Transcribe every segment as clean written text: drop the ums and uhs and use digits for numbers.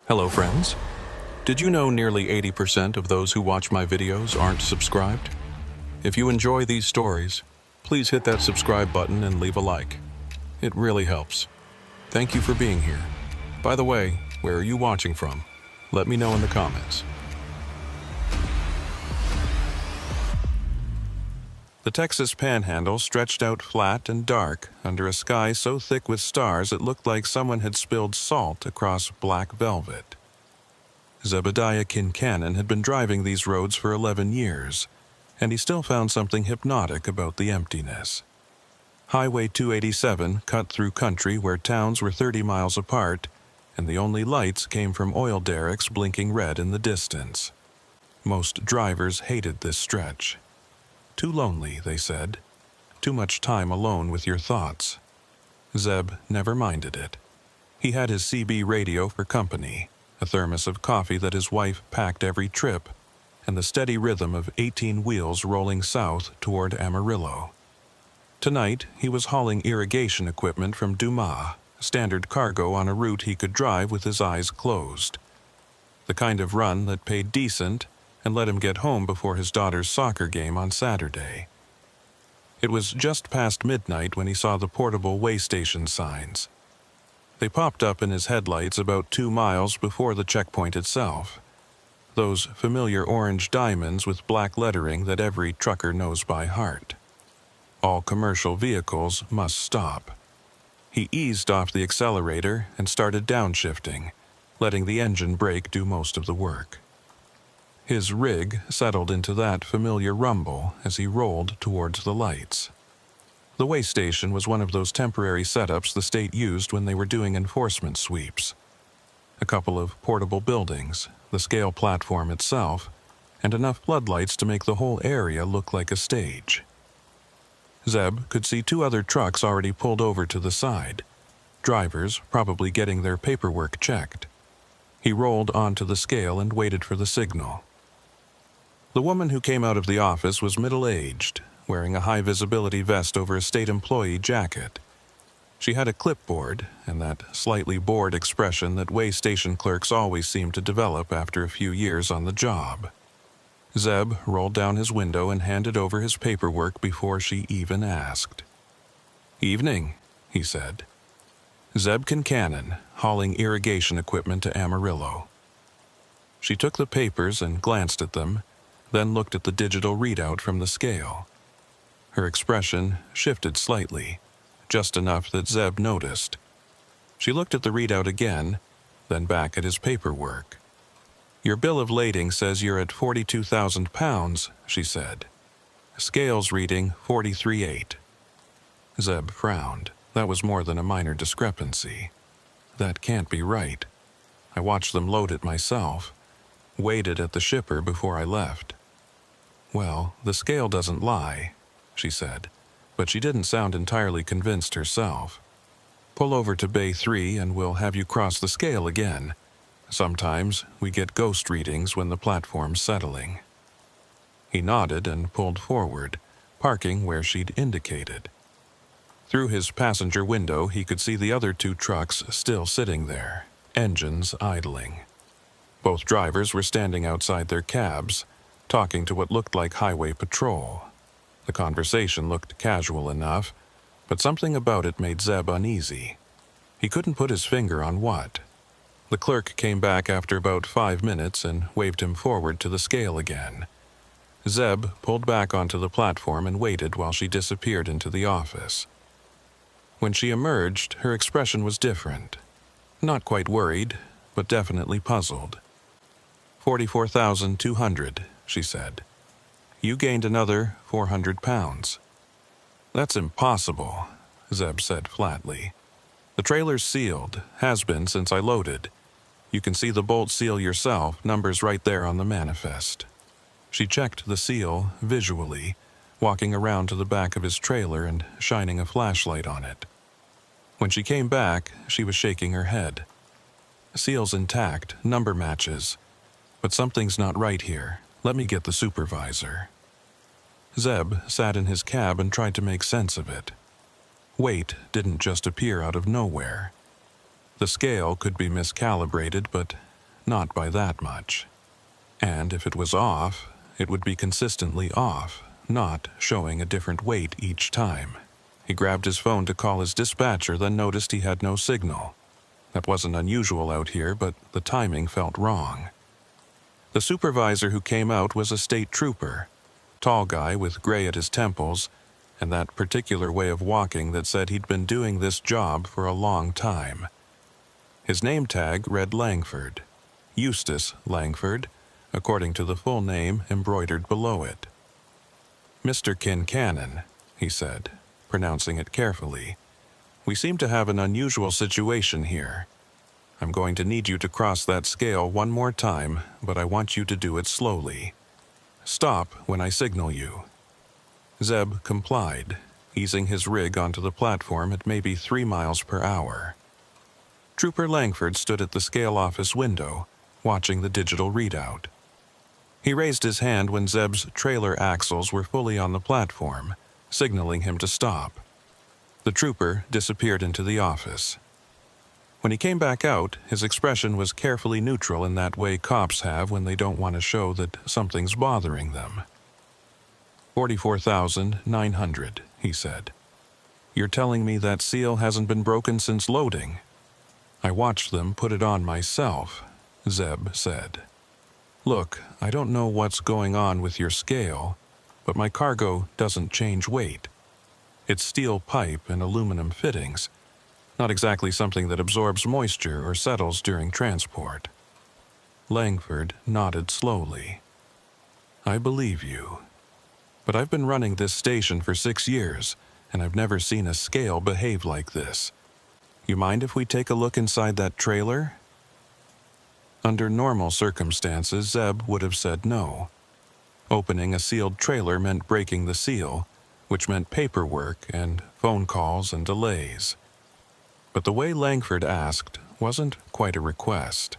Hello friends. Did you know nearly 80% of those who watch my videos aren't subscribed? If you enjoy these stories, please hit that subscribe button and leave a like. It really helps. Thank you for being here. By the way, where are you watching from? Let me know in the comments. The Texas Panhandle stretched out flat and dark under a sky so thick with stars it looked like someone had spilled salt across black velvet. Zebediah Kincannon had been driving these roads for 11 years, and he still found something hypnotic about the emptiness. Highway 287 cut through country where towns were 30 miles apart, and the only lights came from oil derricks blinking red in the distance. Most drivers hated this stretch. Too lonely, they said. Too much time alone with your thoughts. Zeb never minded it. He had his CB radio for company, a thermos of coffee that his wife packed every trip, and the steady rhythm of 18 wheels rolling south toward Amarillo. Tonight, he was hauling irrigation equipment from Dumas, standard cargo on a route he could drive with his eyes closed. The kind of run that paid decent and let him get home before his daughter's soccer game on Saturday. It was just past midnight when he saw the portable way station signs. They popped up in his headlights about 2 miles before the checkpoint itself. Those familiar orange diamonds with black lettering that every trucker knows by heart. All commercial vehicles must stop. He eased off the accelerator and started downshifting, letting the engine brake do most of the work. His rig settled into that familiar rumble as he rolled towards the lights. The way station was one of those temporary setups the state used when they were doing enforcement sweeps. A couple of portable buildings, the scale platform itself, and enough floodlights to make the whole area look like a stage. Zeb could see 2 other trucks already pulled over to the side, drivers probably getting their paperwork checked. He rolled onto the scale and waited for the signal. The woman who came out of the office was middle-aged, wearing a high-visibility vest over a state employee jacket. She had a clipboard and that slightly bored expression that way station clerks always seem to develop after a few years on the job. Zeb rolled down his window and handed over his paperwork before she even asked. "Evening," he said. Zeb Kincannon, hauling irrigation equipment to Amarillo. She took the papers and glanced at them, then looked at the digital readout from the scale. Her expression shifted slightly, just enough that Zeb noticed. She looked at the readout again, then back at his paperwork. "Your bill of lading says you're at 42,000 pounds, she said. Scales reading 43.8. Zeb frowned. That was more than a minor discrepancy. That can't be right. I watched them load it myself. Weighed it at the shipper before I left. "Well, the scale doesn't lie," she said, but she didn't sound entirely convinced herself. "Pull over to Bay 3 and we'll have you cross the scale again. Sometimes we get ghost readings when the platform's settling." He nodded and pulled forward, parking where she'd indicated. Through his passenger window he could see the other 2 trucks still sitting there, engines idling. Both drivers were standing outside their cabs, talking to what looked like highway patrol. The conversation looked casual enough, but something about it made Zeb uneasy. He couldn't put his finger on what. The clerk came back after about 5 minutes and waved him forward to the scale again. Zeb pulled back onto the platform and waited while she disappeared into the office. When she emerged, her expression was different. Not quite worried, but definitely puzzled. 44,200, she said. "You gained another 400 pounds. "That's impossible," Zeb said flatly. "The trailer's sealed, has been since I loaded. You can see the bolt seal yourself, numbers right there on the manifest." She checked the seal visually, walking around to the back of his trailer and shining a flashlight on it. When she came back, she was shaking her head. "Seal's intact, number matches. But something's not right here. Let me get the supervisor." Zeb sat in his cab and tried to make sense of it. Weight didn't just appear out of nowhere. The scale could be miscalibrated, but not by that much. And if it was off, it would be consistently off, not showing a different weight each time. He grabbed his phone to call his dispatcher, then noticed he had no signal. That wasn't unusual out here, but the timing felt wrong. The supervisor who came out was a state trooper, tall guy with gray at his temples, and that particular way of walking that said he'd been doing this job for a long time. His name tag read Langford, Eustace Langford, according to the full name embroidered below it. "Mr. Kincannon," he said, pronouncing it carefully, "we seem to have an unusual situation here. I'm going to need you to cross that scale one more time, but I want you to do it slowly. Stop when I signal you." Zeb complied, easing his rig onto the platform at maybe 3 miles per hour. Trooper Langford stood at the scale office window, watching the digital readout. He raised his hand when Zeb's trailer axles were fully on the platform, signaling him to stop. The trooper disappeared into the office. When he came back out, his expression was carefully neutral in that way cops have when they don't want to show that something's bothering them. 44,900, he said. "You're telling me that seal hasn't been broken since loading?" "I watched them put it on myself," Zeb said. "Look, I don't know what's going on with your scale, but my cargo doesn't change weight. It's steel pipe and aluminum fittings, not exactly something that absorbs moisture or settles during transport." Langford nodded slowly. "I believe you. But I've been running this station for 6 years, and I've never seen a scale behave like this. You mind if we take a look inside that trailer?" Under normal circumstances, Zeb would have said no. Opening a sealed trailer meant breaking the seal, which meant paperwork and phone calls and delays. But the way Langford asked wasn't quite a request.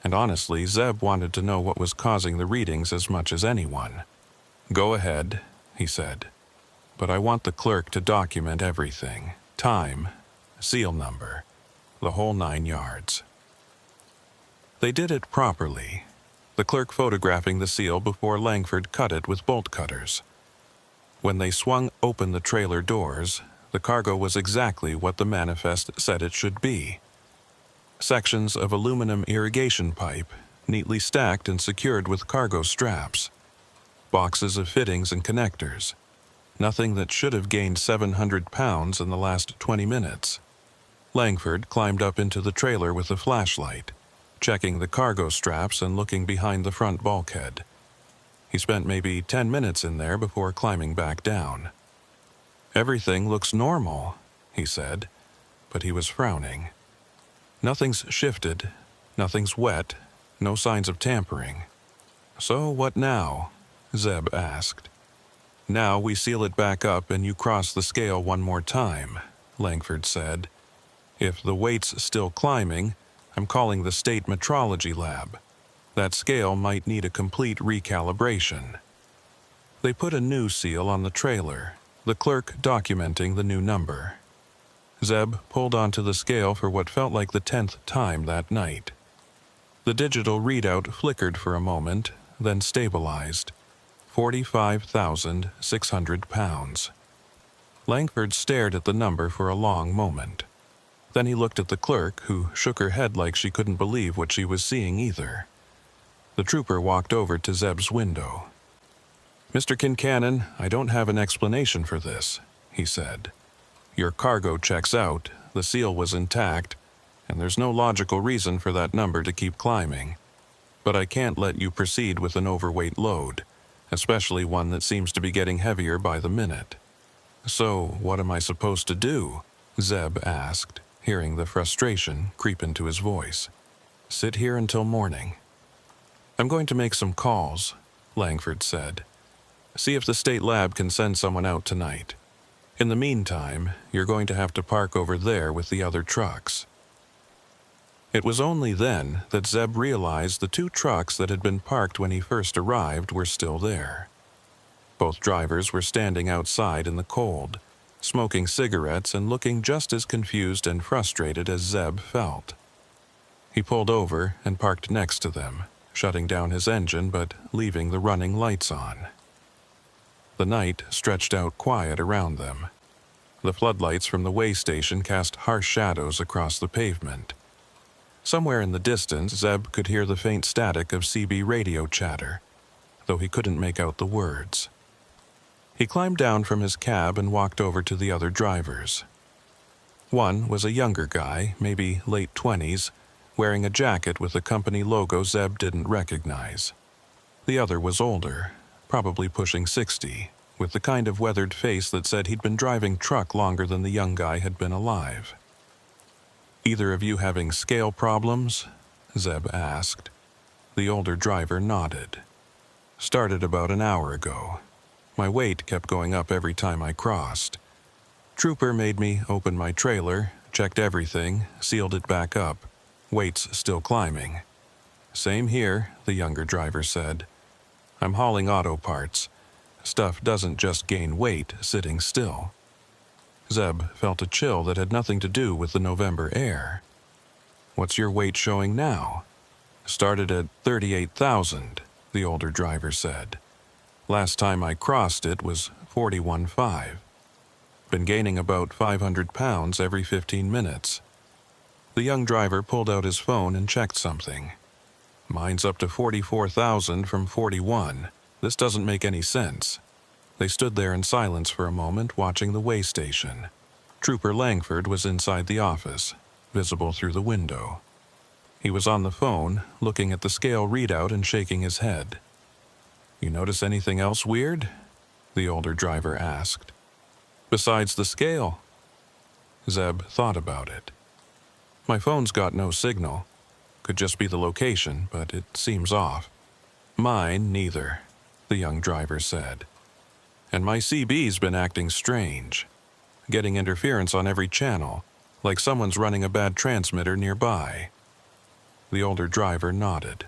And honestly, Zeb wanted to know what was causing the readings as much as anyone. "Go ahead," he said. "But I want the clerk to document everything. Time, seal number, the whole 9 yards." They did it properly, the clerk photographing the seal before Langford cut it with bolt cutters. When they swung open the trailer doors, the cargo was exactly what the manifest said it should be. Sections of aluminum irrigation pipe, neatly stacked and secured with cargo straps. Boxes of fittings and connectors. Nothing that should have gained 700 pounds in the last 20 minutes. Langford climbed up into the trailer with a flashlight, checking the cargo straps and looking behind the front bulkhead. He spent maybe 10 minutes in there before climbing back down. "Everything looks normal," he said, but he was frowning. "Nothing's shifted, nothing's wet, no signs of tampering." "So what now?" Zeb asked. "Now we seal it back up and you cross the scale one more time," Langford said. "If the weight's still climbing, I'm calling the state metrology lab. That scale might need a complete recalibration." They put a new seal on the trailer, the clerk documenting the new number. Zeb pulled onto the scale for what felt like the 10th time that night. The digital readout flickered for a moment, then stabilized. 45,600 pounds. Langford stared at the number for a long moment. Then he looked at the clerk, who shook her head like she couldn't believe what she was seeing either. The trooper walked over to Zeb's window. "Mr. Kincannon, I don't have an explanation for this," he said. "Your cargo checks out, the seal was intact, and there's no logical reason for that number to keep climbing. But I can't let you proceed with an overweight load, especially one that seems to be getting heavier by the minute." "So, what am I supposed to do?" Zeb asked, hearing the frustration creep into his voice. "Sit here until morning." "I'm going to make some calls," Langford said. "See if the state lab can send someone out tonight. In the meantime, you're going to have to park over there with the other trucks." It was only then that Zeb realized the 2 trucks that had been parked when he first arrived were still there. Both drivers were standing outside in the cold, smoking cigarettes and looking just as confused and frustrated as Zeb felt. He pulled over and parked next to them, shutting down his engine but leaving the running lights on. The night stretched out quiet around them. The floodlights from the way station cast harsh shadows across the pavement. Somewhere in the distance, Zeb could hear the faint static of CB radio chatter, though he couldn't make out the words. He climbed down from his cab and walked over to the other drivers. One was a younger guy, maybe late 20s, wearing a jacket with a company logo Zeb didn't recognize. The other was older, probably pushing 60, with the kind of weathered face that said he'd been driving truck longer than the young guy had been alive. "Either of you having scale problems?" Zeb asked. The older driver nodded. "Started about an hour ago. My weight kept going up every time I crossed. Trooper made me open my trailer, checked everything, sealed it back up. Weight's still climbing." "Same here," the younger driver said. "I'm hauling auto parts. Stuff doesn't just gain weight sitting still." Zeb felt a chill that had nothing to do with the November air. "What's your weight showing now?" "Started at 38,000, the older driver said. "Last time I crossed it was 41.5. Been gaining about 500 pounds every 15 minutes. The young driver pulled out his phone and checked something. "Mine's up to 44,000 from 41. This doesn't make any sense." They stood there in silence for a moment, watching the way station. Trooper Langford was inside the office, visible through the window. He was on the phone, looking at the scale readout and shaking his head. "You notice anything else weird?" the older driver asked. "Besides the scale?" Zeb thought about it. "My phone's got no signal. Could just be the location, but it seems off." "Mine neither," the young driver said. "And my CB's been acting strange. Getting interference on every channel, like someone's running a bad transmitter nearby." The older driver nodded.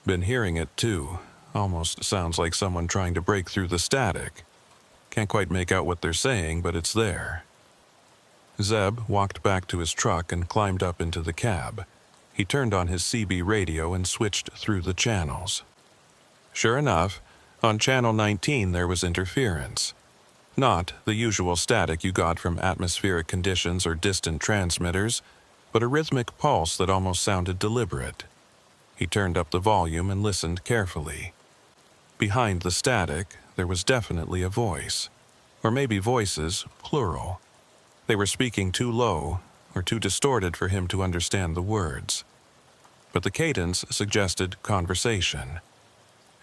"Been hearing it too. Almost sounds like someone trying to break through the static. Can't quite make out what they're saying, but it's there." Zeb walked back to his truck and climbed up into the cab. He turned on his CB radio and switched through the channels. Sure enough, on channel 19 there was interference. Not the usual static you got from atmospheric conditions or distant transmitters, but a rhythmic pulse that almost sounded deliberate. He turned up the volume and listened carefully. Behind the static, there was definitely a voice. Or maybe voices, plural. They were speaking too low, or too distorted for him to understand the words. But the cadence suggested conversation.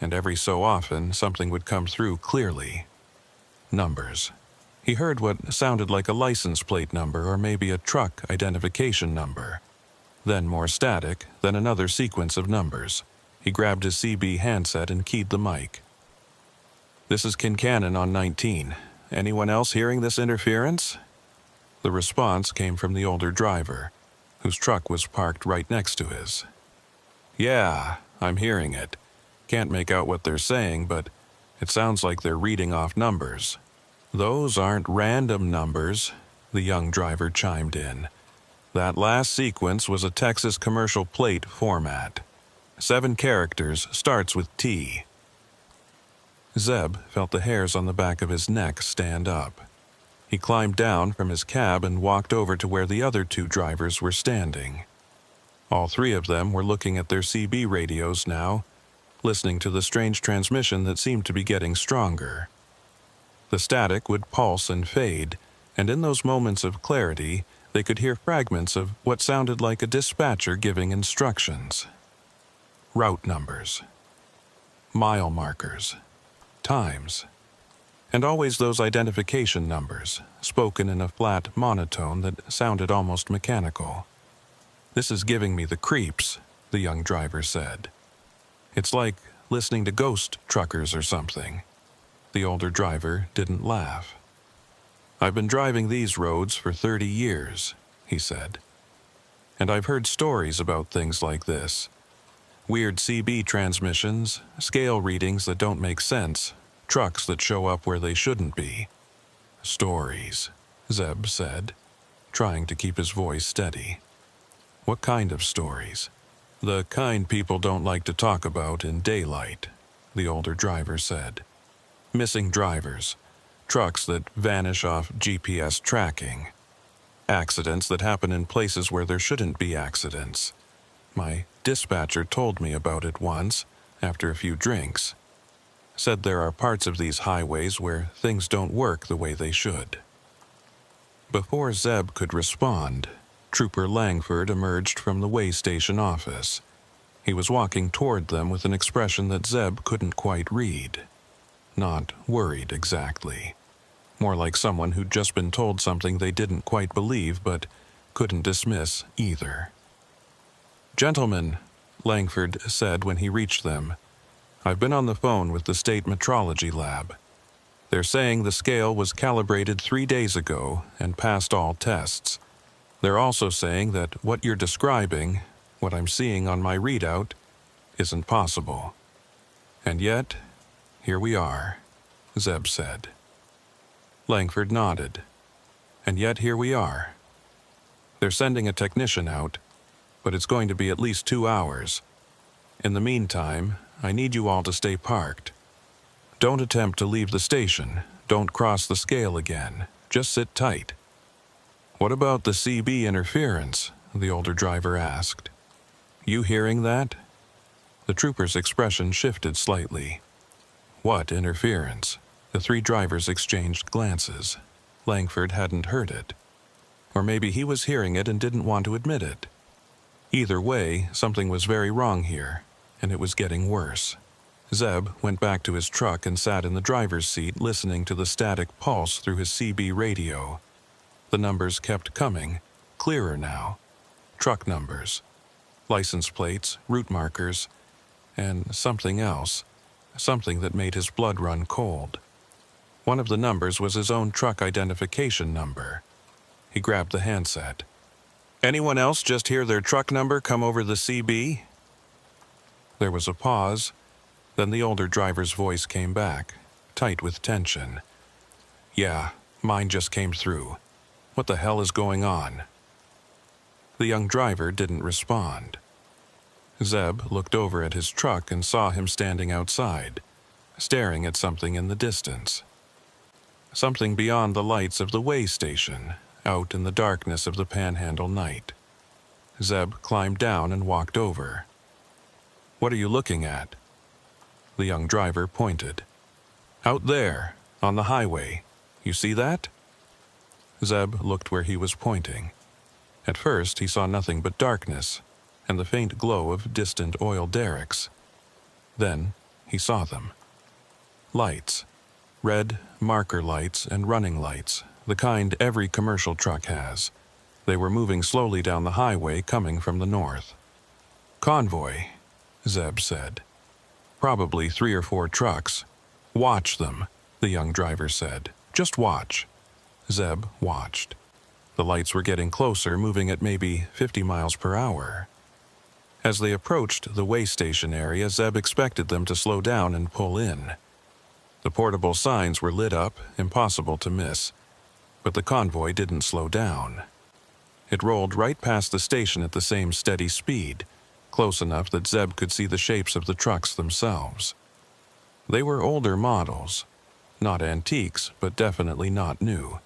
And every so often, something would come through clearly. Numbers. He heard what sounded like a license plate number or maybe a truck identification number. Then more static, then another sequence of numbers. He grabbed his CB handset and keyed the mic. "This is Kincannon on 19. Anyone else hearing this interference?" The response came from the older driver, whose truck was parked right next to his. "Yeah, I'm hearing it. Can't make out what they're saying, but it sounds like they're reading off numbers." "Those aren't random numbers," the young driver chimed in. "That last sequence was a Texas commercial plate format. 7 characters, starts with T." Zeb felt the hairs on the back of his neck stand up. He climbed down from his cab and walked over to where the other 2 drivers were standing. All 3 of them were looking at their CB radios now, listening to the strange transmission that seemed to be getting stronger. The static would pulse and fade, and in those moments of clarity, they could hear fragments of what sounded like a dispatcher giving instructions. Route numbers, mile markers, times, and always those identification numbers, spoken in a flat monotone that sounded almost mechanical. "This is giving me the creeps," the young driver said. "It's like listening to ghost truckers or something." The older driver didn't laugh. "I've been driving these roads for 30 years, he said. "And I've heard stories about things like this. Weird CB transmissions, scale readings that don't make sense, trucks that show up where they shouldn't be." "Stories," Zeb said, trying to keep his voice steady. What kind of stories? The kind people don't like to talk about in daylight, the older driver said. Missing drivers, trucks that vanish off GPS tracking, accidents that happen in places where there shouldn't be accidents. My dispatcher told me about it once, after a few drinks. Said there are parts of these highways where things don't work the way they should. Before Zeb could respond, Trooper Langford emerged from the way station office. He was walking toward them with an expression that Zeb couldn't quite read. Not worried exactly. More like someone who'd just been told something they didn't quite believe but couldn't dismiss either. "Gentlemen," Langford said when he reached them, "I've been on the phone with the state metrology lab. They're saying the scale was calibrated 3 days ago and passed all tests. They're also saying that what you're describing, what I'm seeing on my readout, isn't possible. And yet, here we are," Zeb said. Langford nodded. "And yet here we are. They're sending a technician out, but it's going to be at least 2 hours. In the meantime, I need you all to stay parked. Don't attempt to leave the station. Don't cross the scale again. Just sit tight." "What about the CB interference?" the older driver asked. "You hearing that?" The trooper's expression shifted slightly. "What interference?" The 3 drivers exchanged glances. Langford hadn't heard it. Or maybe he was hearing it and didn't want to admit it. Either way, something was very wrong here, and it was getting worse. Zeb went back to his truck and sat in the driver's seat listening to the static pulse through his CB radio. The numbers kept coming, clearer now. Truck numbers, license plates, route markers, and something else, something that made his blood run cold. One of the numbers was his own truck identification number. He grabbed the handset. "Anyone else just hear their truck number come over the CB?" There was a pause. Then the older driver's voice came back, tight with tension. "Yeah, mine just came through. What the hell is going on?" The young driver didn't respond. Zeb looked over at his truck and saw him standing outside, staring at something in the distance. Something beyond the lights of the way station, out in the darkness of the Panhandle night. Zeb climbed down and walked over. "What are you looking at?" The young driver pointed. "Out there, on the highway. You see that?" Zeb looked where he was pointing. At first he saw nothing but darkness and the faint glow of distant oil derricks. Then he saw them. Lights. Red marker lights and running lights, the kind every commercial truck has. They were moving slowly down the highway coming from the north. "Convoy," Zeb said. "Probably 3 or 4 trucks. Watch them," the young driver said. "Just watch." Zeb watched. The lights were getting closer, moving at maybe 50 miles per hour. As they approached the way station area, Zeb expected them to slow down and pull in. The portable signs were lit up, impossible to miss, but the convoy didn't slow down. It rolled right past the station at the same steady speed, close enough that Zeb could see the shapes of the trucks themselves. They were older models, not antiques, but definitely not new.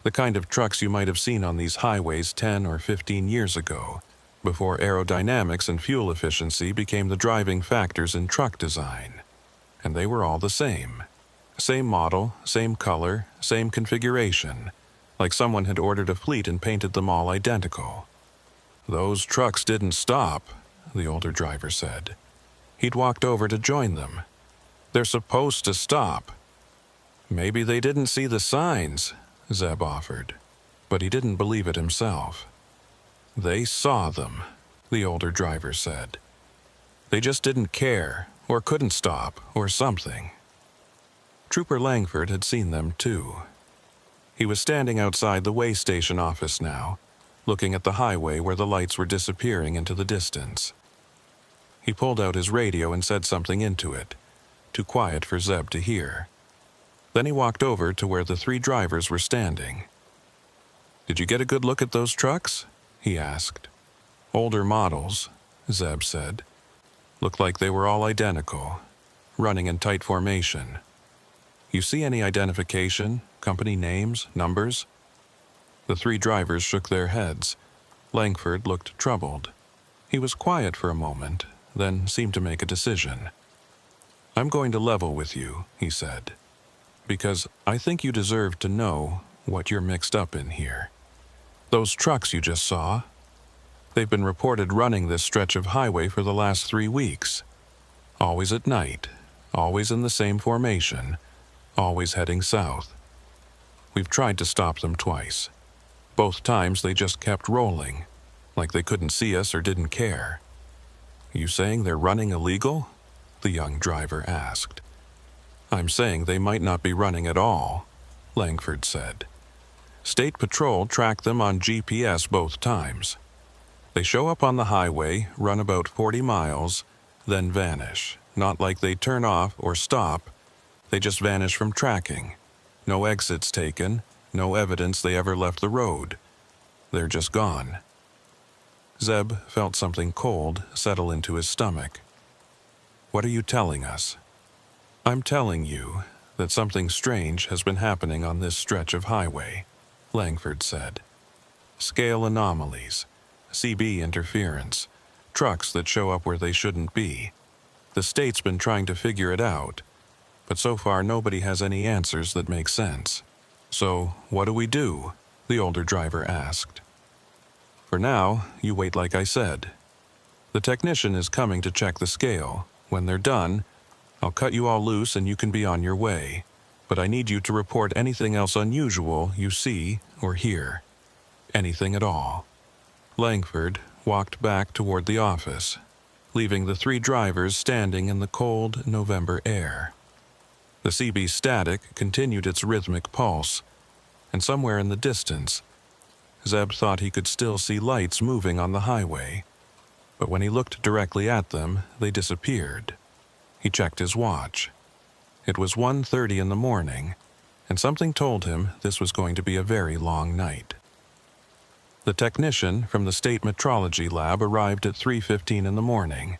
The kind of trucks you might have seen on these highways 10 or 15 years ago, before aerodynamics and fuel efficiency became the driving factors in truck design. And they were all the same. Same model, same color, same configuration, like someone had ordered a fleet and painted them all identical. "Those trucks didn't stop," the older driver said. He'd walked over to join them. "They're supposed to stop." "Maybe they didn't see the signs," Zeb offered, but he didn't believe it himself. "They saw them," the older driver said. "They just didn't care, or couldn't stop, or something." Trooper Langford had seen them too. He was standing outside the way station office now, looking at the highway where the lights were disappearing into the distance. He pulled out his radio and said something into it, too quiet for Zeb to hear. Then he walked over to where the 3 drivers were standing. "Did you get a good look at those trucks?" he asked. Older models, Zeb said. Looked like they were all identical, running in tight formation. You see any identification, company names, numbers? The three drivers shook their heads. Langford looked troubled. He was quiet for a moment, then seemed to make a decision. I'm going to level with you, he said, because I think you deserve to know what you're mixed up in here. Those trucks you just saw, they've been reported running this stretch of highway for the last 3 weeks. Always at night, always in the same formation, always heading south. We've tried to stop them twice. Both times they just kept rolling, like they couldn't see us or didn't care. You saying they're running illegal? The young driver asked. I'm saying they might not be running at all, Langford said. State Patrol tracked them on GPS both times. They show up on the highway, run about 40 miles, then vanish. Not like they turn off or stop. They just vanish from tracking. No exits taken, no evidence they ever left the road. They're just gone. Zeb felt something cold settle into his stomach. What are you telling us? I'm telling you that something strange has been happening on this stretch of highway, Langford said. Scale anomalies, CB interference, trucks that show up where they shouldn't be. The state's been trying to figure it out, but so far nobody has any answers that make sense. So, what do we do? The older driver asked. For now, you wait like I said. The technician is coming to check the scale. When they're done, I'll cut you all loose and you can be on your way. But I need you to report anything else unusual you see or hear. Anything at all. Langford walked back toward the office, leaving the three drivers standing in the cold November air. The CB static continued its rhythmic pulse, and somewhere in the distance, Zeb thought he could still see lights moving on the highway. But when he looked directly at them, they disappeared. He checked his watch. It was 1:30 in the morning, and something told him this was going to be a very long night. The technician from the state metrology lab arrived at 3:15 in the morning,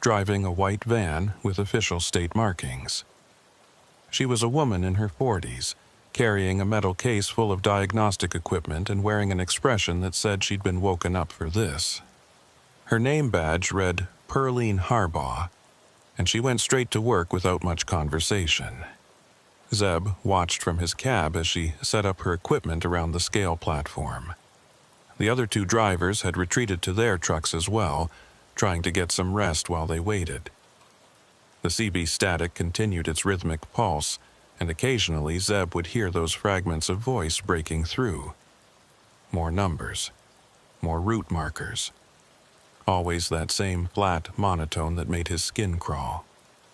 driving a white van with official state markings. She was a woman in her 40s, carrying a metal case full of diagnostic equipment and wearing an expression that said she'd been woken up for this. Her name badge read Pearline Harbaugh, and she went straight to work without much conversation. Zeb watched from his cab as she set up her equipment around the scale platform. The other two drivers had retreated to their trucks as well, trying to get some rest while they waited. The CB static continued its rhythmic pulse, and occasionally Zeb would hear those fragments of voice breaking through. More numbers. More route markers. Always that same flat monotone that made his skin crawl.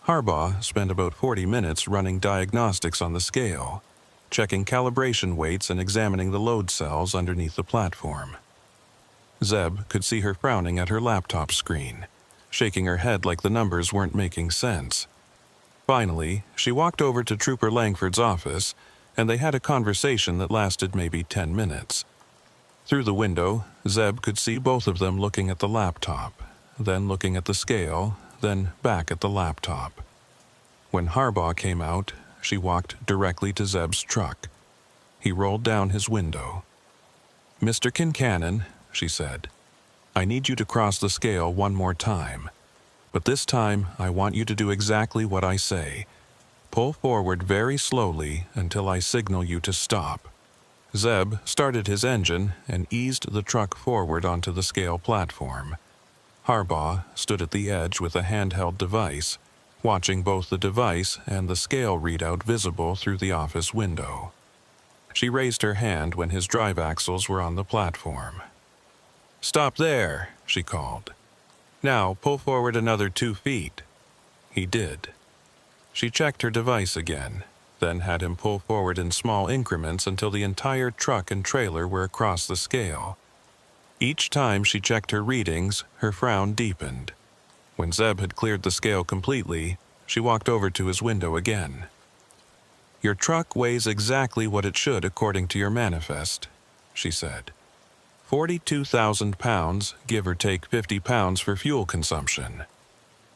Harbaugh spent about 40 minutes running diagnostics on the scale, checking calibration weights and examining the load cells underneath the platform. Zeb could see her frowning at her laptop screen, shaking her head like the numbers weren't making sense. Finally, she walked over to Trooper Langford's office, and they had a conversation that lasted maybe 10 minutes. Through the window, Zeb could see both of them looking at the laptop, then looking at the scale, then back at the laptop. When Harbaugh came out, she walked directly to Zeb's truck. He rolled down his window. "Mr. Kincannon," she said, "I need you to cross the scale one more time. But this time, I want you to do exactly what I say. Pull forward very slowly until I signal you to stop." Zeb started his engine and eased the truck forward onto the scale platform. Harbaugh stood at the edge with a handheld device, watching both the device and the scale readout visible through the office window. She raised her hand when his drive axles were on the platform. "Stop there," she called. "Now pull forward another 2 feet." He did. She checked her device again, then had him pull forward in small increments until the entire truck and trailer were across the scale. Each time she checked her readings, her frown deepened. When Zeb had cleared the scale completely, she walked over to his window again. "Your truck weighs exactly what it should according to your manifest," she said. 42,000 pounds, give or take 50 pounds for fuel consumption.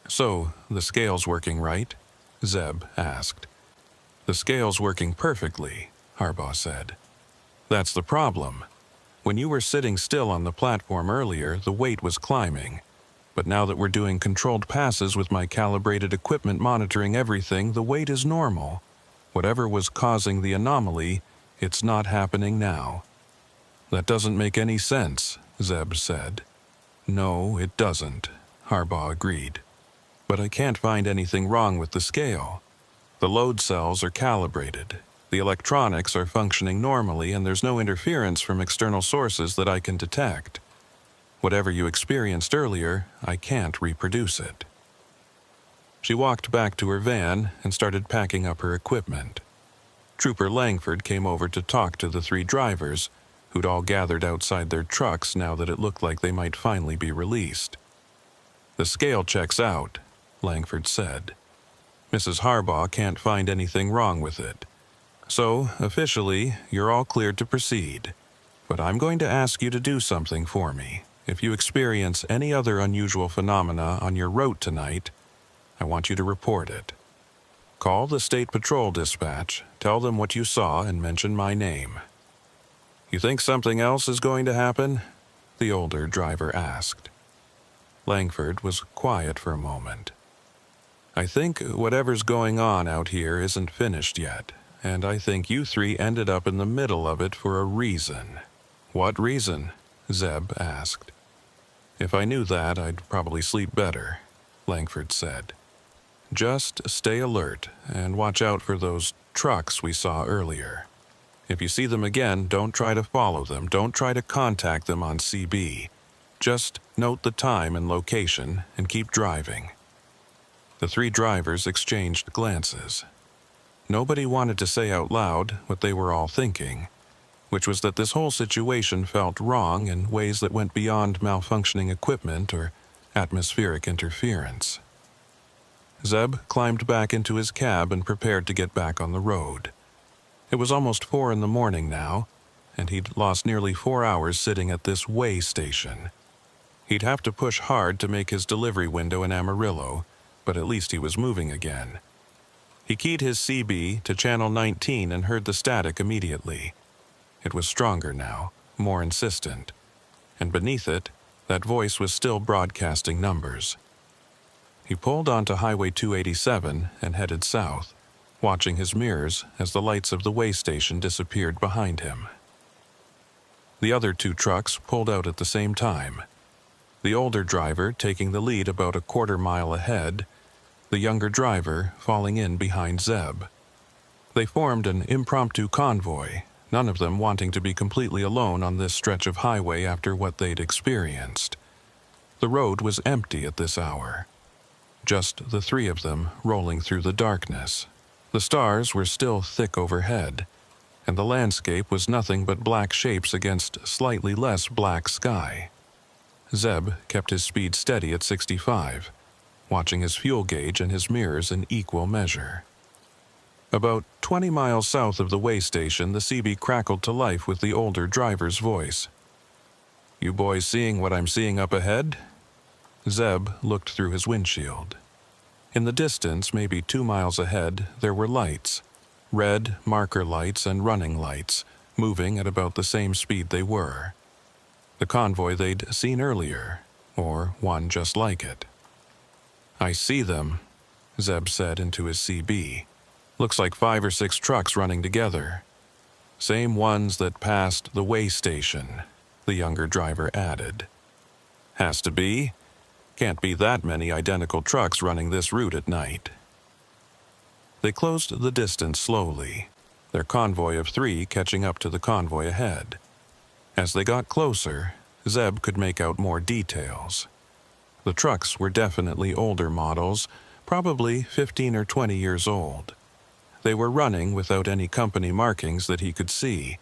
So, the scale's working right? Zeb asked. The scale's working perfectly, Harbaugh said. That's the problem. When you were sitting still on the platform earlier, the weight was climbing. But now that we're doing controlled passes with my calibrated equipment monitoring everything, the weight is normal. Whatever was causing the anomaly, it's not happening now. That doesn't make any sense, Zeb said. No, it doesn't, Harbaugh agreed. But I can't find anything wrong with the scale. The load cells are calibrated. The electronics are functioning normally, and there's no interference from external sources that I can detect. Whatever you experienced earlier, I can't reproduce it. She walked back to her van and started packing up her equipment. Trooper Langford came over to talk to the three drivers, who'd all gathered outside their trucks now that it looked like they might finally be released. The scale checks out, Langford said. Mrs. Harbaugh can't find anything wrong with it. So, officially, you're all cleared to proceed. But I'm going to ask you to do something for me. If you experience any other unusual phenomena on your route tonight, I want you to report it. Call the State Patrol Dispatch, tell them what you saw, and mention my name. You think something else is going to happen? The older driver asked. Langford was quiet for a moment. I think whatever's going on out here isn't finished yet, and I think you three ended up in the middle of it for a reason. What reason? Zeb asked. If I knew that, I'd probably sleep better, Langford said. Just stay alert and watch out for those trucks we saw earlier. If you see them again, don't try to follow them. Don't try to contact them on CB. Just note the time and location and keep driving. The three drivers exchanged glances. Nobody wanted to say out loud what they were all thinking, which was that this whole situation felt wrong in ways that went beyond malfunctioning equipment or atmospheric interference. Zeb climbed back into his cab and prepared to get back on the road. It was almost 4 a.m. now, and he'd lost nearly 4 hours sitting at this way station. He'd have to push hard to make his delivery window in Amarillo, but at least he was moving again. He keyed his CB to channel 19 and heard the static immediately. It was stronger now, more insistent, and beneath it, that voice was still broadcasting numbers. He pulled onto Highway 287 and headed south, watching his mirrors as the lights of the way station disappeared behind him. The other 2 trucks pulled out at the same time, the older driver taking the lead about a quarter-mile ahead, the younger driver falling in behind Zeb. They formed an impromptu convoy, none of them wanting to be completely alone on this stretch of highway after what they'd experienced. The road was empty at this hour. Just the 3 of them rolling through the darkness. The stars were still thick overhead, and the landscape was nothing but black shapes against slightly less black sky. Zeb kept his speed steady at 65, watching his fuel gauge and his mirrors in equal measure. About 20 miles south of the way station, the CB crackled to life with the older driver's voice. "You boys seeing what I'm seeing up ahead?" Zeb looked through his windshield. In the distance, maybe 2 miles ahead, there were lights. Red marker lights and running lights, moving at about the same speed they were. The convoy they'd seen earlier, or one just like it. "I see them," Zeb said into his CB. "Looks like 5 or 6 trucks running together. Same ones that passed the way station," the younger driver added. "Has to be. Can't be that many identical trucks running this route at night." They closed the distance slowly, their convoy of 3 catching up to the convoy ahead. As they got closer, Zeb could make out more details. The trucks were definitely older models, probably 15 or 20 years old. They were running without any company markings that he could see,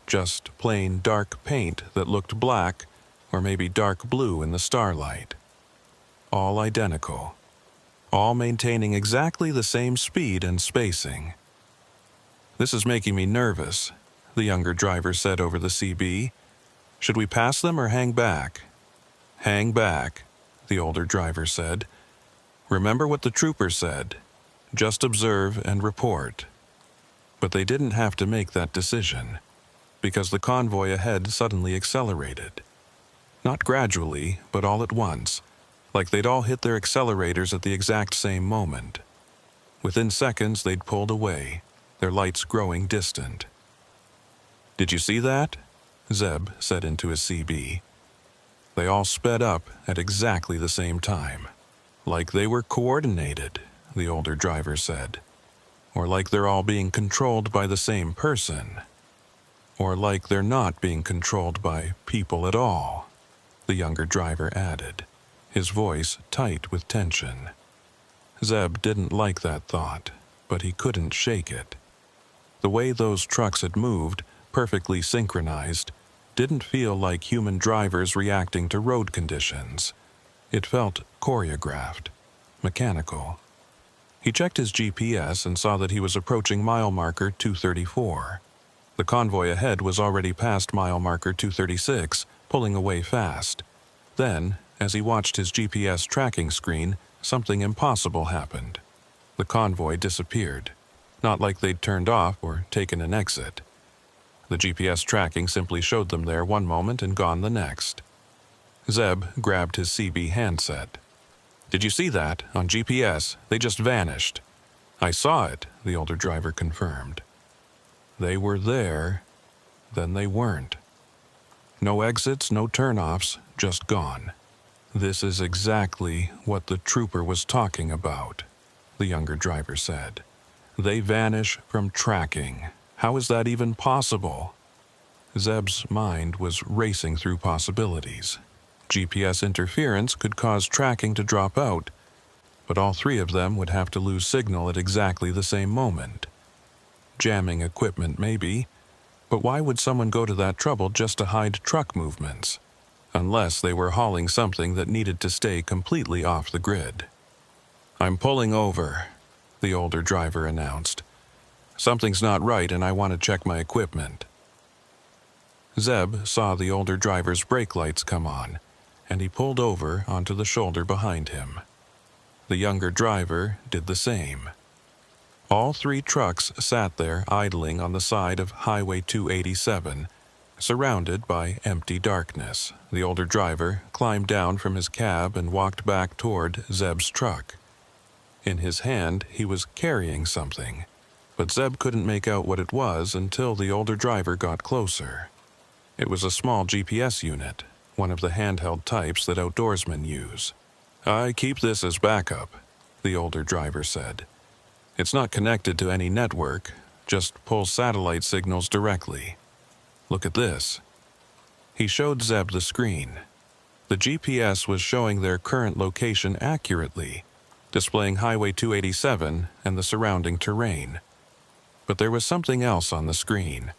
just plain dark paint that looked black or maybe dark blue in the starlight. All identical, all maintaining exactly the same speed and spacing. "This is making me nervous," the younger driver said over the CB. Should we pass them or hang back? Hang back, the older driver said. Remember what the trooper said. Just observe and report. But they didn't have to make that decision, because the convoy ahead suddenly accelerated. Not gradually, but all at once, like they'd all hit their accelerators at the exact same moment. Within seconds, they'd pulled away, their lights growing distant. Did you see that? Zeb said into his CB. They all sped up at exactly the same time. Like they were coordinated, the older driver said. Or like they're all being controlled by the same person. Or like they're not being controlled by people at all, the younger driver added, his voice tight with tension. Zeb didn't like that thought, but he couldn't shake it. The way those trucks had moved, perfectly synchronized, didn't feel like human drivers reacting to road conditions. It felt choreographed, mechanical. He checked his GPS and saw that he was approaching mile marker 234. The convoy ahead was already past mile marker 236, pulling away fast. Then, as he watched his GPS tracking screen, something impossible happened. The convoy disappeared, not like they'd turned off or taken an exit. The GPS tracking simply showed them there one moment and gone the next. Zeb grabbed his CB handset. Did you see that? On GPS, they just vanished. I saw it, the older driver confirmed. They were there, then they weren't. No exits, no turnoffs, just gone. This is exactly what the trooper was talking about, the younger driver said. They vanish from tracking. How is that even possible? Zeb's mind was racing through possibilities. GPS interference could cause tracking to drop out, but all three of them would have to lose signal at exactly the same moment. Jamming equipment, maybe, but why would someone go to that trouble just to hide truck movements? Unless they were hauling something that needed to stay completely off the grid. I'm pulling over, the older driver announced. Something's not right and I want to check my equipment. Zeb saw the older driver's brake lights come on, and he pulled over onto the shoulder behind him. The younger driver did the same. All three trucks sat there idling on the side of Highway 287, surrounded by empty darkness. The older driver climbed down from his cab and walked back toward Zeb's truck. In his hand, he was carrying something, but Zeb couldn't make out what it was until the older driver got closer. It was a small GPS unit, one of the handheld types that outdoorsmen use. I keep this as backup, the older driver said. It's not connected to any network, just pulls satellite signals directly. Look at this. He showed Zeb the screen. The GPS was showing their current location accurately, displaying Highway 287 and the surrounding terrain. But there was something else on the screen.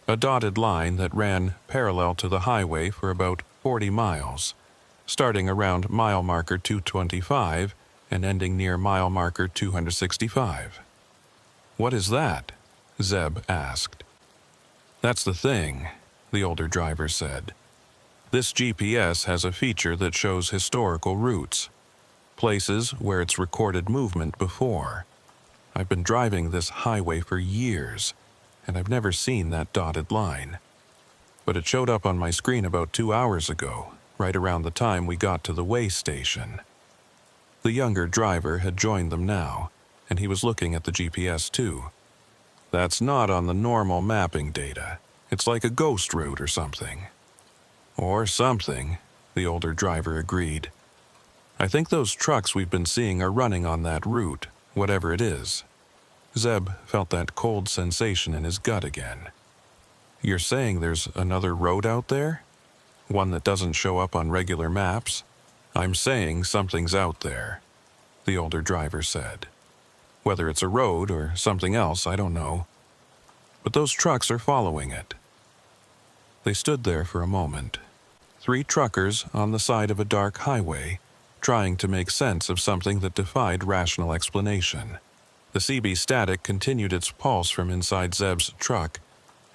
A dotted line that ran parallel to the highway for about 40 miles, starting around mile marker 225 and ending near mile marker 265. What is that? Zeb asked. That's the thing, the older driver said. This GPS has a feature that shows historical routes, places where it's recorded movement before. I've been driving this highway for years, and I've never seen that dotted line. But it showed up on my screen about 2 hours ago, right around the time we got to the way station. The younger driver had joined them now, and he was looking at the GPS too. That's not on the normal mapping data. It's like a ghost route or something. Or something, the older driver agreed. I think those trucks we've been seeing are running on that route, whatever it is. Zeb felt that cold sensation in his gut again. You're saying there's another road out there? One that doesn't show up on regular maps? I'm saying something's out there, the older driver said. Whether it's a road or something else, I don't know. But those trucks are following it. They stood there for a moment. 3 truckers on the side of a dark highway, trying to make sense of something that defied rational explanation. The CB static continued its pulse from inside Zeb's truck,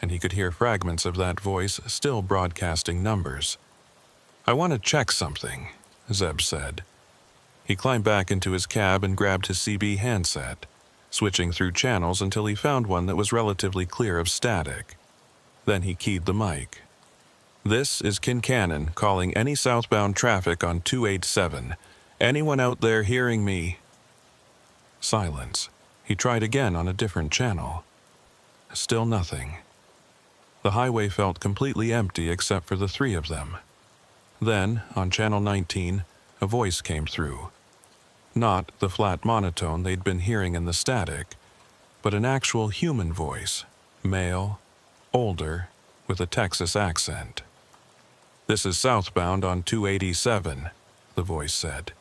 and he could hear fragments of that voice still broadcasting numbers. "I want to check something," Zeb said. He climbed back into his cab and grabbed his CB handset, switching through channels until he found one that was relatively clear of static. Then he keyed the mic. "This is Kincannon calling any southbound traffic on 287. Anyone out there hearing me?" Silence. He tried again on a different channel. Still nothing. The highway felt completely empty except for the three of them. Then, on channel 19, a voice came through. Not the flat monotone they'd been hearing in the static, but an actual human voice, male, older, with a Texas accent. "This is southbound on 287, the voice said.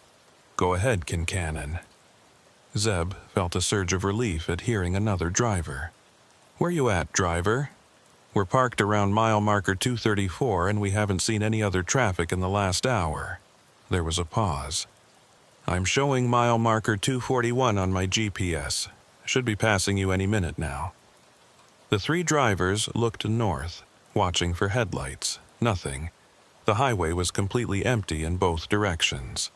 "Go ahead, Kincannon." Zeb felt a surge of relief at hearing another driver. "Where you at, driver?" "We're parked around mile marker 234 and we haven't seen any other traffic in the last hour." There was a pause. "I'm showing mile marker 241 on my GPS. Should be passing you any minute now." The three drivers looked north, watching for headlights. Nothing. The highway was completely empty in both directions.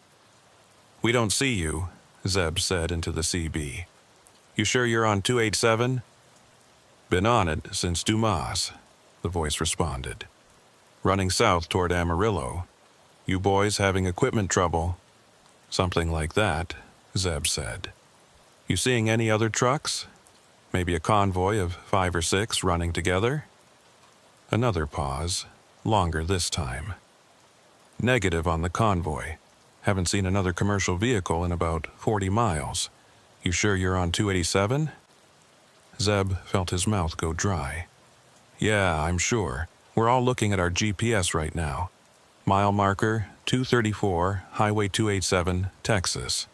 "We don't see you," Zeb said into the CB. "You sure you're on 287? "Been on it since Dumas," the voice responded. "Running south toward Amarillo. You boys having equipment trouble?" "Something like that," Zeb said. "You seeing any other trucks? Maybe a convoy of 5 or 6 running together?" Another pause, longer this time. "Negative on the convoy. Haven't seen another commercial vehicle in about 40 miles. You sure you're on 287? Zeb felt his mouth go dry. "Yeah, I'm sure. We're all looking at our GPS right now. Mile marker 234, Highway 287, Texas."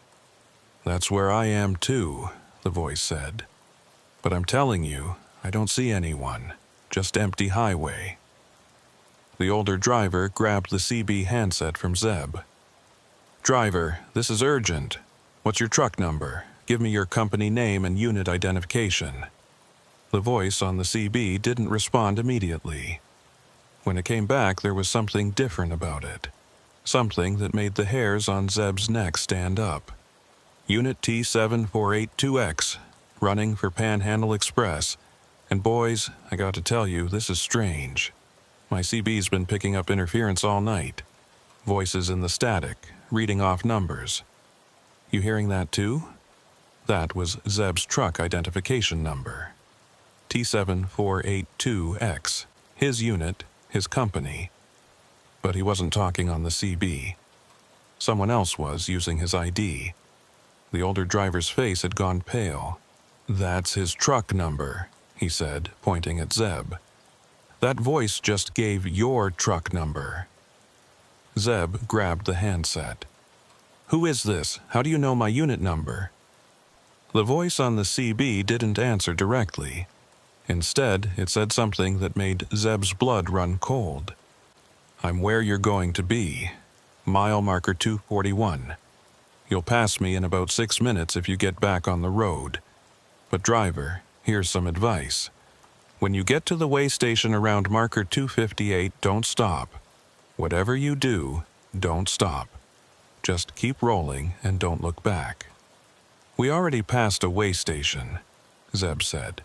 "That's where I am too," the voice said. "But I'm telling you, I don't see anyone. Just empty highway." The older driver grabbed the CB handset from Zeb. "Driver, this is urgent. What's your truck number? Give me your company name and unit identification." The voice on the CB didn't respond immediately. When it came back, there was something different about it. Something that made the hairs on Zeb's neck stand up. "Unit T7482X, running for Panhandle Express. And boys, I got to tell you, this is strange. My CB's been picking up interference all night. Voices in the static, reading off numbers. You hearing that too?" That was Zeb's truck identification number. T7482X, his unit, his company. But he wasn't talking on the CB. Someone else was using his ID. The older driver's face had gone pale. "That's his truck number," he said, pointing at Zeb. "That voice just gave your truck number." Zeb grabbed the handset. "Who is this? How do you know my unit number?" The voice on the CB didn't answer directly. Instead, it said something that made Zeb's blood run cold. "I'm where you're going to be. Mile marker 241. You'll pass me in about 6 minutes if you get back on the road. But driver, here's some advice. When you get to the way station around marker 258, don't stop. Whatever you do, don't stop. Just keep rolling and don't look back." "We already passed a way station," Zeb said.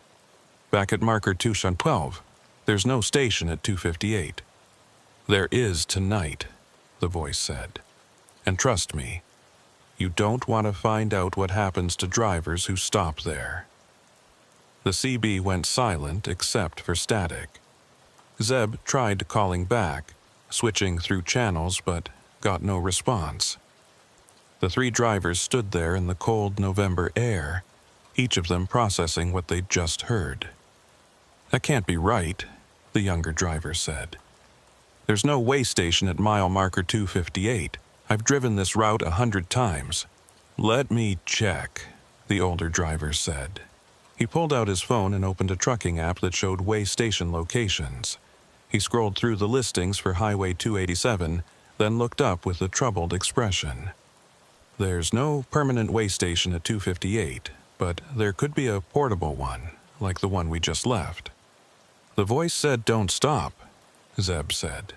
"Back at marker 212. There's no station at 258. "There is tonight," the voice said. "And trust me, you don't want to find out what happens to drivers who stop there." The CB went silent except for static. Zeb tried calling back, switching through channels, but got no response. The three drivers stood there in the cold November air, each of them processing what they'd just heard. "That can't be right," the younger driver said. "There's no way station at mile marker 258. I've driven this route 100 times. "Let me check," the older driver said. He pulled out his phone and opened a trucking app that showed way station locations. He scrolled through the listings for Highway 287, then looked up with a troubled expression. "There's no permanent way station at 258, but there could be a portable one, like the one we just left." The voice said, "Don't stop," Zeb said.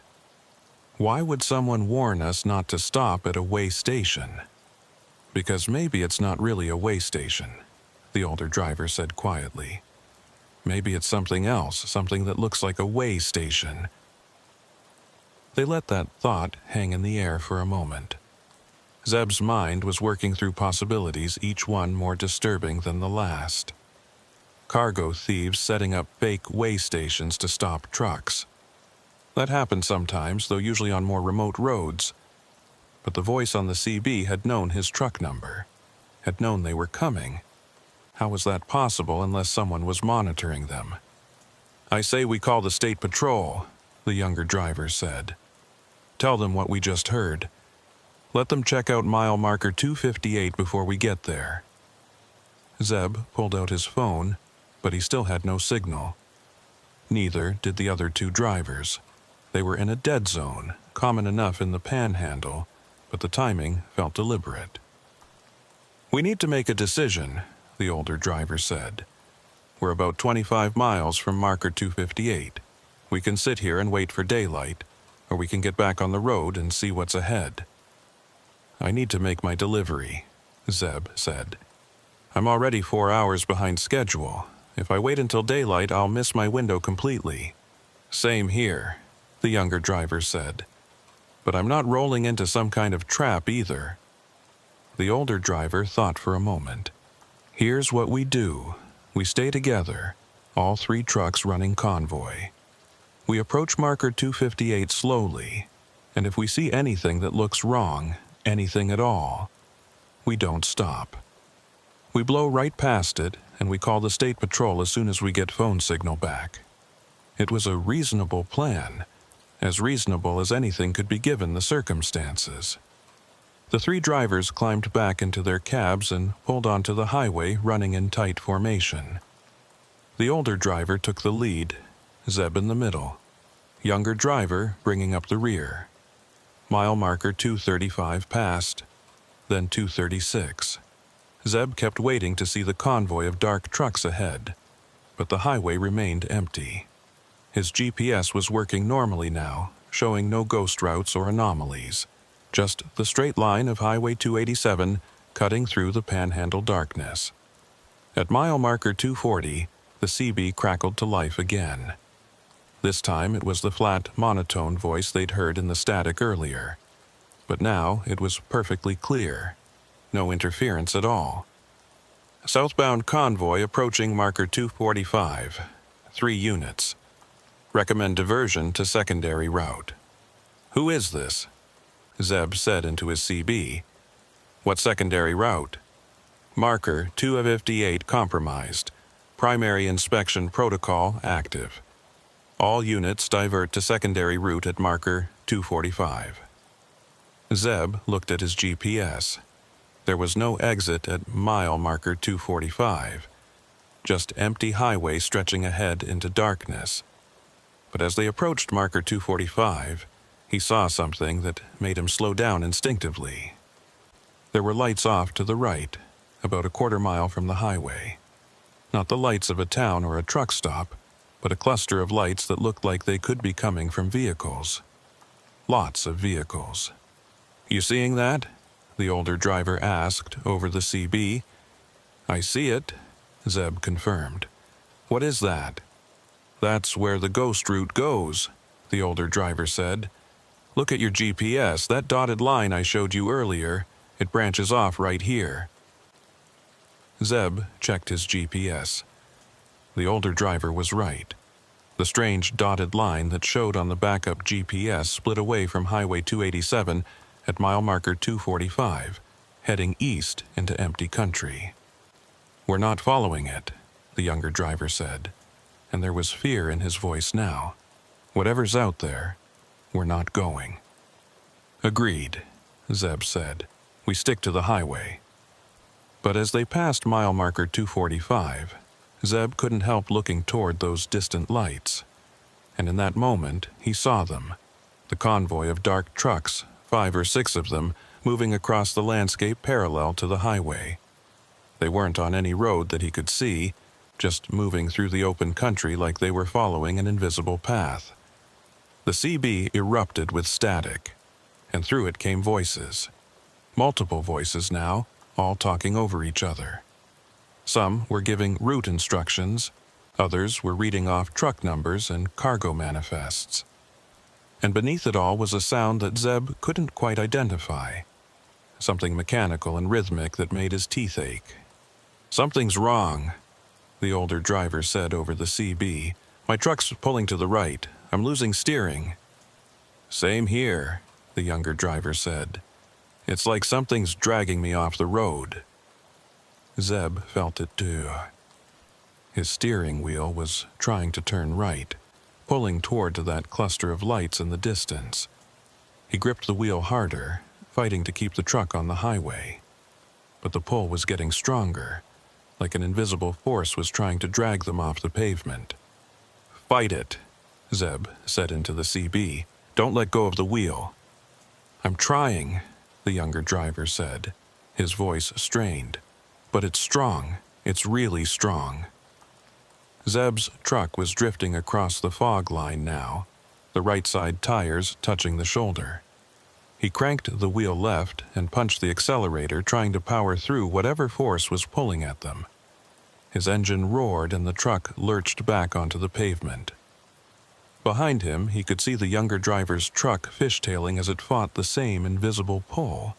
Why would someone warn us not to stop at a way station? Because maybe it's not really a way station, the older driver said quietly. Maybe it's something else, something that looks like a way station. They let that thought hang in the air for a moment. Zeb's mind was working through possibilities, each one more disturbing than the last. Cargo thieves setting up fake way stations to stop trucks. That happened sometimes, though usually on more remote roads. But the voice on the CB had known his truck number, had known they were coming. How was that possible unless someone was monitoring them? "I say we call the state patrol," the younger driver said. "Tell them what we just heard. Let them check out mile marker 258 before we get there." Zeb pulled out his phone, but he still had no signal. Neither did the other two drivers. They were in a dead zone, common enough in the Panhandle, but the timing felt deliberate. "We need to make a decision," the older driver said. "We're about 25 miles from marker 258. We can sit here and wait for daylight, or we can get back on the road and see what's ahead." "I need to make my delivery," Zeb said. "I'm already 4 hours behind schedule. If I wait until daylight, I'll miss my window completely." "Same here," the younger driver said. "But I'm not rolling into some kind of trap either." The older driver thought for a moment. "Here's what we do. We stay together, all 3 trucks running convoy. We approach marker 258 slowly, and if we see anything that looks wrong, anything at all, we don't stop. We blow right past it, and we call the state patrol as soon as we get phone signal back." It was a reasonable plan, as reasonable as anything could be given the circumstances. The 3 drivers climbed back into their cabs and pulled onto the highway, running in tight formation. The older driver took the lead, Zeb in the middle, younger driver bringing up the rear. Mile marker 235 passed, then 236. Zeb kept waiting to see the convoy of dark trucks ahead, but the highway remained empty. His GPS was working normally now, showing no ghost routes or anomalies, just the straight line of Highway 287 cutting through the Panhandle darkness. At mile marker 240, the CB crackled to life again. This time it was the flat, monotone voice they'd heard in the static earlier. But now it was perfectly clear. No interference at all. "Southbound convoy approaching marker 245. 3 units. Recommend diversion to secondary route." "Who is this?" Zeb said into his CB. "What secondary route?" "Marker 258 compromised. Primary inspection protocol active. All units divert to secondary route at marker 245. Zeb looked at his GPS. There was no exit at mile marker 245, just empty highway stretching ahead into darkness. But as they approached marker 245, he saw something that made him slow down instinctively. There were lights off to the right, about a quarter mile from the highway. Not the lights of a town or a truck stop, but a cluster of lights that looked like they could be coming from vehicles. Lots of vehicles. "You seeing that?" the older driver asked over the CB. "I see it," Zeb confirmed. "What is that?" "That's where the ghost route goes," the older driver said. "Look at your GPS, that dotted line I showed you earlier. It branches off right here." Zeb checked his GPS. The older driver was right. The strange dotted line that showed on the backup GPS split away from Highway 287 at mile marker 245, heading east into empty country. "We're not following it," the younger driver said, and there was fear in his voice now. "Whatever's out there, we're not going." "Agreed," Zeb said. "We stick to the highway." But as they passed mile marker 245, Zeb couldn't help looking toward those distant lights. And in that moment, he saw them, the convoy of dark trucks, 5 or 6 of them, moving across the landscape parallel to the highway. They weren't on any road that he could see, just moving through the open country like they were following an invisible path. The CB erupted with static, and through it came voices. Multiple voices now, all talking over each other. Some were giving route instructions, others were reading off truck numbers and cargo manifests. And beneath it all was a sound that Zeb couldn't quite identify. Something mechanical and rhythmic that made his teeth ache. "Something's wrong," the older driver said over the CB. "My truck's pulling to the right. I'm losing steering." "Same here," the younger driver said. "It's like something's dragging me off the road." Zeb felt it too. His steering wheel was trying to turn right, pulling toward that cluster of lights in the distance. He gripped the wheel harder, fighting to keep the truck on the highway. But the pull was getting stronger, like an invisible force was trying to drag them off the pavement. "Fight it," Zeb said into the CB. "Don't let go of the wheel." "I'm trying," the younger driver said, his voice strained. "But it's strong. It's really strong." Zeb's truck was drifting across the fog line now, the right side tires touching the shoulder. He cranked the wheel left and punched the accelerator, trying to power through whatever force was pulling at them. His engine roared and the truck lurched back onto the pavement. Behind him, he could see the younger driver's truck fishtailing as it fought the same invisible pull.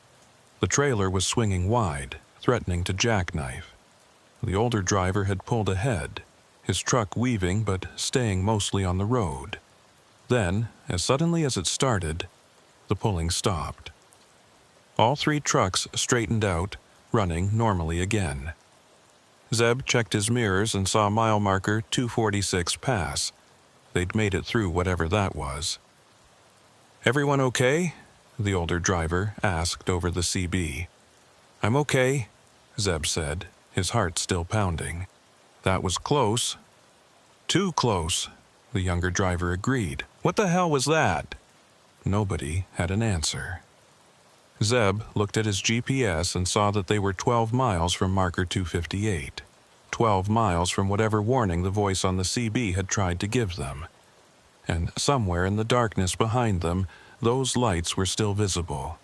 The trailer was swinging wide, threatening to jackknife. The older driver had pulled ahead, his truck weaving but staying mostly on the road. Then, as suddenly as it started, the pulling stopped. All three trucks straightened out, running normally again. Zeb checked his mirrors and saw mile marker 246 pass. They'd made it through whatever that was. "Everyone okay?" the older driver asked over the CB. "I'm okay," Zeb said, his heart still pounding. "That was close." "Too close," the younger driver agreed. "What the hell was that?" Nobody had an answer. Zeb looked at his GPS and saw that they were 12 miles from marker 258. 12 miles from whatever warning the voice on the CB had tried to give them. And somewhere in the darkness behind them, those lights were still visible,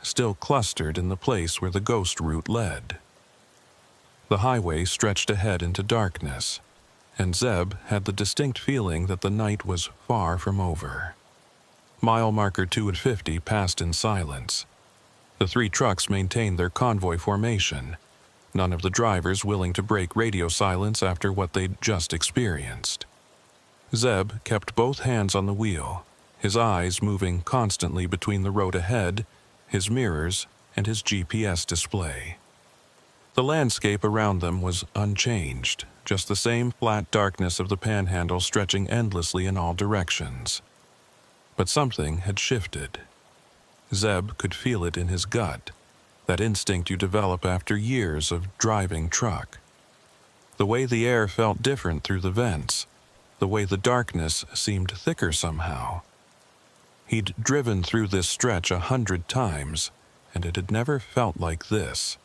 still clustered in the place where the ghost route led. The highway stretched ahead into darkness, and Zeb had the distinct feeling that the night was far from over. Mile marker 250 passed in silence. The three trucks maintained their convoy formation, none of the drivers willing to break radio silence after what they'd just experienced. Zeb kept both hands on the wheel, his eyes moving constantly between the road ahead, his mirrors, and his GPS display. The landscape around them was unchanged, just the same flat darkness of the panhandle stretching endlessly in all directions. But something had shifted. Zeb could feel it in his gut, that instinct you develop after years of driving truck. The way the air felt different through the vents, the way the darkness seemed thicker somehow. He'd driven through this stretch 100 times, and it had never felt like this.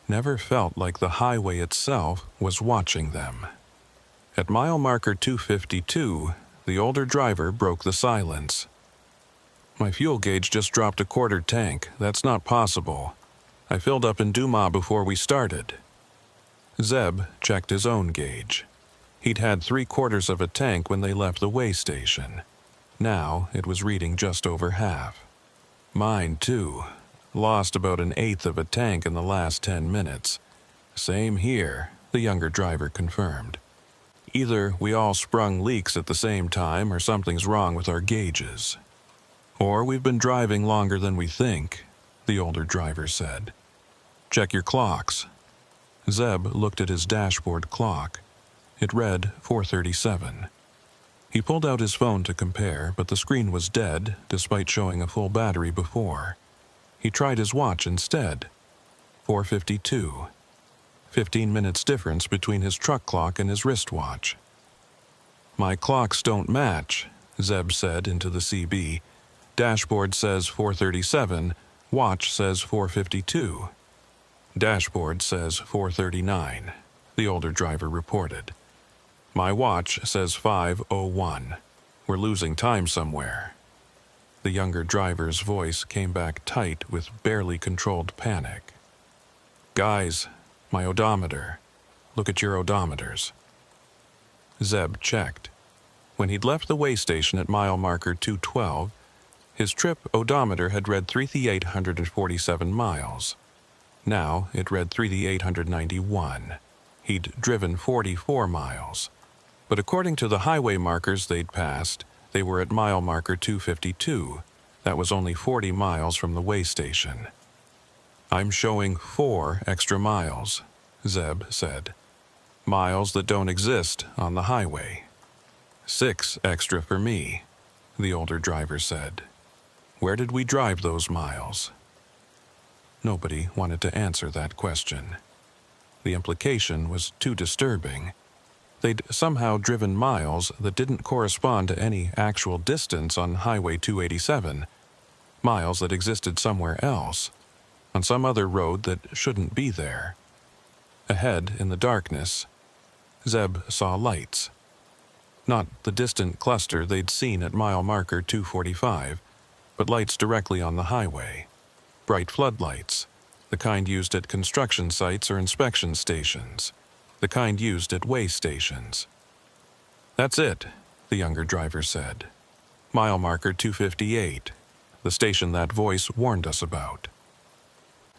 Never felt like the highway itself was watching them. At mile marker 252, the older driver broke the silence. "My fuel gauge just dropped a quarter tank. That's not possible. I filled up in Dumas before we started." Zeb checked his own gauge. He'd had 3/4 of a tank when they left the way station. Now it was reading just over half. "Mine too. Lost about 1/8 of a tank in the last 10 minutes. "Same here," the younger driver confirmed. "Either we all sprung leaks at the same time or something's wrong with our gauges. Or we've been driving longer than we think," the older driver said. "Check your clocks." Zeb looked at his dashboard clock. It read 4:37. He pulled out his phone to compare, but the screen was dead, despite showing a full battery before. He tried his watch instead. 4:52. 15 minutes difference between his truck clock and his wristwatch. "My clocks don't match," Zeb said into the CB. "Dashboard says 4:37, watch says 4:52. "Dashboard says 4:39. the older driver reported. "My watch says 5:01. We're losing time somewhere." The younger driver's voice came back tight with barely controlled panic. "Guys, my odometer. Look at your odometers." Zeb checked. When he'd left the way station at mile marker 212, his trip odometer had read 3,847 miles. Now it read 3,891. He'd driven 44 miles. But according to the highway markers they'd passed, they were at mile marker 252. That was only 40 miles from the way station. "I'm showing 4 extra miles," Zeb said. "Miles that don't exist on the highway." "6 extra for me," the older driver said. "Where did we drive those miles?" Nobody wanted to answer that question. The implication was too disturbing. They'd somehow driven miles that didn't correspond to any actual distance on Highway 287, miles that existed somewhere else, on some other road that shouldn't be there. Ahead, in the darkness, Zeb saw lights. Not the distant cluster they'd seen at mile marker 245, but lights directly on the highway. Bright floodlights, the kind used at construction sites or inspection stations, the kind used at way stations. "That's it," the younger driver said. "Mile marker 258, the station that voice warned us about."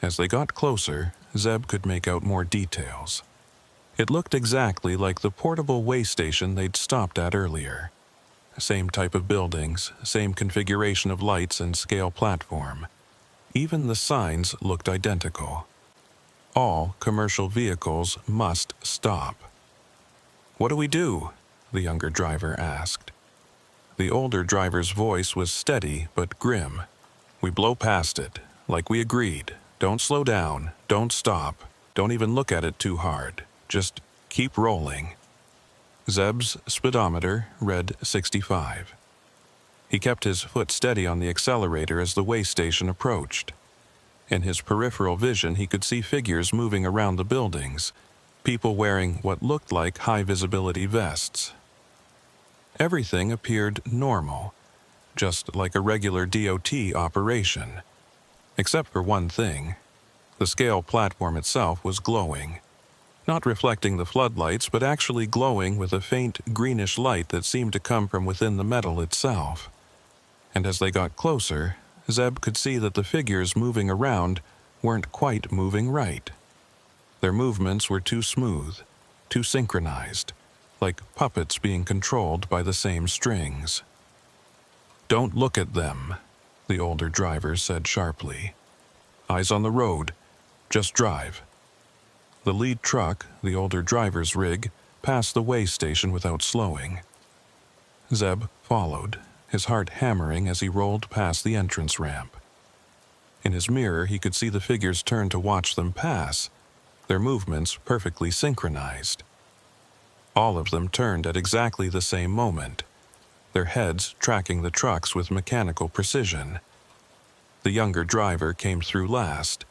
As they got closer, Zeb could make out more details. It looked exactly like the portable way station they'd stopped at earlier. Same type of buildings, same configuration of lights and scale platform. Even the signs looked identical. All commercial vehicles must stop. "What do we do?" the younger driver asked. The older driver's voice was steady but grim. "We blow past it, like we agreed. Don't slow down, don't stop, don't even look at it too hard. Just keep rolling." Zeb's speedometer read 65. He kept his foot steady on the accelerator as the way station approached. In his peripheral vision, he could see figures moving around the buildings, people wearing what looked like high-visibility vests. Everything appeared normal, just like a regular DOT operation. Except for one thing. The scale platform itself was glowing. Not reflecting the floodlights, but actually glowing with a faint greenish light that seemed to come from within the metal itself. And as they got closer, Zeb could see that the figures moving around weren't quite moving right. Their movements were too smooth, too synchronized, like puppets being controlled by the same strings. "Don't look at them," the older driver said sharply. "Eyes on the road. Just drive." The lead truck, the older driver's rig, passed the way station without slowing. Zeb followed, his heart hammering as he rolled past the entrance ramp. In his mirror, he could see the figures turn to watch them pass, their movements perfectly synchronized. All of them turned at exactly the same moment, their heads tracking the trucks with mechanical precision. The younger driver came through last,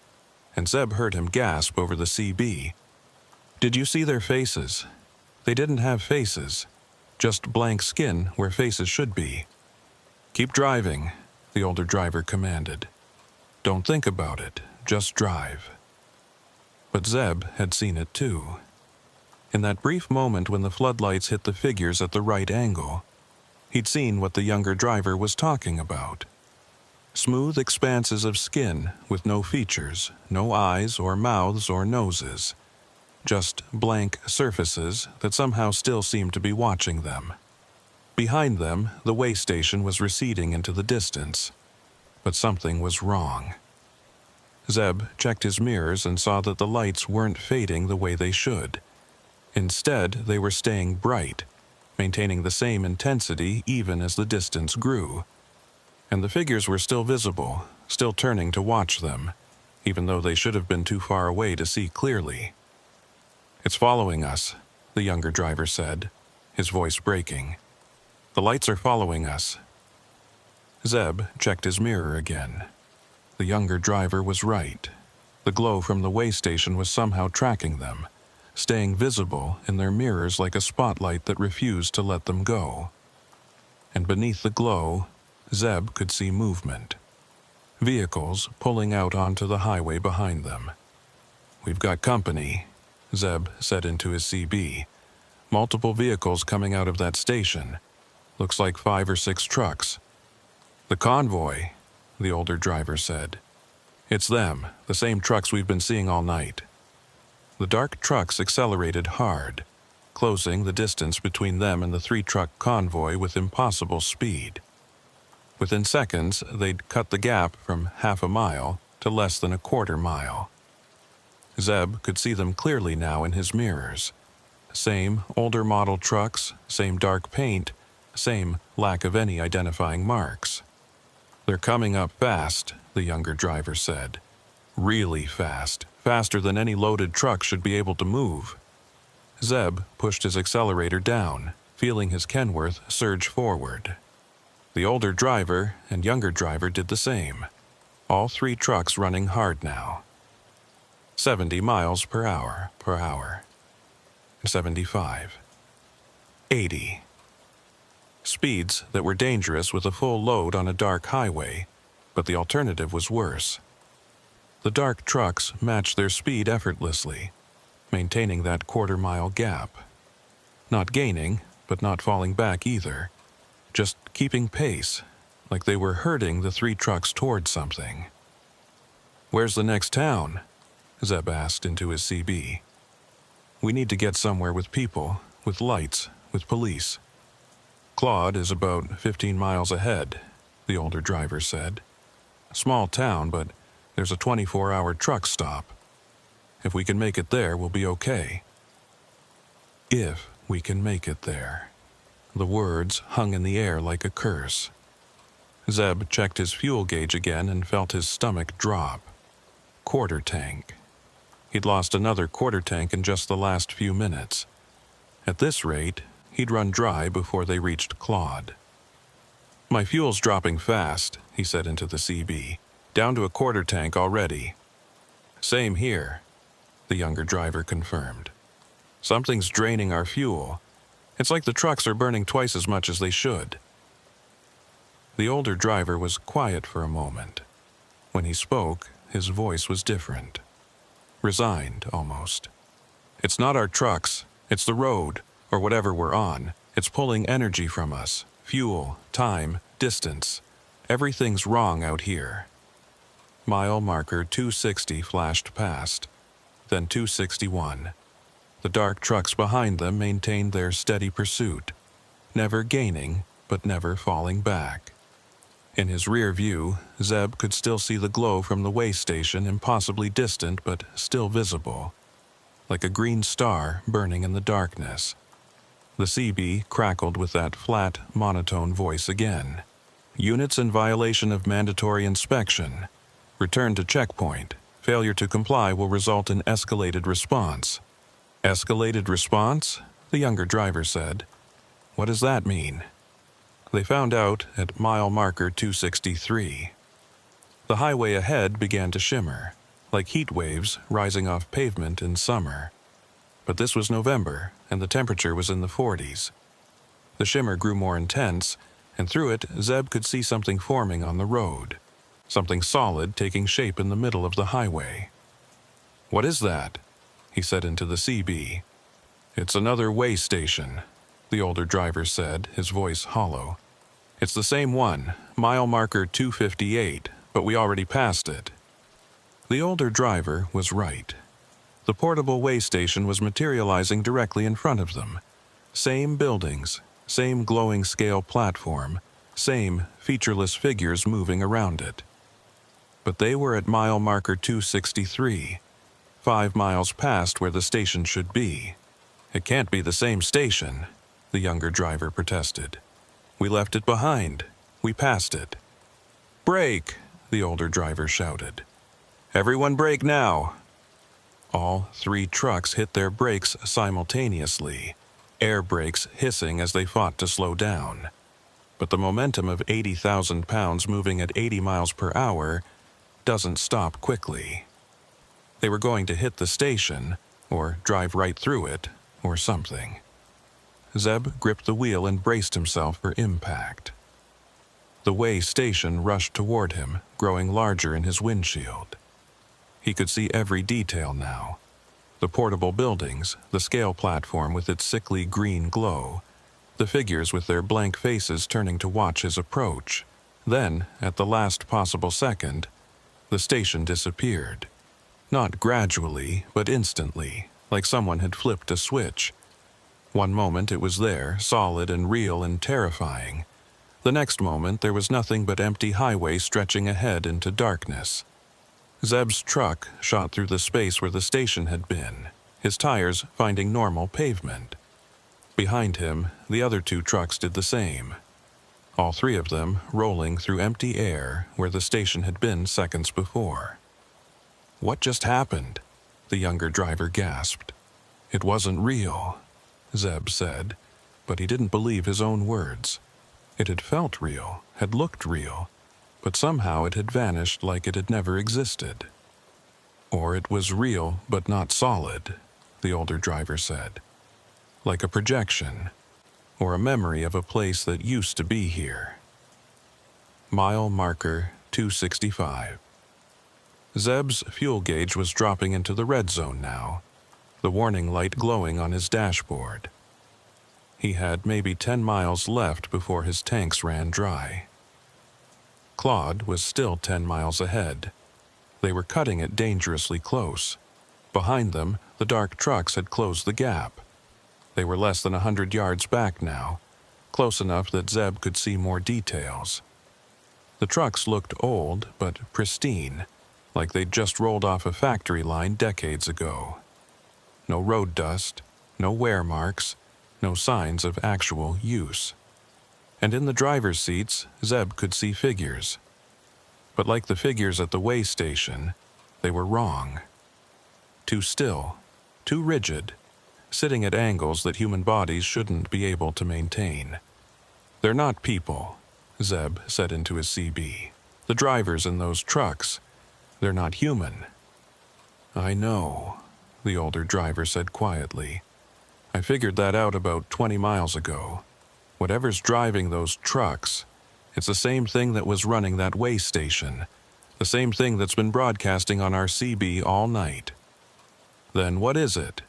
and Zeb heard him gasp over the CB. "Did you see their faces? They didn't have faces, just blank skin where faces should be." "Keep driving," the older driver commanded. "Don't think about it, just drive." But Zeb had seen it too. In that brief moment when the floodlights hit the figures at the right angle, he'd seen what the younger driver was talking about. Smooth expanses of skin with no features, no eyes or mouths or noses. Just blank surfaces that somehow still seemed to be watching them. Behind them, the way station was receding into the distance. But something was wrong. Zeb checked his mirrors and saw that the lights weren't fading the way they should. Instead, they were staying bright, maintaining the same intensity even as the distance grew. And the figures were still visible, still turning to watch them, even though they should have been too far away to see clearly. "It's following us," the younger driver said, his voice breaking. "The lights are following us." Zeb checked his mirror again. The younger driver was right. The glow from the way station was somehow tracking them, staying visible in their mirrors like a spotlight that refused to let them go. And beneath the glow, Zeb could see movement. Vehicles pulling out onto the highway behind them. "We've got company," Zeb said into his CB. "Multiple vehicles coming out of that station. Looks like 5 or 6 trucks." "The convoy," the older driver said. "It's them, the same trucks we've been seeing all night." The dark trucks accelerated hard, closing the distance between them and the 3-truck convoy with impossible speed. Within seconds, they'd cut the gap from half a mile to less than a quarter mile. Zeb could see them clearly now in his mirrors. Same older model trucks, same dark paint, same lack of any identifying marks. "They're coming up fast," the younger driver said. "Really fast, faster than any loaded truck should be able to move." Zeb pushed his accelerator down, feeling his Kenworth surge forward. The older driver and younger driver did the same. All 3 trucks running hard now. 70 miles per hour. 75. 80. Speeds that were dangerous with a full load on a dark highway, but the alternative was worse. The dark trucks matched their speed effortlessly, maintaining that quarter-mile gap. Not gaining, but not falling back either. Just keeping pace, like they were herding the 3 trucks toward something. "Where's the next town?" Zeb asked into his CB. "We need to get somewhere with people, with lights, with police." "Claude is about 15 miles ahead," the older driver said. "Small town, but there's a 24-hour truck stop. If we can make it there, we'll be okay." If we can make it there. The words hung in the air like a curse. Zeb checked his fuel gauge again and felt his stomach drop. Quarter tank. He'd lost another quarter tank in just the last few minutes. At this rate, he'd run dry before they reached Claude. "My fuel's dropping fast," he said into the CB. "Down to a quarter tank already." "Same here," the younger driver confirmed. "Something's draining our fuel. It's like the trucks are burning twice as much as they should." The older driver was quiet for a moment. When he spoke, his voice was different. Resigned, almost. "It's not our trucks. It's the road, or whatever we're on. It's pulling energy from us. Fuel, time, distance. Everything's wrong out here." Mile marker 260 flashed past, then 261. The dark trucks behind them maintained their steady pursuit, never gaining, but never falling back. In his rear view, Zeb could still see the glow from the way station, impossibly distant but still visible, like a green star burning in the darkness. The CB crackled with that flat, monotone voice again. "Units in violation of mandatory inspection. Return to checkpoint. Failure to comply will result in escalated response." "Escalated response?" the younger driver said. "What does that mean?" They found out at mile marker 263. The highway ahead began to shimmer, like heat waves rising off pavement in summer. But this was November, and the temperature was in the 40s. The shimmer grew more intense, and through it Zeb could see something forming on the road, something solid taking shape in the middle of the highway. "What is that?" he said into the CB. "It's another way station," the older driver said, his voice hollow. "It's the same one, mile marker 258, but we already passed it." The older driver was right. The portable way station was materializing directly in front of them. Same buildings, same glowing scale platform, same featureless figures moving around it. But they were at mile marker 263, 5 miles past where the station should be. "It can't be the same station," the younger driver protested. "We left it behind. We passed it." "Brake!" the older driver shouted. "Everyone brake now!" All 3 trucks hit their brakes simultaneously, air brakes hissing as they fought to slow down. But the momentum of 80,000 pounds moving at 80 miles per hour doesn't stop quickly. They were going to hit the station or drive right through it, or something. Zeb gripped the wheel and braced himself for impact. The way station rushed toward him, growing larger in his windshield. He could see every detail now. The portable buildings, the scale platform with its sickly green glow, the figures with their blank faces turning to watch his approach. Then, at the last possible second, the station disappeared. Not gradually, but instantly, like someone had flipped a switch. One moment it was there, solid and real and terrifying. The next moment there was nothing but empty highway stretching ahead into darkness. Zeb's truck shot through the space where the station had been, his tires finding normal pavement. Behind him, the other two trucks did the same. All three of them rolling through empty air where the station had been seconds before. "What just happened?" the younger driver gasped. "It wasn't real," Zeb said, but he didn't believe his own words. It had felt real, had looked real, but somehow it had vanished like it had never existed. "Or it was real but not solid," the older driver said. "Like a projection, or a memory of a place that used to be here." Mile marker 265. Zeb's fuel gauge was dropping into the red zone now, the warning light glowing on his dashboard. He had maybe 10 miles left before his tanks ran dry. Claude was still 10 miles ahead. They were cutting it dangerously close. Behind them, the dark trucks had closed the gap. They were less than 100 yards back now, close enough that Zeb could see more details. The trucks looked old but pristine, like they'd just rolled off a factory line decades ago. No road dust, no wear marks, no signs of actual use. And in the driver's seats, Zeb could see figures. But like the figures at the way station, they were wrong. Too still, too rigid, sitting at angles that human bodies shouldn't be able to maintain. "They're not people," Zeb said into his CB. "The drivers in those trucks, they're not human." "I know," the older driver said quietly. "I figured that out about 20 miles ago. Whatever's driving those trucks, it's the same thing that was running that way station, the same thing that's been broadcasting on our CB all night." "Then what is it?"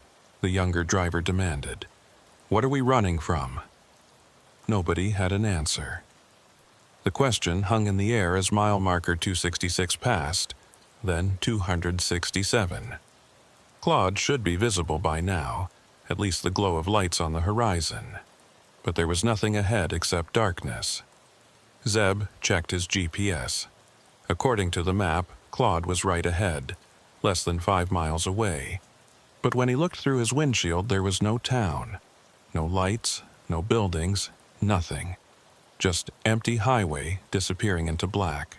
the younger driver demanded. "What are we running from?" Nobody had an answer. The question hung in the air as mile marker 266 passed, then 267. Claude should be visible by now, at least the glow of lights on the horizon. But there was nothing ahead except darkness. Zeb checked his GPS. According to the map, Claude was right ahead, less than 5 miles away. But when he looked through his windshield, there was no town. No lights, no buildings, nothing. Just empty highway disappearing into black.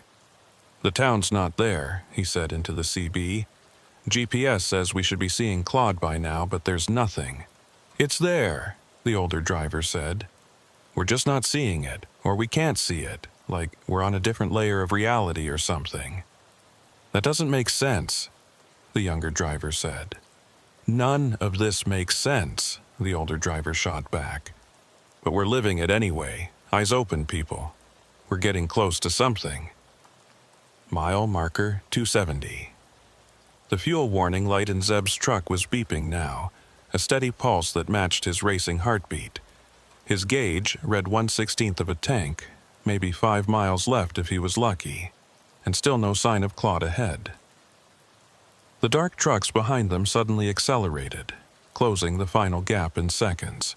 "The town's not there," he said into the CB. "GPS says we should be seeing Claude by now, but there's nothing." "It's there," the older driver said. "We're just not seeing it, or we can't see it, like we're on a different layer of reality or something." "That doesn't make sense," the younger driver said. "None of this makes sense," the older driver shot back. "But we're living it anyway. Eyes open, people. We're getting close to something." Mile marker 270. The fuel warning light in Zeb's truck was beeping now, a steady pulse that matched his racing heartbeat. His gauge read 1/16 of a tank, maybe 5 miles left if he was lucky, and still no sign of Claude ahead. The dark trucks behind them suddenly accelerated, closing the final gap in seconds.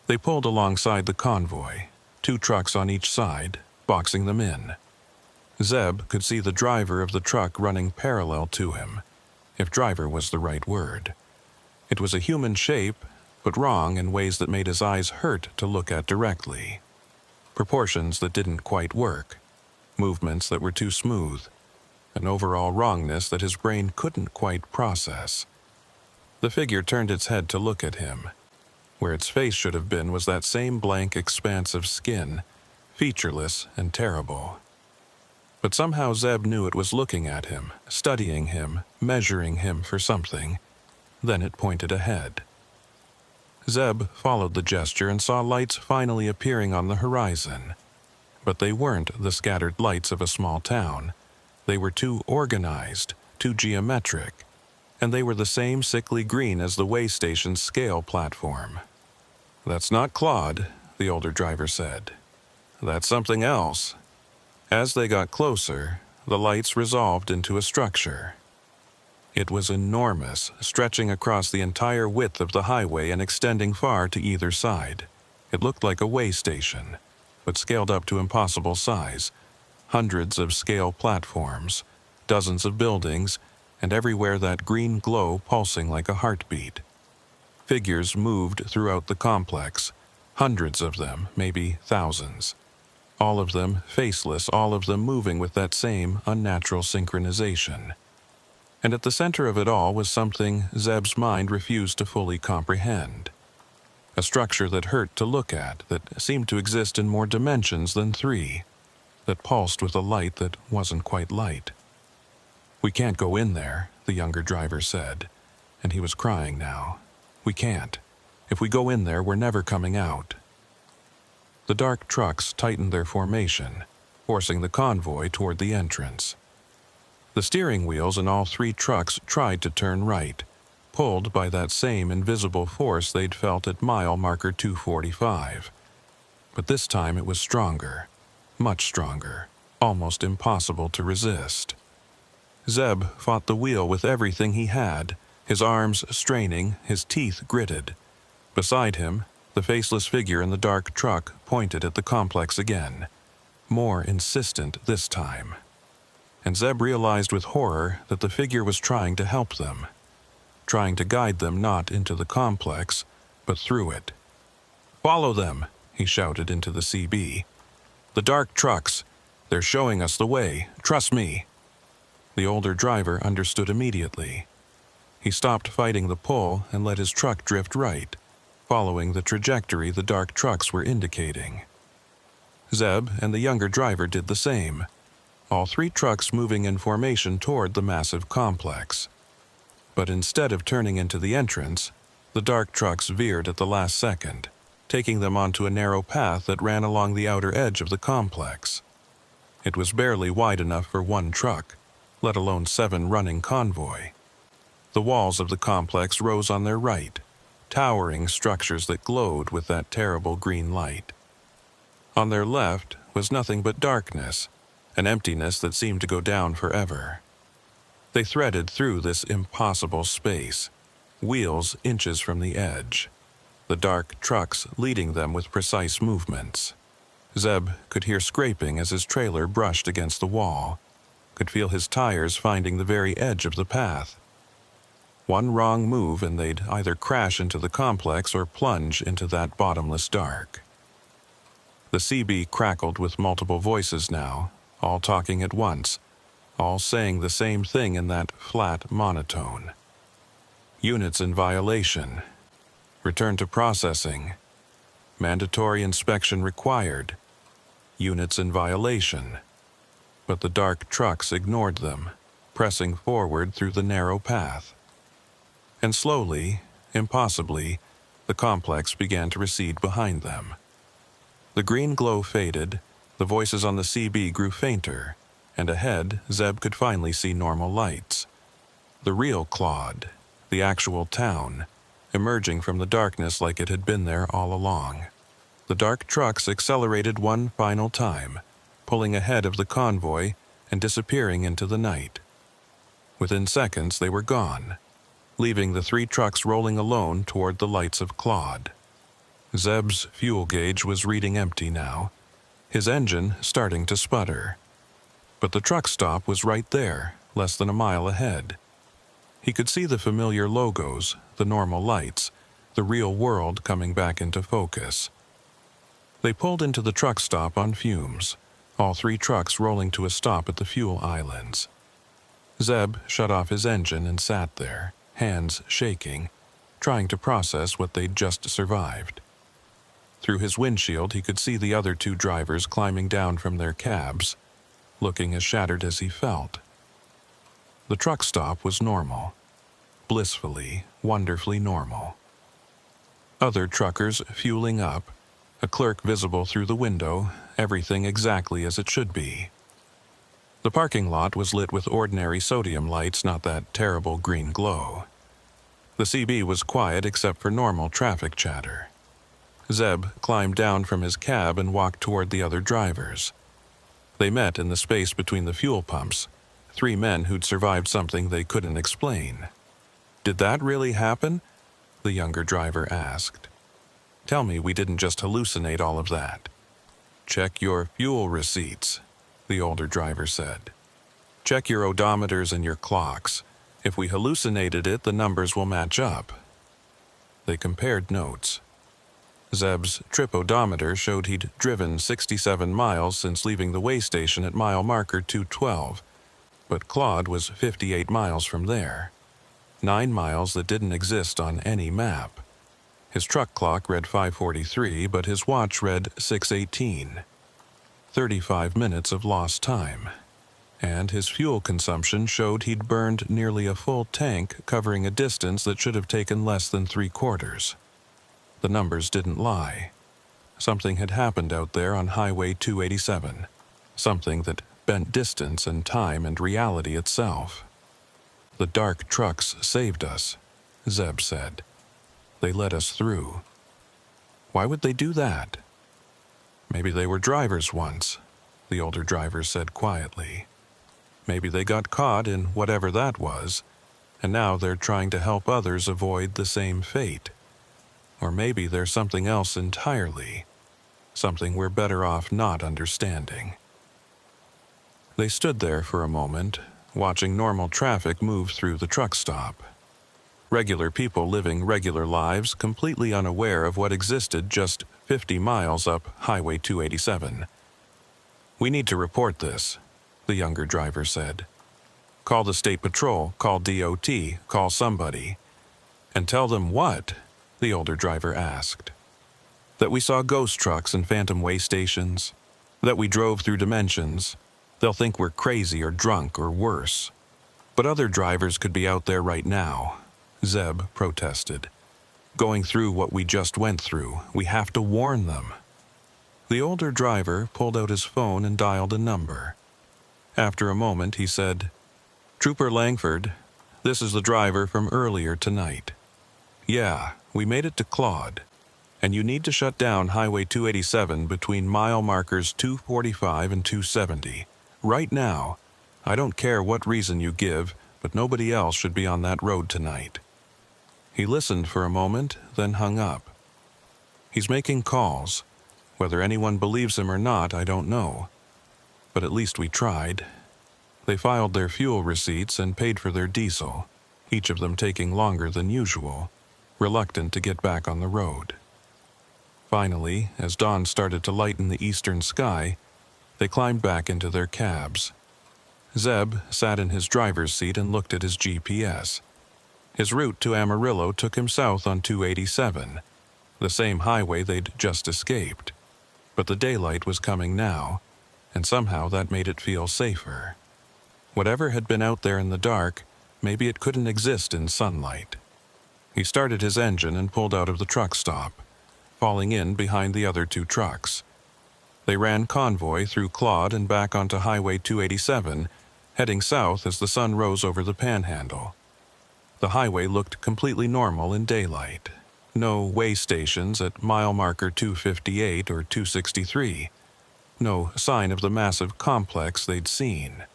They pulled alongside the convoy, 2 trucks on each side, boxing them in. Zeb could see the driver of the truck running parallel to him, if driver was the right word. It was a human shape, but wrong in ways that made his eyes hurt to look at directly. Proportions that didn't quite work, movements that were too smooth, an overall wrongness that his brain couldn't quite process. The figure turned its head to look at him. Where its face should have been was that same blank expanse of skin, featureless and terrible. But somehow Zeb knew it was looking at him, studying him, measuring him for something. Then it pointed ahead. Zeb followed the gesture and saw lights finally appearing on the horizon. But they weren't the scattered lights of a small town. They were too organized, too geometric, and they were the same sickly green as the way station's scale platform. "That's not Claude," the older driver said. "That's something else." As they got closer, the lights resolved into a structure. It was enormous, stretching across the entire width of the highway and extending far to either side. It looked like a way station, but scaled up to impossible size. Hundreds of scale platforms, dozens of buildings, and everywhere that green glow pulsing like a heartbeat. Figures moved throughout the complex, hundreds of them, maybe thousands. All of them faceless, all of them moving with that same unnatural synchronization. And at the center of it all was something Zeb's mind refused to fully comprehend. A structure that hurt to look at, that seemed to exist in more dimensions than 3, that pulsed with a light that wasn't quite light. "We can't go in there," the younger driver said, and he was crying now. "We can't. If we go in there, we're never coming out." The dark trucks tightened their formation, forcing the convoy toward the entrance. The steering wheels in all 3 trucks tried to turn right, pulled by that same invisible force they'd felt at mile marker 245. But this time it was stronger, much stronger, almost impossible to resist. Zeb fought the wheel with everything he had, his arms straining, his teeth gritted. Beside him, the faceless figure in the dark truck pointed at the complex again, more insistent this time. And Zeb realized with horror that the figure was trying to help them, trying to guide them not into the complex, but through it. "Follow them," he shouted into the CB. "The dark trucks. They're showing us the way. Trust me." The older driver understood immediately. He stopped fighting the pull and let his truck drift right, following the trajectory the dark trucks were indicating. Zeb and the younger driver did the same, all 3 trucks moving in formation toward the massive complex. But instead of turning into the entrance, the dark trucks veered at the last second, taking them onto a narrow path that ran along the outer edge of the complex. It was barely wide enough for 1 truck, let alone 7 running convoy. The walls of the complex rose on their right, towering structures that glowed with that terrible green light. On their left was nothing but darkness, an emptiness that seemed to go down forever. They threaded through this impossible space, wheels inches from the edge, the dark trucks leading them with precise movements. Zeb could hear scraping as his trailer brushed against the wall, could feel his tires finding the very edge of the path. One wrong move and they'd either crash into the complex or plunge into that bottomless dark. The CB crackled with multiple voices now, all talking at once, all saying the same thing in that flat monotone. "Units in violation. Return to processing. Mandatory inspection required. Units in violation." But the dark trucks ignored them, pressing forward through the narrow path. And slowly, impossibly, the complex began to recede behind them. The green glow faded, the voices on the CB grew fainter, and ahead Zeb could finally see normal lights. The real Claude, the actual town, emerging from the darkness like it had been there all along. The dark trucks accelerated one final time, pulling ahead of the convoy and disappearing into the night. Within seconds they were gone, leaving the 3 trucks rolling alone toward the lights of Claude. Zeb's fuel gauge was reading empty now, his engine starting to sputter. But the truck stop was right there, less than a mile ahead. He could see the familiar logos, the normal lights, the real world coming back into focus. They pulled into the truck stop on fumes, all 3 trucks rolling to a stop at the fuel islands. Zeb shut off his engine and sat there, hands shaking, trying to process what they'd just survived. Through his windshield he could see the other 2 drivers climbing down from their cabs, looking as shattered as he felt. The truck stop was normal. blissfully, wonderfully normal. Other truckers fueling up, a clerk visible through the window, everything exactly as it should be. The parking lot was lit with ordinary sodium lights, not that terrible green glow. The CB was quiet except for normal traffic chatter. Zeb climbed down from his cab and walked toward the other drivers. They met in the space between the fuel pumps, 3 men who'd survived something they couldn't explain. "Did that really happen?" the younger driver asked. "Tell me we didn't just hallucinate all of that." "Check your fuel receipts," the older driver said. "Check your odometers and your clocks. If we hallucinated it, the numbers will match up." They compared notes. Zeb's trip odometer showed he'd driven 67 miles since leaving the way station at mile marker 212, but Claude was 58 miles from there. 9 miles that didn't exist on any map. His truck clock read 5:43, but his watch read 6:18. 35 minutes of lost time. And his fuel consumption showed he'd burned nearly a full tank, covering a distance that should have taken less than 3/4. The numbers didn't lie. Something had happened out there on Highway 287. Something that bent distance and time and reality itself. "The dark trucks saved us," Zeb said. "They let us through." "Why would they do that?" "Maybe they were drivers once," the older driver said quietly. "Maybe they got caught in whatever that was, and now they're trying to help others avoid the same fate. Or maybe there's something else entirely, something we're better off not understanding." They stood there for a moment, watching normal traffic move through the truck stop. Regular people living regular lives, completely unaware of what existed just 50 miles up Highway 287. "We need to report this," the younger driver said. "Call the state patrol, call DOT, call somebody." "And tell them what?" the older driver asked. "That we saw ghost trucks and phantom way stations. That we drove through dimensions. They'll think we're crazy or drunk or worse." "But other drivers could be out there right now," Zeb protested. "Going through what we just went through. We have to warn them." The older driver pulled out his phone and dialed a number. After a moment, he said, "Trooper Langford, this is the driver from earlier tonight. Yeah, we made it to Claude, and you need to shut down Highway 287 between mile markers 245 and 270. Right now. I don't care what reason you give, but nobody else should be on that road tonight." He listened for a moment, then hung up. "He's making calls. Whether anyone believes him or not, I don't know. But at least we tried." They filed their fuel receipts and paid for their diesel, each of them taking longer than usual, reluctant to get back on the road. Finally, as dawn started to lighten the eastern sky, they climbed back into their cabs. Zeb sat in his driver's seat and looked at his GPS. His route to Amarillo took him south on 287, the same highway they'd just escaped. But the daylight was coming now, and somehow that made it feel safer. Whatever had been out there in the dark, maybe it couldn't exist in sunlight. He started his engine and pulled out of the truck stop, falling in behind the other 2 trucks. They ran convoy through Claude and back onto Highway 287, heading south as the sun rose over the Panhandle. The highway looked completely normal in daylight. No way stations at mile marker 258 or 263. No sign of the massive complex they'd seen.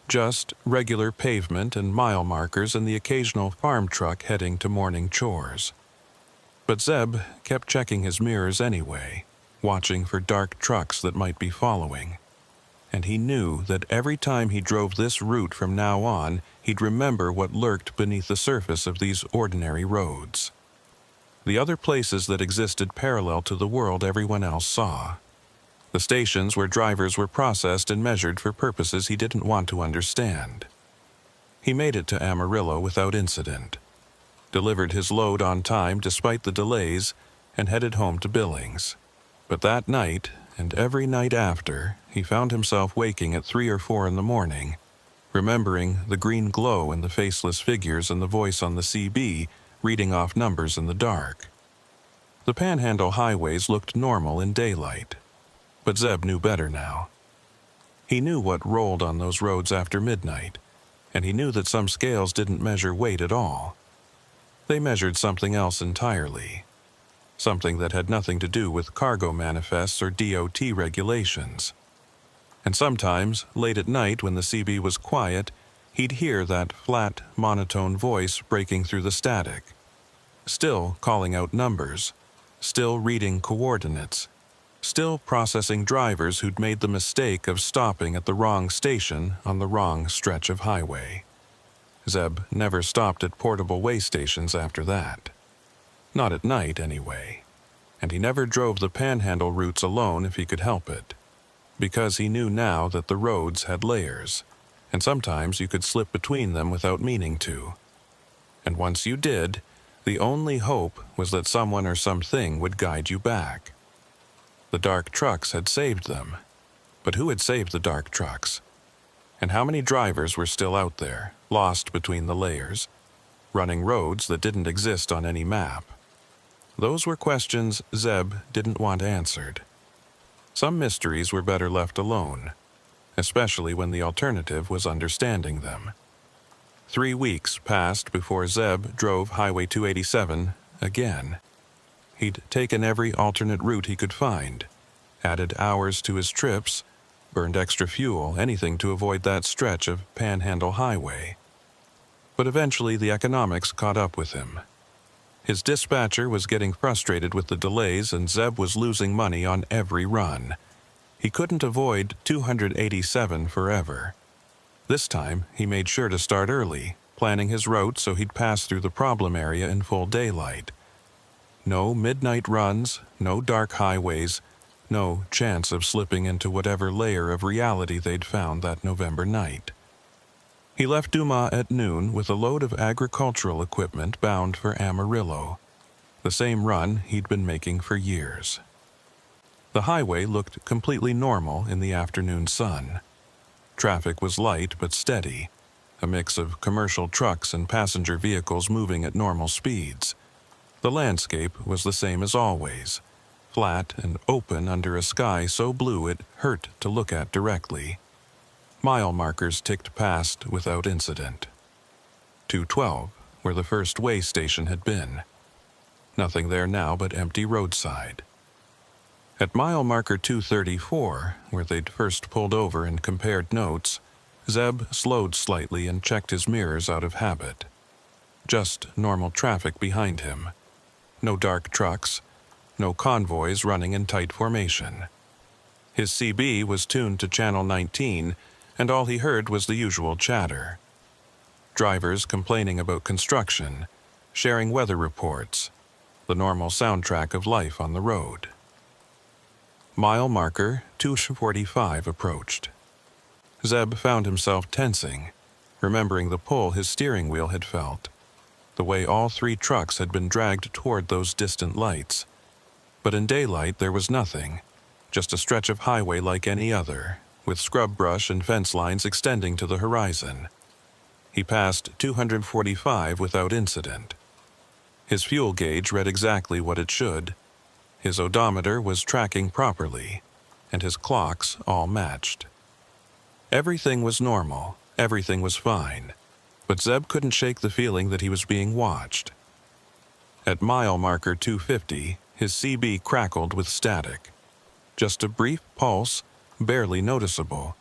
Just regular pavement and mile markers and the occasional farm truck heading to morning chores. But Zeb kept checking his mirrors anyway, watching for dark trucks that might be following. And he knew that every time he drove this route from now on, he'd remember what lurked beneath the surface of these ordinary roads. The other places that existed parallel to the world everyone else saw. The stations where drivers were processed and measured for purposes he didn't want to understand. He made it to Amarillo without incident, delivered his load on time despite the delays, and headed home to Billings. But that night, and every night after, he found himself waking at 3 or 4 in the morning, remembering the green glow in the faceless figures and the voice on the CB reading off numbers in the dark. The Panhandle highways looked normal in daylight, but Zeb knew better now. He knew what rolled on those roads after midnight, and he knew that some scales didn't measure weight at all. They measured something else entirely, something that had nothing to do with cargo manifests or DOT regulations. And sometimes, late at night when the CB was quiet, he'd hear that flat, monotone voice breaking through the static, still calling out numbers, still reading coordinates, still processing drivers who'd made the mistake of stopping at the wrong station on the wrong stretch of highway. Zeb never stopped at portable way stations after that. Not at night, anyway. And he never drove the Panhandle routes alone if he could help it, because he knew now that the roads had layers, and sometimes you could slip between them without meaning to. And once you did, the only hope was that someone or something would guide you back. The dark trucks had saved them, but who had saved the dark trucks? And how many drivers were still out there, lost between the layers, running roads that didn't exist on any map? Those were questions Zeb didn't want answered. Some mysteries were better left alone, especially when the alternative was understanding them. 3 weeks passed before Zeb drove Highway 287 again. He'd taken every alternate route he could find, added hours to his trips, burned extra fuel, anything to avoid that stretch of Panhandle Highway. But eventually the economics caught up with him. His dispatcher was getting frustrated with the delays and Zeb was losing money on every run. He couldn't avoid 287 forever. This time, he made sure to start early, planning his route so he'd pass through the problem area in full daylight. No midnight runs, no dark highways, no chance of slipping into whatever layer of reality they'd found that November night. He left Dumas at noon with a load of agricultural equipment bound for Amarillo, the same run he'd been making for years. The highway looked completely normal in the afternoon sun. Traffic was light but steady, a mix of commercial trucks and passenger vehicles moving at normal speeds. The landscape was the same as always, flat and open under a sky so blue it hurt to look at directly. Mile markers ticked past without incident. 212, where the first way station had been. Nothing there now but empty roadside. At mile marker 234, where they'd first pulled over and compared notes, Zeb slowed slightly and checked his mirrors out of habit. Just normal traffic behind him. No dark trucks, no convoys running in tight formation. His CB was tuned to channel 19, and all he heard was the usual chatter. Drivers complaining about construction, sharing weather reports, the normal soundtrack of life on the road. Mile marker 245 approached. Zeb found himself tensing, remembering the pull his steering wheel had felt, the way all 3 trucks had been dragged toward those distant lights. But in daylight there was nothing, just a stretch of highway like any other, with scrub brush and fence lines extending to the horizon. He passed 245 without incident. His fuel gauge read exactly what it should. His odometer was tracking properly, and his clocks all matched. Everything was normal, everything was fine, but Zeb couldn't shake the feeling that he was being watched. At mile marker 250, his CB crackled with static. Just a brief pulse, barely noticeable,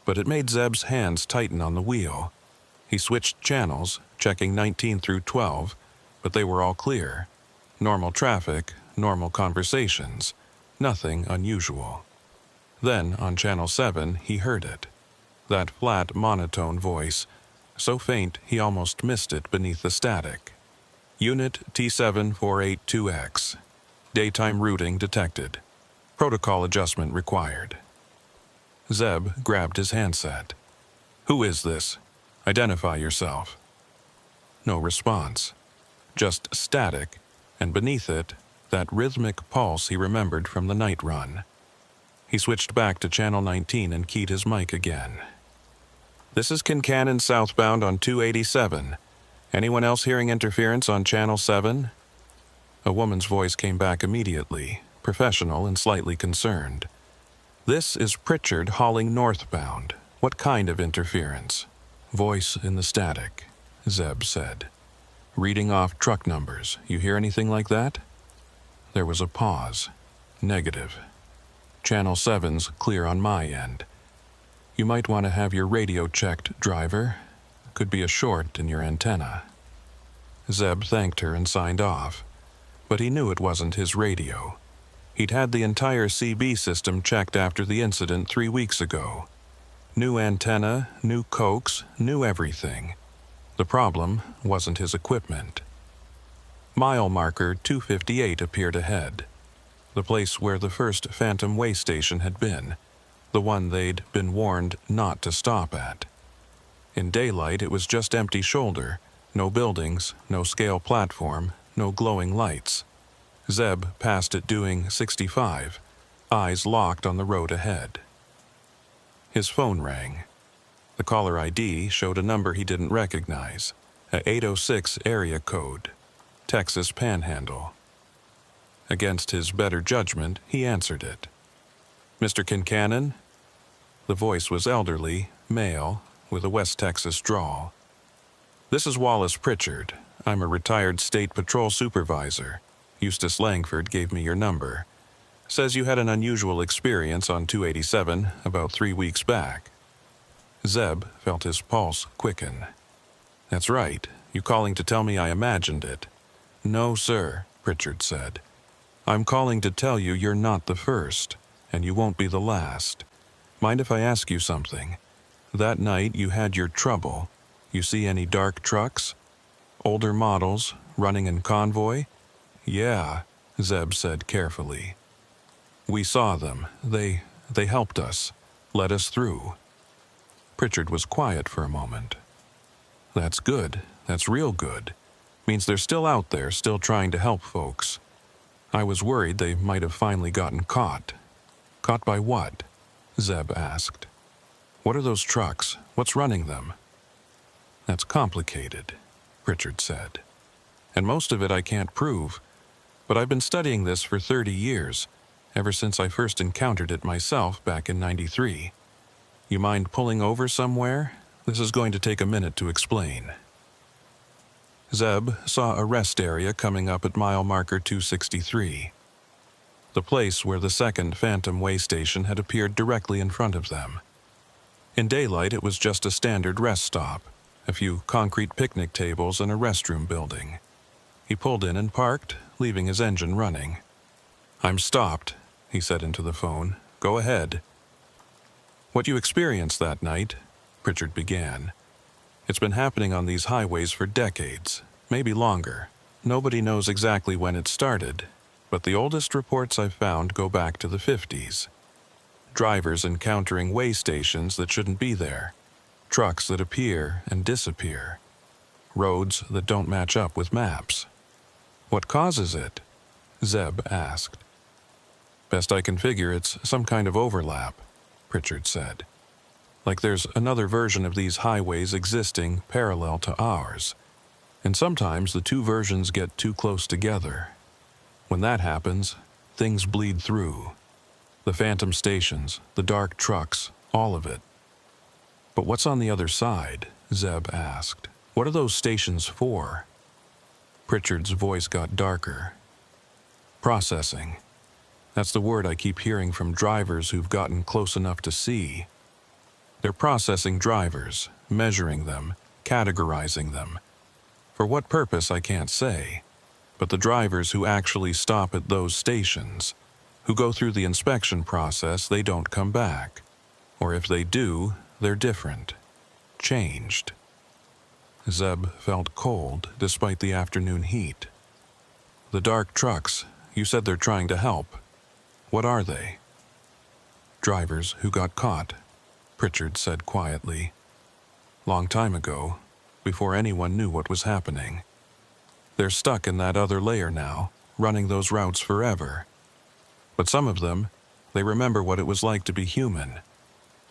but it made Zeb's hands tighten on the wheel. He switched channels, checking 19 through 12, but they were all clear. Normal traffic, normal conversations, nothing unusual. Then, on channel 7, he heard it. That flat, monotone voice, so faint he almost missed it beneath the static. Unit T7482X. Daytime routing detected. Protocol adjustment required. Zeb grabbed his handset. "Who is this? Identify yourself." No response. Just static, and beneath it, that rhythmic pulse he remembered from the night run. He switched back to channel 19 and keyed his mic again. This is Kincannon southbound on 287. Anyone else hearing interference on Channel 7? A woman's voice came back immediately, professional and slightly concerned. This is Pritchard hauling northbound. What kind of interference? Voice in the static, Zeb said. Reading off truck numbers. You hear anything like that? There was a pause. Negative. Channel 7's clear on my end. You might want to have your radio checked, driver. Could be a short in your antenna. Zeb thanked her and signed off. But he knew it wasn't his radio. He'd had the entire CB system checked after the incident 3 weeks ago. New antenna, new coax, new everything. The problem wasn't his equipment. Mile marker 258 appeared ahead. The place where the first Phantom way station had been. The one they'd been warned not to stop at. In daylight, it was just empty shoulder. No buildings, no scale platform, no glowing lights. Zeb passed it doing 65, eyes locked on the road ahead. His phone rang. The caller ID showed a number he didn't recognize, a 806 area code, Texas Panhandle. Against his better judgment, he answered it. Mr. Kincannon? The voice was elderly, male, with a West Texas drawl. This is Wallace Pritchard. I'm a retired state patrol supervisor. Eustace Langford gave me your number. Says you had an unusual experience on 287 about 3 weeks back. Zeb felt his pulse quicken. That's right. You calling to tell me I imagined it? No, sir, Pritchard said. I'm calling to tell you you're not the first, and you won't be the last. Mind if I ask you something? That night you had your trouble. You see any dark trucks? Older models, running in convoy? Yeah, Zeb said carefully. We saw them. They helped us, let us through. Pritchard was quiet for a moment. That's good. That's real good. Means they're still out there, still trying to help folks. I was worried they might have finally gotten caught. Caught by what? Zeb asked. What are those trucks? What's running them? That's complicated, Pritchard said. And most of it I can't prove. But I've been studying this for 30 years, ever since I first encountered it myself back in '93. You mind pulling over somewhere? This is going to take a minute to explain. Zeb saw a rest area coming up at mile marker 263. The place where the second Phantom way station had appeared directly in front of them. In daylight, it was just a standard rest stop, a few concrete picnic tables and a restroom building. He pulled in and parked, leaving his engine running. I'm stopped, he said into the phone. Go ahead. What you experienced that night, Pritchard began. It's been happening on these highways for decades, maybe longer. Nobody knows exactly when it started, but the oldest reports I've found go back to the 50s. Drivers encountering way stations that shouldn't be there. Trucks that appear and disappear. Roads that don't match up with maps. What causes it? Zeb asked. Best I can figure, it's some kind of overlap, Pritchard said. Like there's another version of these highways existing parallel to ours. And sometimes the two versions get too close together. When that happens, things bleed through. The Phantom stations, the dark trucks, all of it. But what's on the other side? Zeb asked. What are those stations for? Pritchard's voice got darker. Processing. That's the word I keep hearing from drivers who've gotten close enough to see. They're processing drivers, measuring them, categorizing them. For what purpose, I can't say. But the drivers who actually stop at those stations, who go through the inspection process, they don't come back. Or if they do, they're different. Changed. Zeb felt cold despite the afternoon heat. The dark trucks, you said they're trying to help. What are they? Drivers who got caught, Pritchard said quietly. Long time ago, before anyone knew what was happening. They're stuck in that other layer now, running those routes forever. But some of them, they remember what it was like to be human.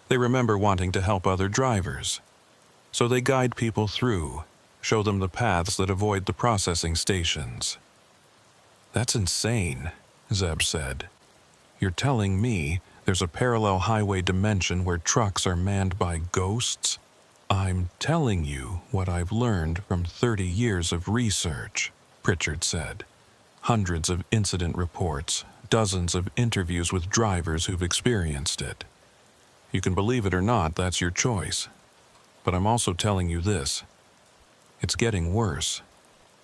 They remember wanting to help other drivers, So they guide people through, show them the paths that avoid the processing stations. That's insane, Zeb said. You're telling me there's a parallel highway dimension where trucks are manned by ghosts? I'm telling you what I've learned from 30 years of research, Pritchard said. Hundreds of incident reports, dozens of interviews with drivers who've experienced it. You can believe it or not, that's your choice. But I'm also telling you this. It's getting worse.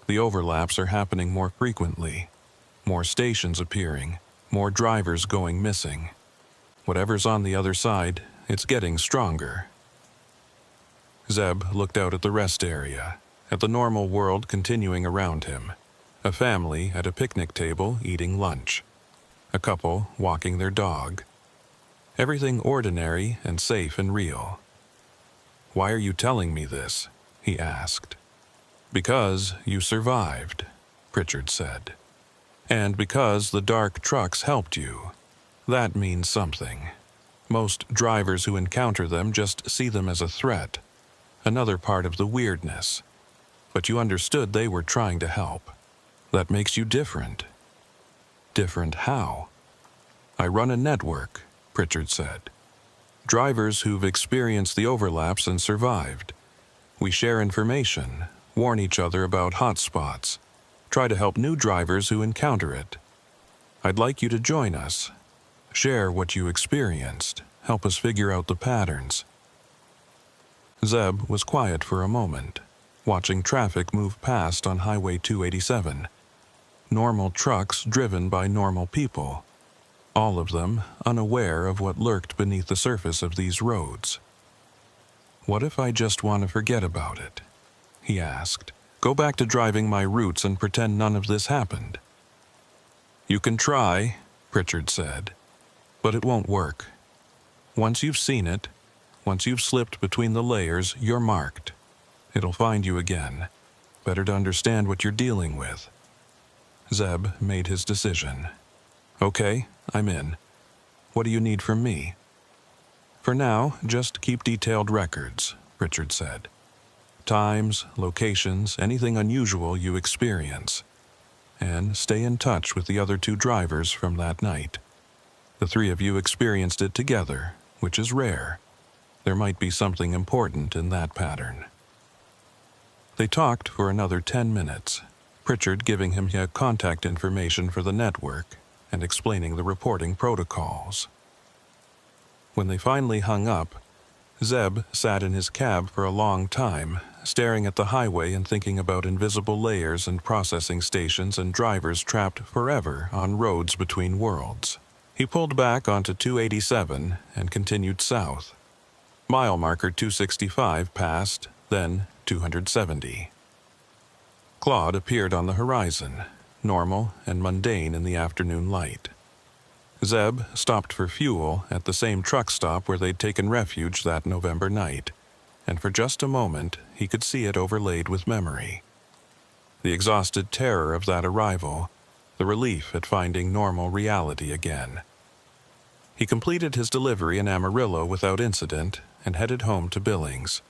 The overlaps are happening more frequently. More stations appearing, more drivers going missing. Whatever's on the other side, it's getting stronger. Zeb looked out at the rest area, at the normal world continuing around him. A family at a picnic table eating lunch. A couple walking their dog. Everything ordinary and safe and real. Why are you telling me this? He asked. Because you survived, Pritchard said. And because the dark trucks helped you. That means something. Most drivers who encounter them just see them as a threat. Another part of the weirdness. But you understood they were trying to help. That makes you different. Different how? I run a network, Pritchard said. Drivers who've experienced the overlaps and survived. We share information, warn each other about hot spots, try to help new drivers who encounter it. I'd like you to join us. Share what you experienced, help us figure out the patterns. Zeb was quiet for a moment, watching traffic move past on Highway 287. Normal trucks driven by normal people. All of them unaware of what lurked beneath the surface of these roads. What if I just want to forget about it? He asked. Go back to driving my routes and pretend none of this happened. You can try, Pritchard said, but it won't work. Once you've seen it, once you've slipped between the layers, you're marked. It'll find you again. Better to understand what you're dealing with. Zeb made his decision. Okay, I'm in. What do you need from me? For now, just keep detailed records, Pritchard said. Times, locations, anything unusual you experience. And stay in touch with the other two drivers from that night. The three of you experienced it together, which is rare. There might be something important in that pattern. They talked for another 10 minutes, Pritchard giving him contact information for the network and explaining the reporting protocols. When they finally hung up, Zeb sat in his cab for a long time, staring at the highway and thinking about invisible layers and processing stations and drivers trapped forever on roads between worlds. He pulled back onto 287 and continued south. Mile marker 265 passed, then 270. Claude appeared on the horizon, normal and mundane in the afternoon light. Zeb stopped for fuel at the same truck stop where they'd taken refuge that November night, and for just a moment he could see it overlaid with memory. The exhausted terror of that arrival, the relief at finding normal reality again. He completed his delivery in Amarillo without incident and headed home to Billings.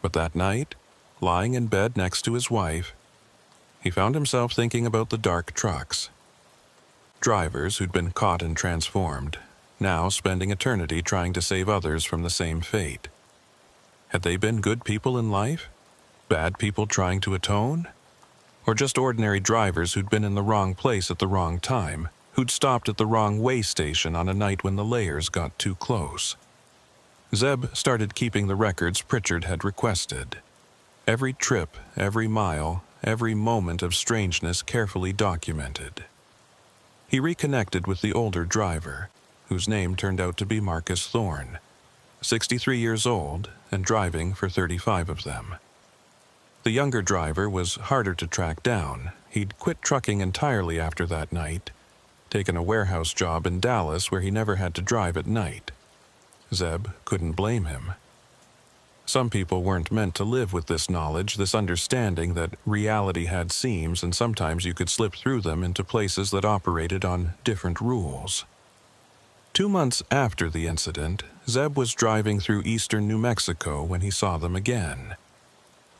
But that night, lying in bed next to his wife, he found himself thinking about the dark trucks. Drivers who'd been caught and transformed, now spending eternity trying to save others from the same fate. Had they been good people in life? Bad people trying to atone? Or just ordinary drivers who'd been in the wrong place at the wrong time, who'd stopped at the wrong way station on a night when the layers got too close? Zeb started keeping the records Pritchard had requested. Every trip, every mile, every moment of strangeness carefully documented. He reconnected with the older driver, whose name turned out to be Marcus Thorne, 63 years old and driving for 35 of them. The younger driver was harder to track down. He'd quit trucking entirely after that night, taken a warehouse job in Dallas where he never had to drive at night. Zeb couldn't blame him. Some people weren't meant to live with this knowledge, this understanding that reality had seams and sometimes you could slip through them into places that operated on different rules. 2 months after the incident, Zeb was driving through eastern New Mexico when he saw them again.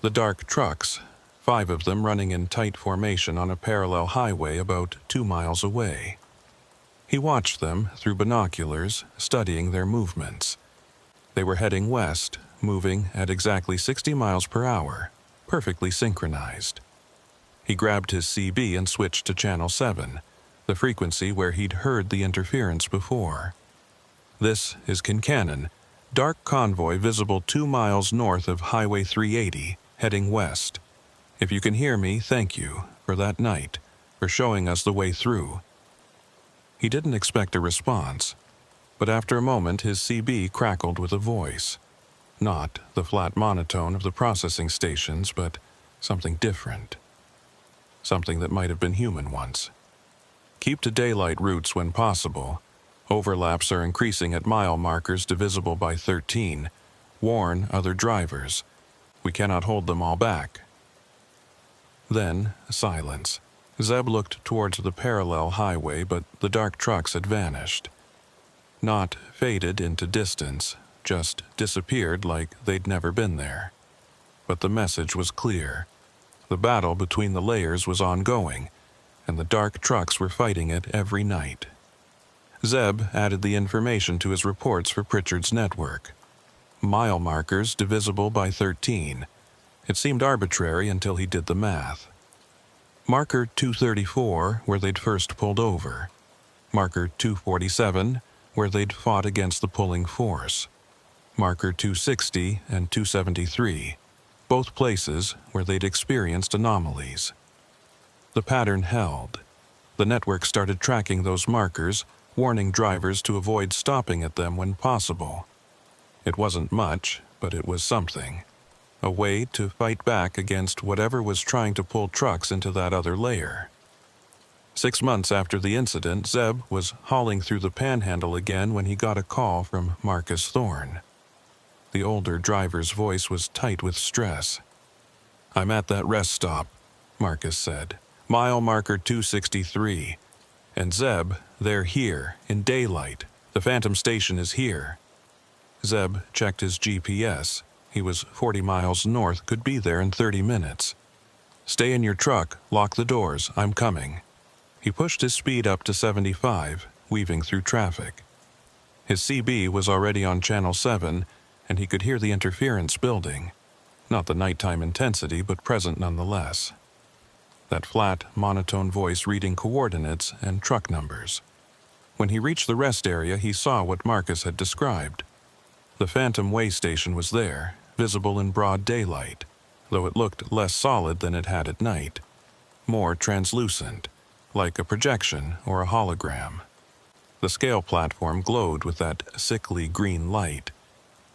The dark trucks, 5 of them running in tight formation on a parallel highway about 2 miles away. He watched them through binoculars, studying their movements. They were heading west, moving at exactly 60 miles per hour, perfectly synchronized. He grabbed his CB and switched to Channel 7, the frequency where he'd heard the interference before. "This is Kincannon. Dark convoy visible 2 miles north of Highway 380, heading west. If you can hear me, thank you, for that night, for showing us the way through." He didn't expect a response, but after a moment his CB crackled with a voice. Not the flat monotone of the processing stations, but something different. Something that might have been human once. "Keep to daylight routes when possible. Overlaps are increasing at mile markers divisible by 13. Warn other drivers. We cannot hold them all back." Then, silence. Zeb looked towards the parallel highway, but the dark trucks had vanished. Not faded into distance, just disappeared like they'd never been there. But the message was clear. The battle between the layers was ongoing, and the dark trucks were fighting it every night. Zeb added the information to his reports for Pritchard's network. Mile markers divisible by 13. It seemed arbitrary until he did the math. Marker 234, where they'd first pulled over. Marker 247, where they'd fought against the pulling force. Marker 260 and 273, both places where they'd experienced anomalies. The pattern held. The network started tracking those markers, warning drivers to avoid stopping at them when possible. It wasn't much, but it was something. A way to fight back against whatever was trying to pull trucks into that other layer. 6 months after the incident, Zeb was hauling through the Panhandle again when he got a call from Marcus Thorne. The older driver's voice was tight with stress. "I'm at that rest stop," Marcus said. "Mile marker 263. And Zeb, they're here, in daylight. The Phantom Station is here." Zeb checked his GPS. He was 40 miles north, could be there in 30 minutes. "Stay in your truck, lock the doors, I'm coming." He pushed his speed up to 75, weaving through traffic. His CB was already on Channel 7, and he could hear the interference building. Not the nighttime intensity, but present nonetheless. That flat, monotone voice reading coordinates and truck numbers. When he reached the rest area, he saw what Marcus had described. The Phantom way station was there, visible in broad daylight, though it looked less solid than it had at night. More translucent, like a projection or a hologram. The scale platform glowed with that sickly green light,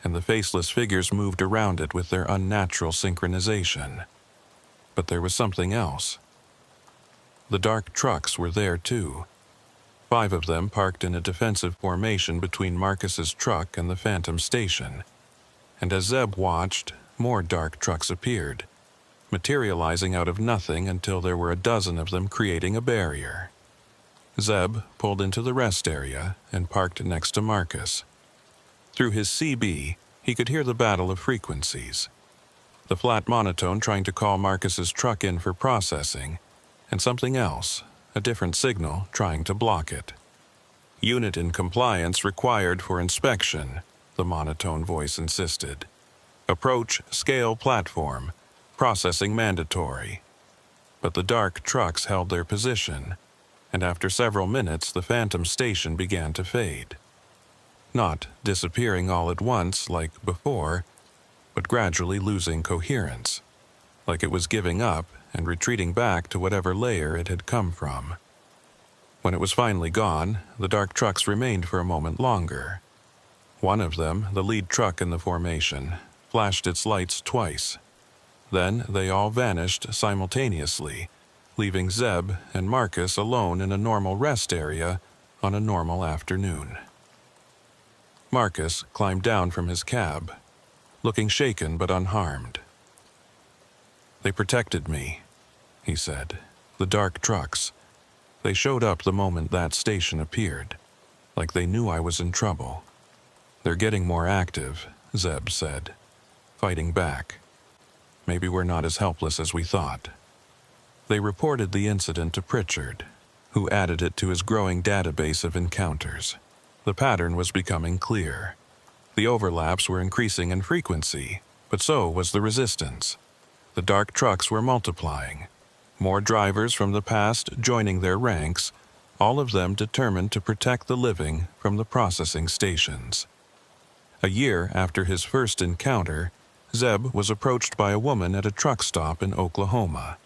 and the faceless figures moved around it with their unnatural synchronization. But there was something else. The dark trucks were there too. 5 of them parked in a defensive formation between Marcus's truck and the Phantom Station. And as Zeb watched, more dark trucks appeared, materializing out of nothing until there were a dozen of them creating a barrier. Zeb pulled into the rest area and parked next to Marcus. Through his CB, he could hear the battle of frequencies. The flat monotone trying to call Marcus's truck in for processing, and something else, a different signal, trying to block it. "Unit in compliance required for inspection," the monotone voice insisted. "Approach scale platform. Processing mandatory." But the dark trucks held their position, and after several minutes the Phantom Station began to fade. Not disappearing all at once like before, but gradually losing coherence, like it was giving up and retreating back to whatever layer it had come from. When it was finally gone, the dark trucks remained for a moment longer. One of them, the lead truck in the formation, flashed its lights twice. Then they all vanished simultaneously, leaving Zeb and Marcus alone in a normal rest area on a normal afternoon. Marcus climbed down from his cab, looking shaken but unharmed. "They protected me," he said. "The dark trucks. They showed up the moment that station appeared. like they knew I was in trouble. "They're getting more active," Zeb said, "fighting back. Maybe we're not as helpless as we thought." They reported the incident to Pritchard, who added it to his growing database of encounters. The pattern was becoming clear. The overlaps were increasing in frequency, but so was the resistance. The dark trucks were multiplying. More drivers from the past joining their ranks, all of them determined to protect the living from the processing stations. A year after his first encounter, Zeb was approached by a woman at a truck stop in Oklahoma.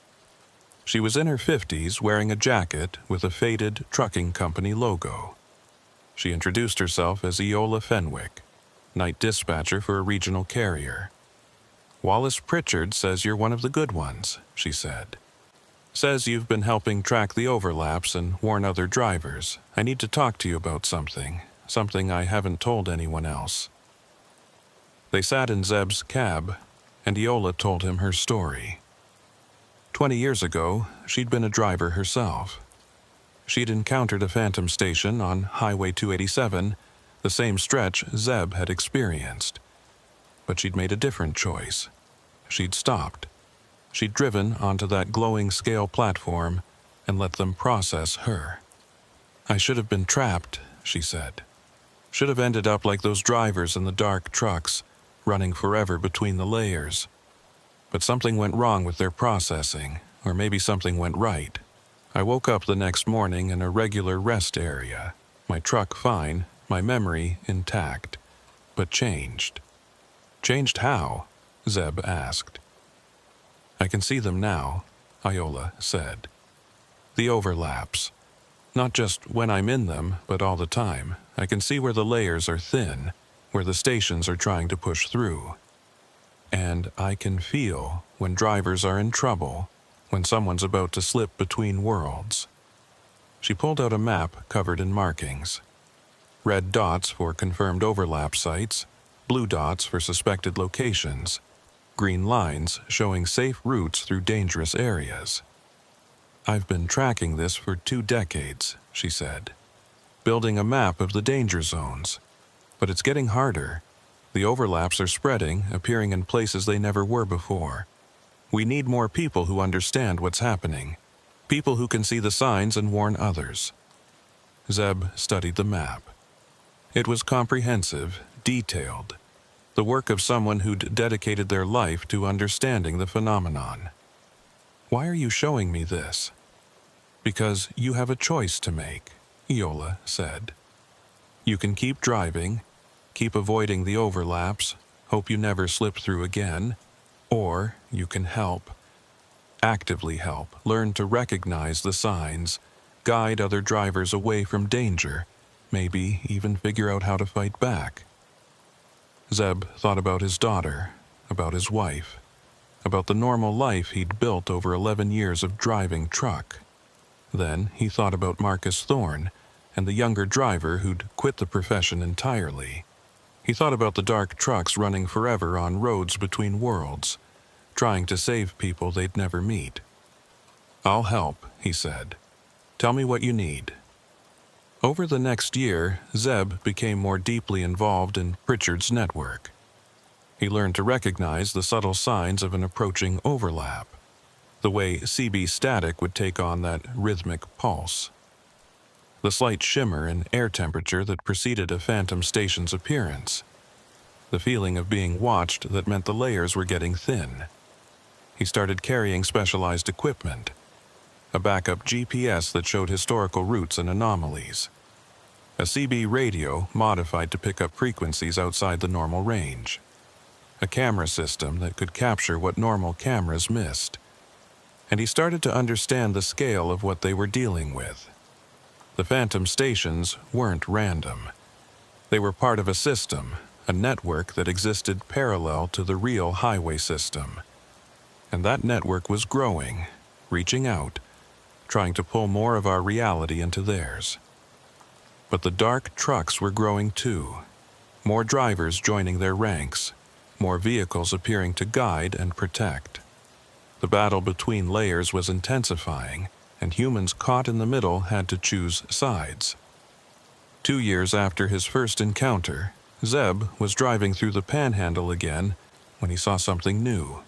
She was in her 50s, wearing a jacket with a faded trucking company logo. She introduced herself as Eola Fenwick, night dispatcher for a regional carrier. "Wallace Pritchard says you're one of the good ones," she said. "Says you've been helping track the overlaps and warn other drivers. I need to talk to you about something I haven't told anyone else." They sat in Zeb's cab, and Eola told him her story. 20 years ago, she'd been a driver herself. She'd encountered a phantom station on Highway 287, the same stretch Zeb had experienced. But she'd made a different choice. She'd stopped. She'd driven onto that glowing scale platform and let them process her. "I should have been trapped," she said. "Should have ended up like those drivers in the dark trucks, running forever between the layers. But something went wrong with their processing, or maybe something went right. I woke up the next morning in a regular rest area, my truck fine, my memory intact, but changed." "Changed how?" Zeb asked. "I can see them now," Eola said. "The overlaps. Not just when I'm in them, but all the time. I can see where the layers are thin, where the stations are trying to push through. And I can feel when drivers are in trouble, when someone's about to slip between worlds." She pulled out a map covered in markings. Red dots for confirmed overlap sites, blue dots for suspected locations, green lines showing safe routes through dangerous areas. "I've been tracking this for 2 decades, she said, "building a map of the danger zones. But it's getting harder. The overlaps are spreading, appearing in places they never were before. We need more people who understand what's happening, people who can see the signs and warn others." Zeb studied the map. It was comprehensive, detailed, the work of someone who'd dedicated their life to understanding the phenomenon. "Why are you showing me this?" "Because you have a choice to make," Eola said. "You can keep driving, keep avoiding the overlaps, hope you never slip through again, or you can help. Actively help, learn to recognize the signs, guide other drivers away from danger, maybe even figure out how to fight back." Zeb thought about his daughter, about his wife, about the normal life he'd built over 11 years of driving truck. Then he thought about Marcus Thorne and the younger driver who'd quit the profession entirely. He thought about the dark trucks running forever on roads between worlds, trying to save people they'd never meet. "I'll help," he said. "Tell me what you need." Over the next year, Zeb became more deeply involved in Pritchard's network. He learned to recognize the subtle signs of an approaching overlap, the way CB static would take on that rhythmic pulse, the slight shimmer in air temperature that preceded a phantom station's appearance, the feeling of being watched that meant the layers were getting thin. He started carrying specialized equipment, a backup GPS that showed historical routes and anomalies, a CB radio modified to pick up frequencies outside the normal range, a camera system that could capture what normal cameras missed. And he started to understand the scale of what they were dealing with. The phantom stations weren't random. They were part of a system, a network that existed parallel to the real highway system. And that network was growing, reaching out, trying to pull more of our reality into theirs. But the dark trucks were growing too. More drivers joining their ranks, more vehicles appearing to guide and protect. The battle between layers was intensifying, and humans caught in the middle had to choose sides. 2 years after his first encounter, Zeb was driving through the Panhandle again when he saw something new.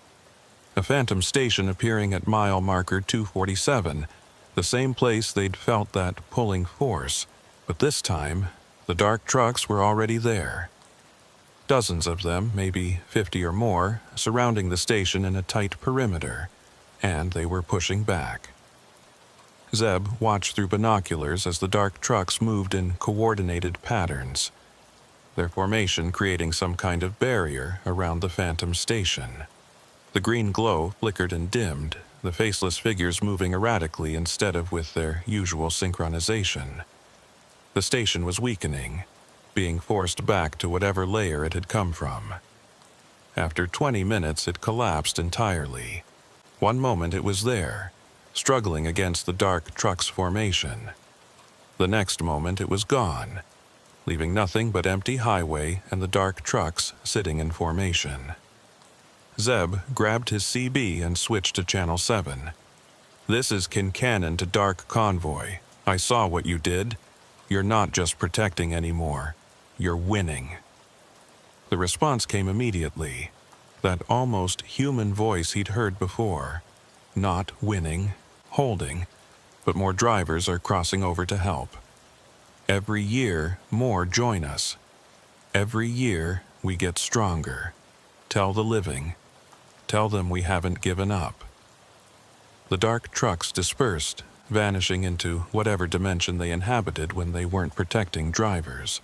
A phantom station appearing at mile marker 247, the same place they'd felt that pulling force, but this time, the dark trucks were already there. Dozens of them, maybe 50 or more, surrounding the station in a tight perimeter, and they were pushing back. Zeb watched through binoculars as the dark trucks moved in coordinated patterns, their formation creating some kind of barrier around the phantom station. The green glow flickered and dimmed, the faceless figures moving erratically instead of with their usual synchronization. The station was weakening, being forced back to whatever layer it had come from. After 20 minutes, it collapsed entirely. One moment it was there, struggling against the dark truck's formation. The next moment it was gone, leaving nothing but empty highway and the dark trucks sitting in formation. Zeb grabbed his CB and switched to Channel 7. "This is Kincannon to Dark Convoy. I saw what you did. You're not just protecting anymore. You're winning." The response came immediately, that almost human voice he'd heard before. "Not winning, holding, but more drivers are crossing over to help. Every year, more join us. Every year, we get stronger. Tell the living. Tell them we haven't given up." The dark trucks dispersed, vanishing into whatever dimension they inhabited when they weren't protecting drivers.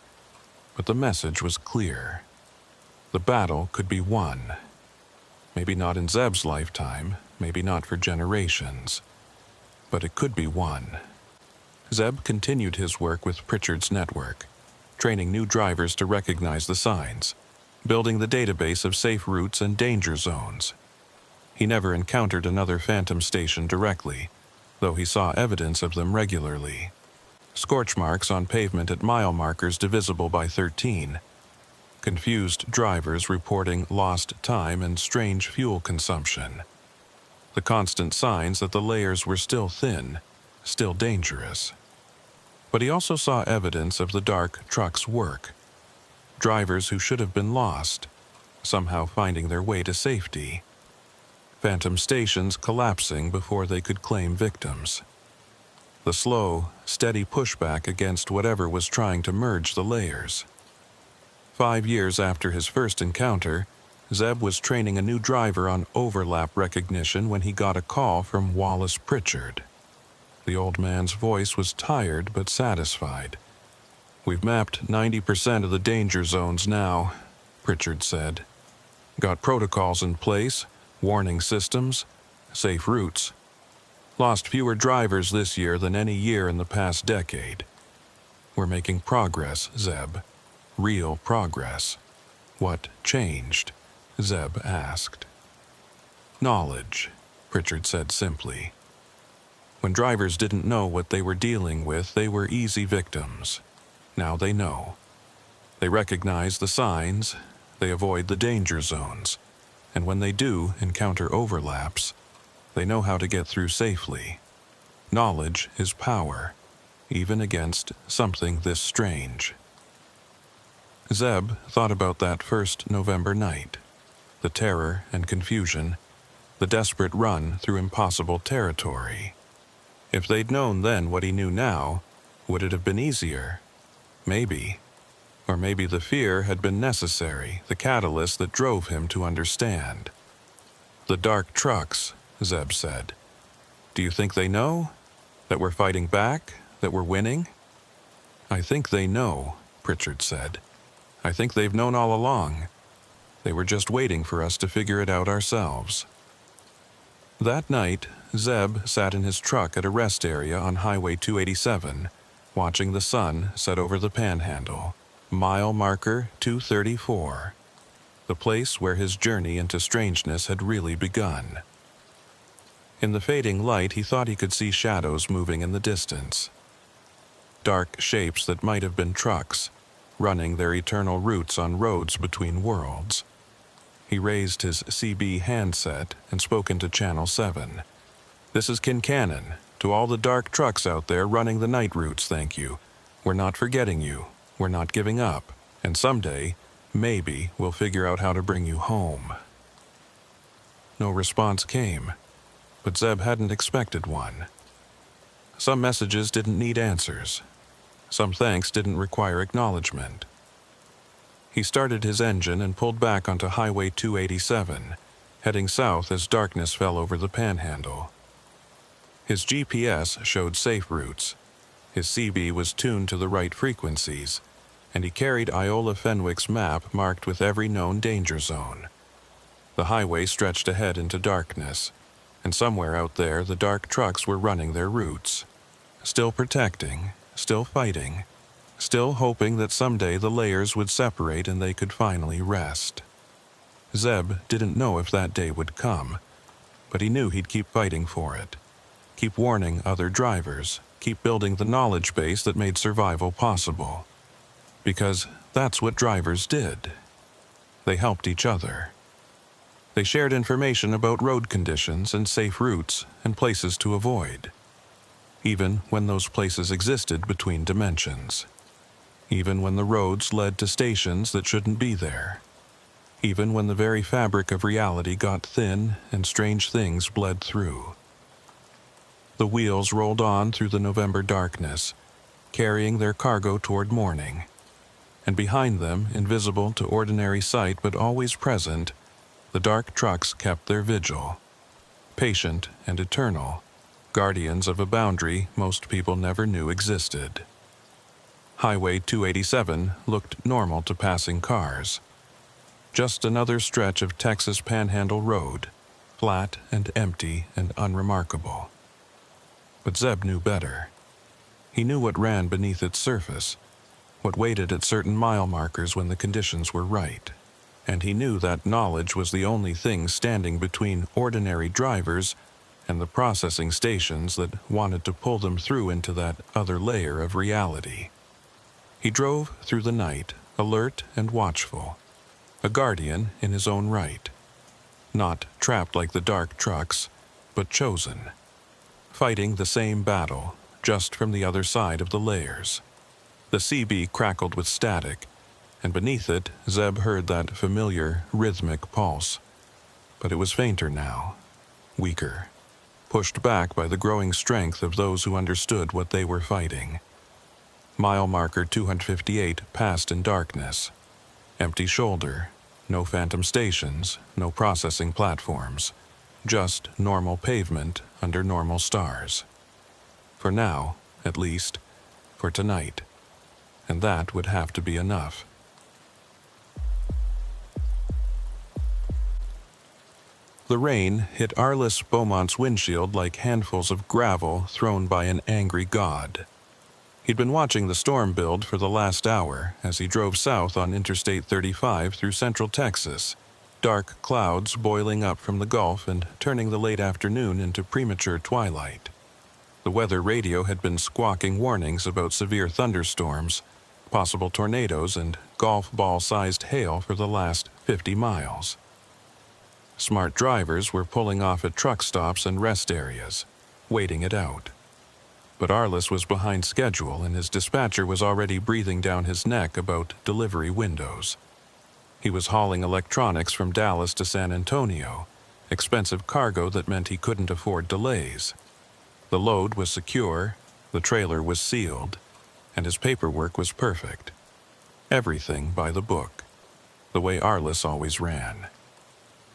But the message was clear. The battle could be won. Maybe not in Zeb's lifetime, maybe not for generations, but it could be won. Zeb continued his work with Pritchard's network, training new drivers to recognize the signs, building the database of safe routes and danger zones. He never encountered another phantom station directly, though he saw evidence of them regularly. Scorch marks on pavement at mile markers divisible by 13. Confused drivers reporting lost time and strange fuel consumption. The constant signs that the layers were still thin, still dangerous. But he also saw evidence of the dark truck's work. Drivers who should have been lost, somehow finding their way to safety. Phantom stations collapsing before they could claim victims. The slow, steady pushback against whatever was trying to merge the layers. 5 years after his first encounter, Zeb was training a new driver on overlap recognition when he got a call from Wallace Pritchard. The old man's voice was tired but satisfied. "We've mapped 90% of the danger zones now," Pritchard said. "Got protocols in place, warning systems, safe routes. Lost fewer drivers this year than any year in the past decade. We're making progress, Zeb. Real progress." "What changed?" Zeb asked. "Knowledge," Pritchard said simply. When drivers didn't know what they were dealing with, they were easy victims. Now they know. They recognize the signs, they avoid the danger zones, and when they do encounter overlaps, they know how to get through safely. Knowledge is power, even against something this strange. Zeb thought about that first November night, the terror and confusion, the desperate run through impossible territory. If they'd known then what he knew now, would it have been easier? Maybe. Or maybe the fear had been necessary, the catalyst that drove him to understand. "The dark trucks," Zeb said. "Do you think they know? That we're fighting back? That we're winning?" "I think they know," Pritchard said. "I think they've known all along. They were just waiting for us to figure it out ourselves." That night, Zeb sat in his truck at a rest area on Highway 287, watching the sun set over the Panhandle, mile marker 234, the place where his journey into strangeness had really begun. In the fading light, he thought he could see shadows moving in the distance. Dark shapes that might have been trucks, running their eternal routes on roads between worlds. He raised his CB handset and spoke into Channel 7. "This is Kincannon. To all the dark trucks out there running the night routes, thank you. We're not forgetting you. We're not giving up. And someday, maybe we'll figure out how to bring you home." No response came, but Zeb hadn't expected one. Some messages didn't need answers. Some thanks didn't require acknowledgement. He started his engine and pulled back onto Highway 287, heading south as darkness fell over the Panhandle. His GPS showed safe routes. His CB was tuned to the right frequencies, and he carried Iola Fenwick's map marked with every known danger zone. The highway stretched ahead into darkness, and somewhere out there the dark trucks were running their routes. Still protecting, still fighting, still hoping that someday the layers would separate and they could finally rest. Zeb didn't know if that day would come, but he knew he'd keep fighting for it. Keep warning other drivers, keep building the knowledge base that made survival possible. Because that's what drivers did. They helped each other. They shared information about road conditions and safe routes and places to avoid. Even when those places existed between dimensions. Even when the roads led to stations that shouldn't be there. Even when the very fabric of reality got thin and strange things bled through. The wheels rolled on through the November darkness, carrying their cargo toward morning. And behind them, invisible to ordinary sight but always present, the dark trucks kept their vigil. Patient and eternal, guardians of a boundary most people never knew existed. Highway 287 looked normal to passing cars. Just another stretch of Texas Panhandle Road, flat and empty and unremarkable. But Zeb knew better. He knew what ran beneath its surface, what waited at certain mile markers when the conditions were right. And he knew that knowledge was the only thing standing between ordinary drivers and the processing stations that wanted to pull them through into that other layer of reality. He drove through the night, alert and watchful, a guardian in his own right. Not trapped like the dark trucks, but chosen. Fighting the same battle, just from the other side of the layers. The CB crackled with static, and beneath it, Zeb heard that familiar, rhythmic pulse. But it was fainter now, weaker, pushed back by the growing strength of those who understood what they were fighting. Mile marker 258 passed in darkness. Empty shoulder, no phantom stations, no processing platforms. Just normal pavement under normal stars. For now, at least, for tonight. And that would have to be enough. The rain hit Arliss Beaumont's windshield like handfuls of gravel thrown by an angry god. He'd been watching the storm build for the last hour as he drove south on Interstate 35 through central Texas, dark clouds boiling up from the Gulf and turning the late afternoon into premature twilight. The weather radio had been squawking warnings about severe thunderstorms, possible tornadoes, and golf ball-sized hail for the last 50 miles. Smart drivers were pulling off at truck stops and rest areas, waiting it out. But Arliss was behind schedule, and his dispatcher was already breathing down his neck about delivery windows. He was hauling electronics from Dallas to San Antonio, expensive cargo that meant he couldn't afford delays. The load was secure, the trailer was sealed, and his paperwork was perfect. Everything by the book, the way Arliss always ran.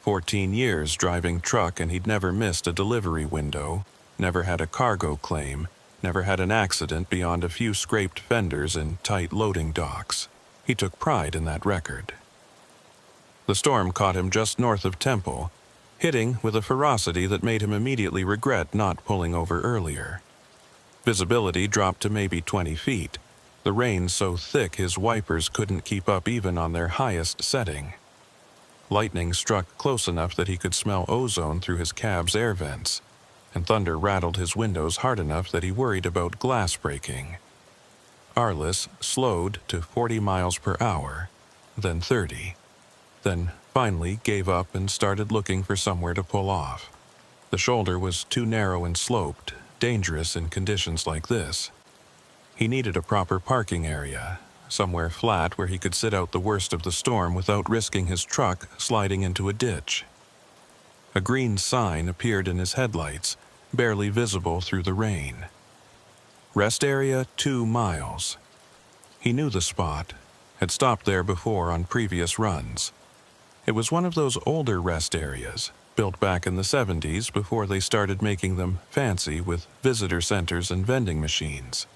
14 years driving truck, and he'd never missed a delivery window, never had a cargo claim, never had an accident beyond a few scraped fenders and tight loading docks. He took pride in that record. The storm caught him just north of Temple, hitting with a ferocity that made him immediately regret not pulling over earlier. Visibility dropped to maybe 20 feet, the rain so thick his wipers couldn't keep up even on their highest setting. Lightning struck close enough that he could smell ozone through his cab's air vents, and thunder rattled his windows hard enough that he worried about glass breaking. Arliss slowed to 40 miles per hour, then 30, then finally gave up and started looking for somewhere to pull off. The shoulder was too narrow and sloped, dangerous in conditions like this. He needed a proper parking area, somewhere flat where he could sit out the worst of the storm without risking his truck sliding into a ditch. A green sign appeared in his headlights, barely visible through the rain. Rest area 2 miles. He knew the spot, had stopped there before on previous runs. It was one of those older rest areas, built back in the 70s before they started making them fancy with visitor centers and vending machines.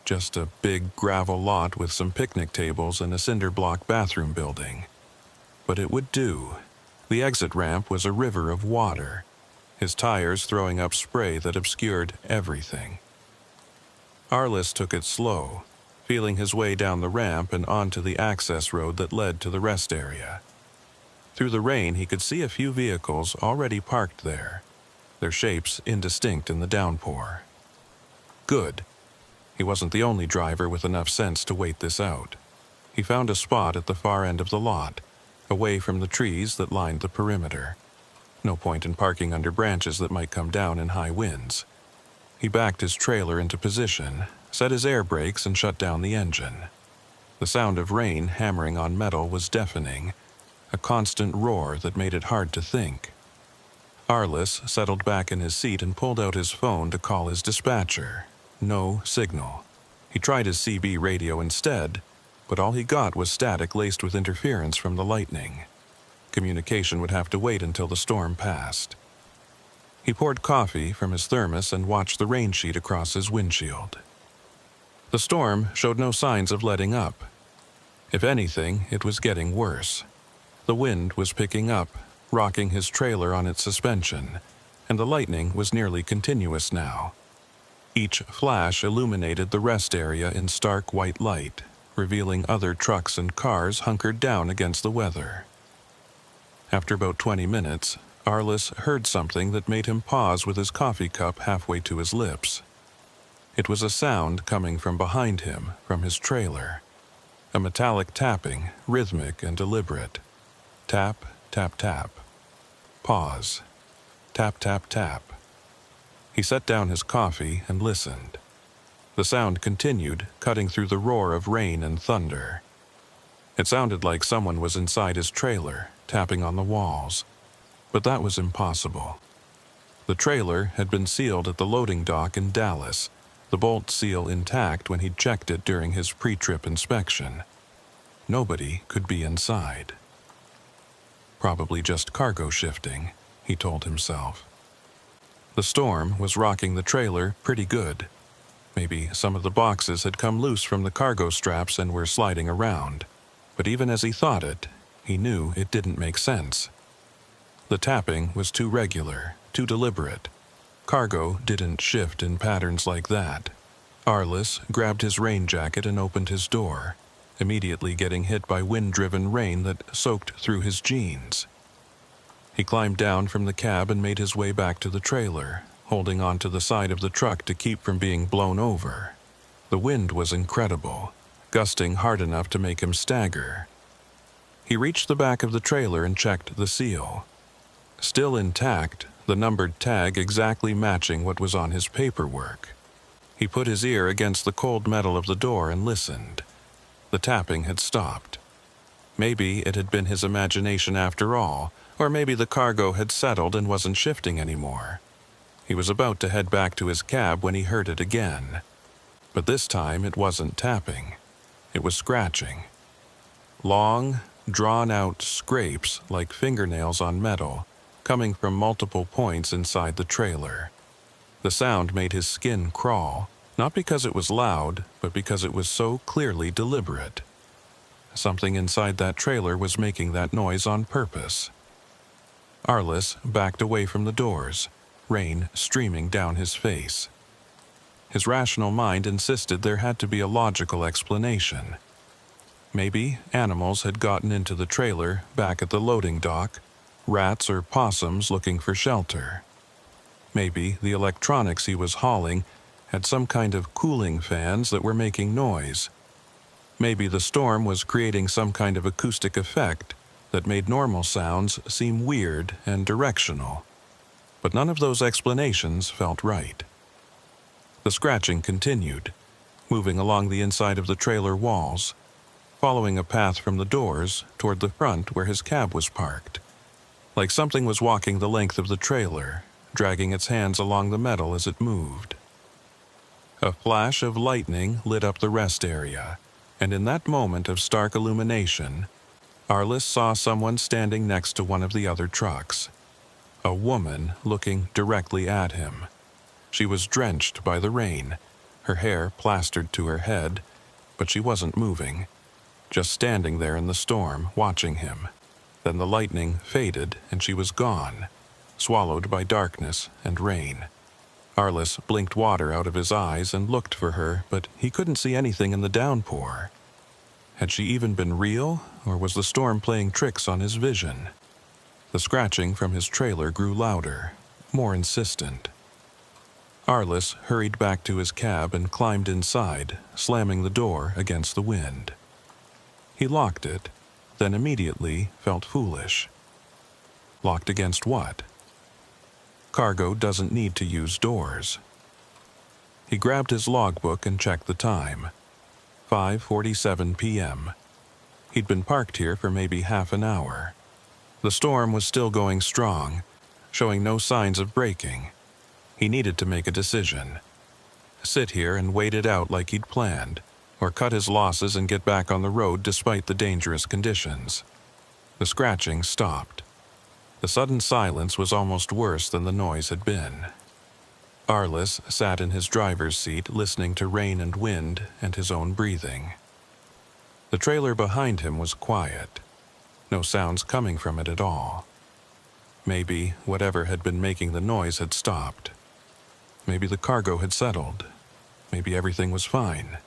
Just a big gravel lot with some picnic tables and a cinder block bathroom building. But it would do. The exit ramp was a river of water, his tires throwing up spray that obscured everything. Arliss took it slow, feeling his way down the ramp and onto the access road that led to the rest area. Through the rain, he could see a few vehicles already parked there, their shapes indistinct in the downpour. Good. He wasn't the only driver with enough sense to wait this out. He found a spot at the far end of the lot, away from the trees that lined the perimeter. No point in parking under branches that might come down in high winds. He backed his trailer into position, set his air brakes, and shut down the engine. The sound of rain hammering on metal was deafening, a constant roar that made it hard to think. Arliss settled back in his seat and pulled out his phone to call his dispatcher. No signal. He tried his CB radio instead, but all he got was static laced with interference from the lightning. Communication would have to wait until the storm passed. He poured coffee from his thermos and watched the rain sheet across his windshield. The storm showed no signs of letting up. If anything, it was getting worse. The wind was picking up, rocking his trailer on its suspension, and the lightning was nearly continuous now. Each flash illuminated the rest area in stark white light, revealing other trucks and cars hunkered down against the weather. After about 20 minutes, Arliss heard something that made him pause with his coffee cup halfway to his lips. It was a sound coming from behind him, from his trailer. A metallic tapping, rhythmic and deliberate. Tap, tap, tap. Pause. Tap, tap, tap. He set down his coffee and listened. The sound continued, cutting through the roar of rain and thunder. It sounded like someone was inside his trailer, tapping on the walls. But that was impossible. The trailer had been sealed at the loading dock in Dallas, the bolt seal intact when he'd checked it during his pre-trip inspection. Nobody could be inside. Probably just cargo shifting, he told himself. The storm was rocking the trailer pretty good. Maybe some of the boxes had come loose from the cargo straps and were sliding around. But even as he thought it, he knew it didn't make sense. The tapping was too regular, too deliberate. Cargo didn't shift in patterns like that. Arliss grabbed his rain jacket and opened his door, immediately getting hit by wind-driven rain that soaked through his jeans. He climbed down from the cab and made his way back to the trailer, holding onto the side of the truck to keep from being blown over. The wind was incredible, gusting hard enough to make him stagger. He reached the back of the trailer and checked the seal. Still intact, the numbered tag exactly matching what was on his paperwork. He put his ear against the cold metal of the door and listened. The tapping had stopped. Maybe it had been his imagination after all, or maybe the cargo had settled and wasn't shifting anymore. He was about to head back to his cab when he heard it again. But this time it wasn't tapping. It was scratching. Long, drawn-out scrapes like fingernails on metal, coming from multiple points inside the trailer. The sound made his skin crawl, not because it was loud, but because it was so clearly deliberate. Something inside that trailer was making that noise on purpose. Arliss backed away from the doors, rain streaming down his face. His rational mind insisted there had to be a logical explanation. Maybe animals had gotten into the trailer back at the loading dock, rats or possums looking for shelter. Maybe the electronics he was hauling had some kind of cooling fans that were making noise. Maybe the storm was creating some kind of acoustic effect that made normal sounds seem weird and directional. But none of those explanations felt right. The scratching continued, moving along the inside of the trailer walls, following a path from the doors toward the front where his cab was parked, like something was walking the length of the trailer, dragging its hands along the metal as it moved. A flash of lightning lit up the rest area, and in that moment of stark illumination, Arliss saw someone standing next to one of the other trucks. A woman looking directly at him. She was drenched by the rain, her hair plastered to her head, but she wasn't moving, just standing there in the storm, watching him. Then the lightning faded and she was gone, swallowed by darkness and rain. Arliss blinked water out of his eyes and looked for her, but he couldn't see anything in the downpour. Had she even been real, or was the storm playing tricks on his vision? The scratching from his trailer grew louder, more insistent. Arliss hurried back to his cab and climbed inside, slamming the door against the wind. He locked it, then immediately felt foolish. Locked against what? Cargo doesn't need to use doors. He grabbed his logbook and checked the time. 5:47 p.m. He'd been parked here for maybe half an hour. The storm was still going strong, showing no signs of breaking. He needed to make a decision. Sit here and wait it out like he'd planned, or cut his losses and get back on the road despite the dangerous conditions. The scratching stopped. The sudden silence was almost worse than the noise had been. Arliss sat in his driver's seat listening to rain and wind and his own breathing. The trailer behind him was quiet. No sounds coming from it at all. Maybe whatever had been making the noise had stopped. Maybe the cargo had settled. Maybe everything was fine.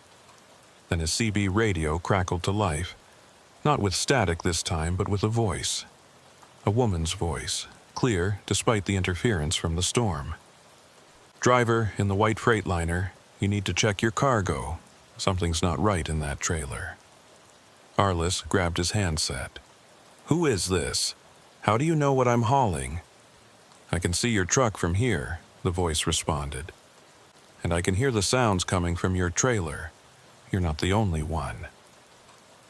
Then his CB radio crackled to life, not with static this time, but with a voice. A woman's voice, clear despite the interference from the storm. "Driver in the white Freightliner, you need to check your cargo. Something's not right in that trailer." Arliss grabbed his handset. "Who is this? How do you know what I'm hauling?" "I can see your truck from here," the voice responded. "And I can hear the sounds coming from your trailer. You're not the only one.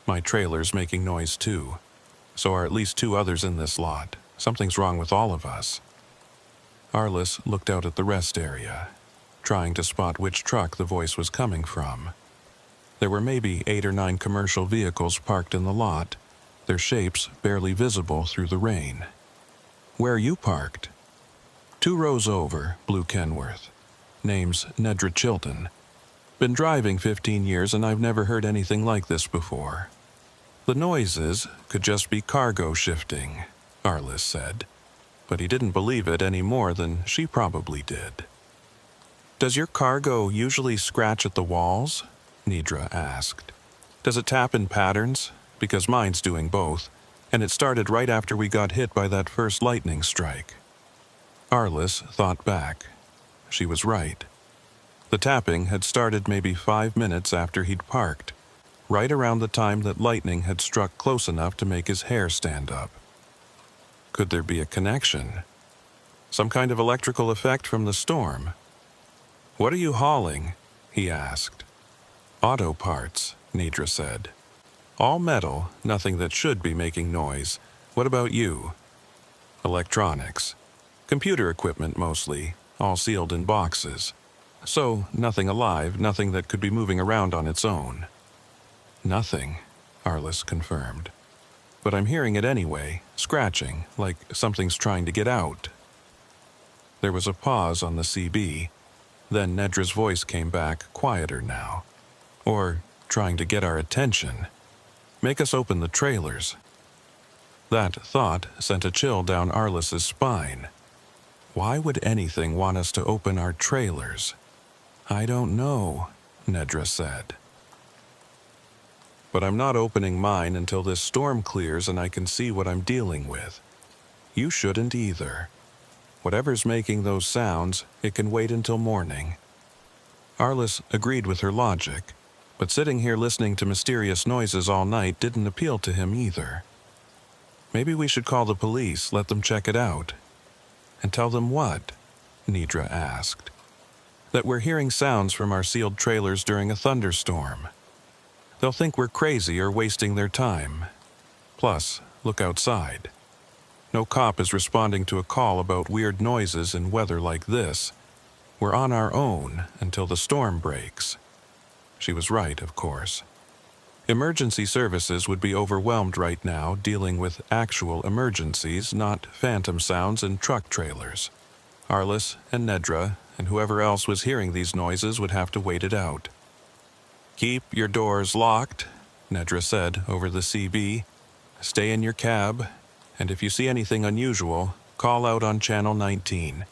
My trailer's making noise too. So are at least 2 others in this lot. Something's wrong with all of us." Arliss looked out at the rest area, trying to spot which truck the voice was coming from. There were maybe 8 or 9 commercial vehicles parked in the lot, their shapes barely visible through the rain. "Where are you parked?" 2 rows over, Blue Kenworth. Name's Nedra Chilton. Been driving 15 years and I've never heard anything like this before. The noises could just be cargo shifting, Arliss said, but he didn't believe it any more than she probably did. "Does your cargo usually scratch at the walls?" Nedra asked. "Does it tap in patterns? Because mine's doing both, and it started right after we got hit by that first lightning strike." Arliss thought back. She was right. The tapping had started maybe 5 minutes after he'd parked, right around the time that lightning had struck close enough to make his hair stand up. Could there be a connection? Some kind of electrical effect from the storm? "What are you hauling?" he asked. "Auto parts," Nedra said. "All metal, nothing that should be making noise. What about you?" "Electronics. Computer equipment mostly, all sealed in boxes. So, nothing alive, nothing that could be moving around on its own." "Nothing," Arliss confirmed. "But I'm hearing it anyway, scratching, like something's trying to get out." There was a pause on the CB. Then Nedra's voice came back, quieter now. "Or trying to get our attention. Make us open the trailers." That thought sent a chill down Arliss's spine. Why would anything want us to open our trailers? "I don't know," Nedra said. "But I'm not opening mine until this storm clears and I can see what I'm dealing with. You shouldn't either. Whatever's making those sounds, it can wait until morning." Arliss agreed with her logic, but sitting here listening to mysterious noises all night didn't appeal to him either. "Maybe we should call the police, let them check it out." "And tell them what?" Nedra asked. that we're hearing sounds from our sealed trailers during a thunderstorm. They'll think we're crazy or wasting their time. Plus, look outside. No cop is responding to a call about weird noises in weather like this. We're on our own until the storm breaks." She was right, of course. Emergency services would be overwhelmed right now dealing with actual emergencies, not phantom sounds in truck trailers. Arliss and Nedra and whoever else was hearing these noises would have to wait it out. "Keep your doors locked," Nedra said over the CB. "Stay in your cab, and if you see anything unusual, call out on Channel 19.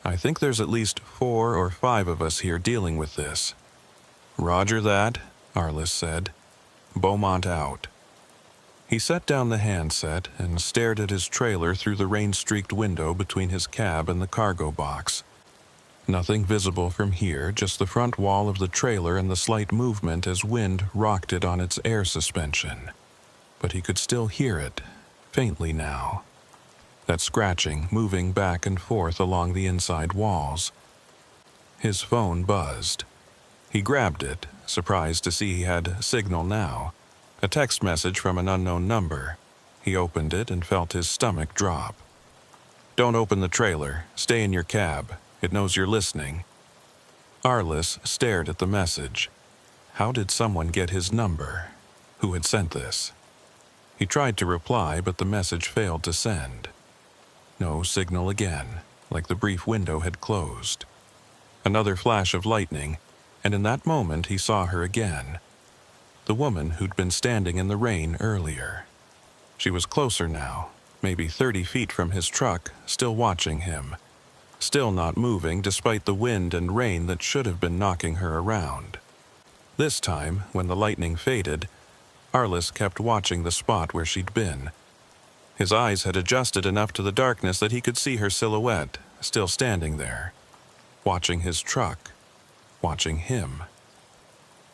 I think there's at least 4 or 5 of us here dealing with this." "Roger that," Arliss said. "Beaumont out." He set down the handset and stared at his trailer through the rain-streaked window between his cab and the cargo box. Nothing visible from here, just the front wall of the trailer and the slight movement as wind rocked it on its air suspension. But he could still hear it, faintly now. That scratching moving back and forth along the inside walls. His phone buzzed. He grabbed it, surprised to see he had signal now. A text message from an unknown number. He opened it and felt his stomach drop. "Don't open the trailer. Stay in your cab. It knows you're listening." Arliss stared at the message. How did someone get his number? Who had sent this? He tried to reply, but the message failed to send. No signal again, like the brief window had closed. Another flash of lightning, and in that moment he saw her again. The woman who'd been standing in the rain earlier. She was closer now, maybe 30 feet from his truck, still watching him. Still not moving despite the wind and rain that should have been knocking her around. This time, when the lightning faded, Arliss kept watching the spot where she'd been. His eyes had adjusted enough to the darkness that he could see her silhouette, still standing there. Watching his truck. Watching him.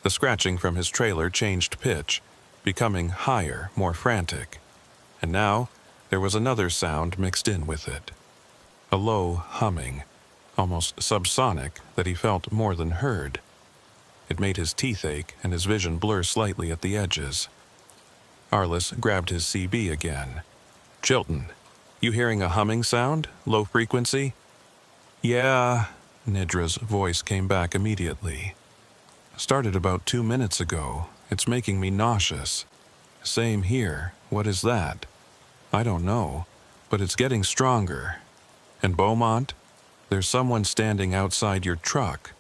The scratching from his trailer changed pitch, becoming higher, more frantic. And now, there was another sound mixed in with it. A low humming, almost subsonic, that he felt more than heard. It made his teeth ache and his vision blur slightly at the edges. Arliss grabbed his CB again. "Chilton, you hearing a humming sound? Low frequency?" "Yeah," Nedra's voice came back immediately. "Started about 2 minutes ago. It's making me nauseous." "Same here. What is that?" "I don't know, but it's getting stronger." "And Beaumont? There's someone standing outside your truck.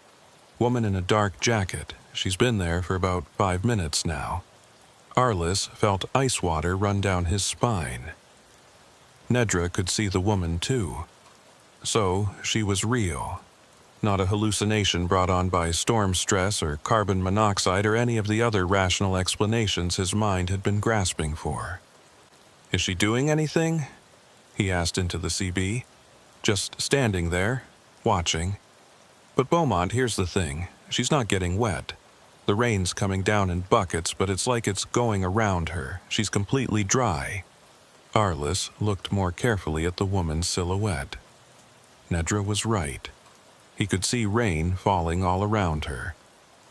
Woman in a dark jacket. She's been there for about 5 minutes now." Arliss felt ice water run down his spine. Nedra could see the woman too. So she was real. Not a hallucination brought on by storm stress or carbon monoxide or any of the other rational explanations his mind had been grasping for. "Is she doing anything?" he asked into the CB. "Just standing there, watching." "But Beaumont, here's the thing. She's not getting wet. The rain's coming down in buckets, but it's like it's going around her. She's completely dry." Arliss looked more carefully at the woman's silhouette. Nedra was right. He could see rain falling all around her,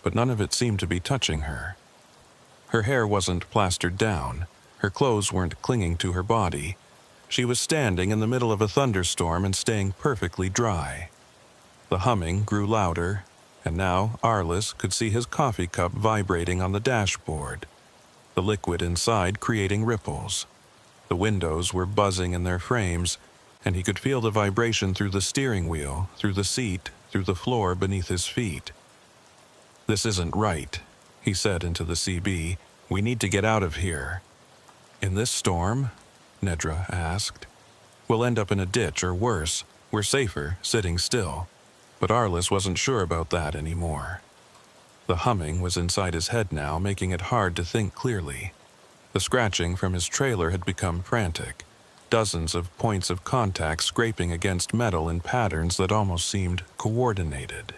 but none of it seemed to be touching her. Her hair wasn't plastered down. Her clothes weren't clinging to her body. She was standing in the middle of a thunderstorm and staying perfectly dry. The humming grew louder, and now Arliss could see his coffee cup vibrating on the dashboard, the liquid inside creating ripples. The windows were buzzing in their frames, and he could feel the vibration through the steering wheel, through the seat, through the floor beneath his feet. "This isn't right," he said into the CB. "We need to get out of here." "In this storm?" Nedra asked. "We'll end up in a ditch or worse. We're safer sitting still." But Arliss wasn't sure about that anymore. The humming was inside his head now, making it hard to think clearly. The scratching from his trailer had become frantic. Dozens of points of contact scraping against metal in patterns that almost seemed coordinated.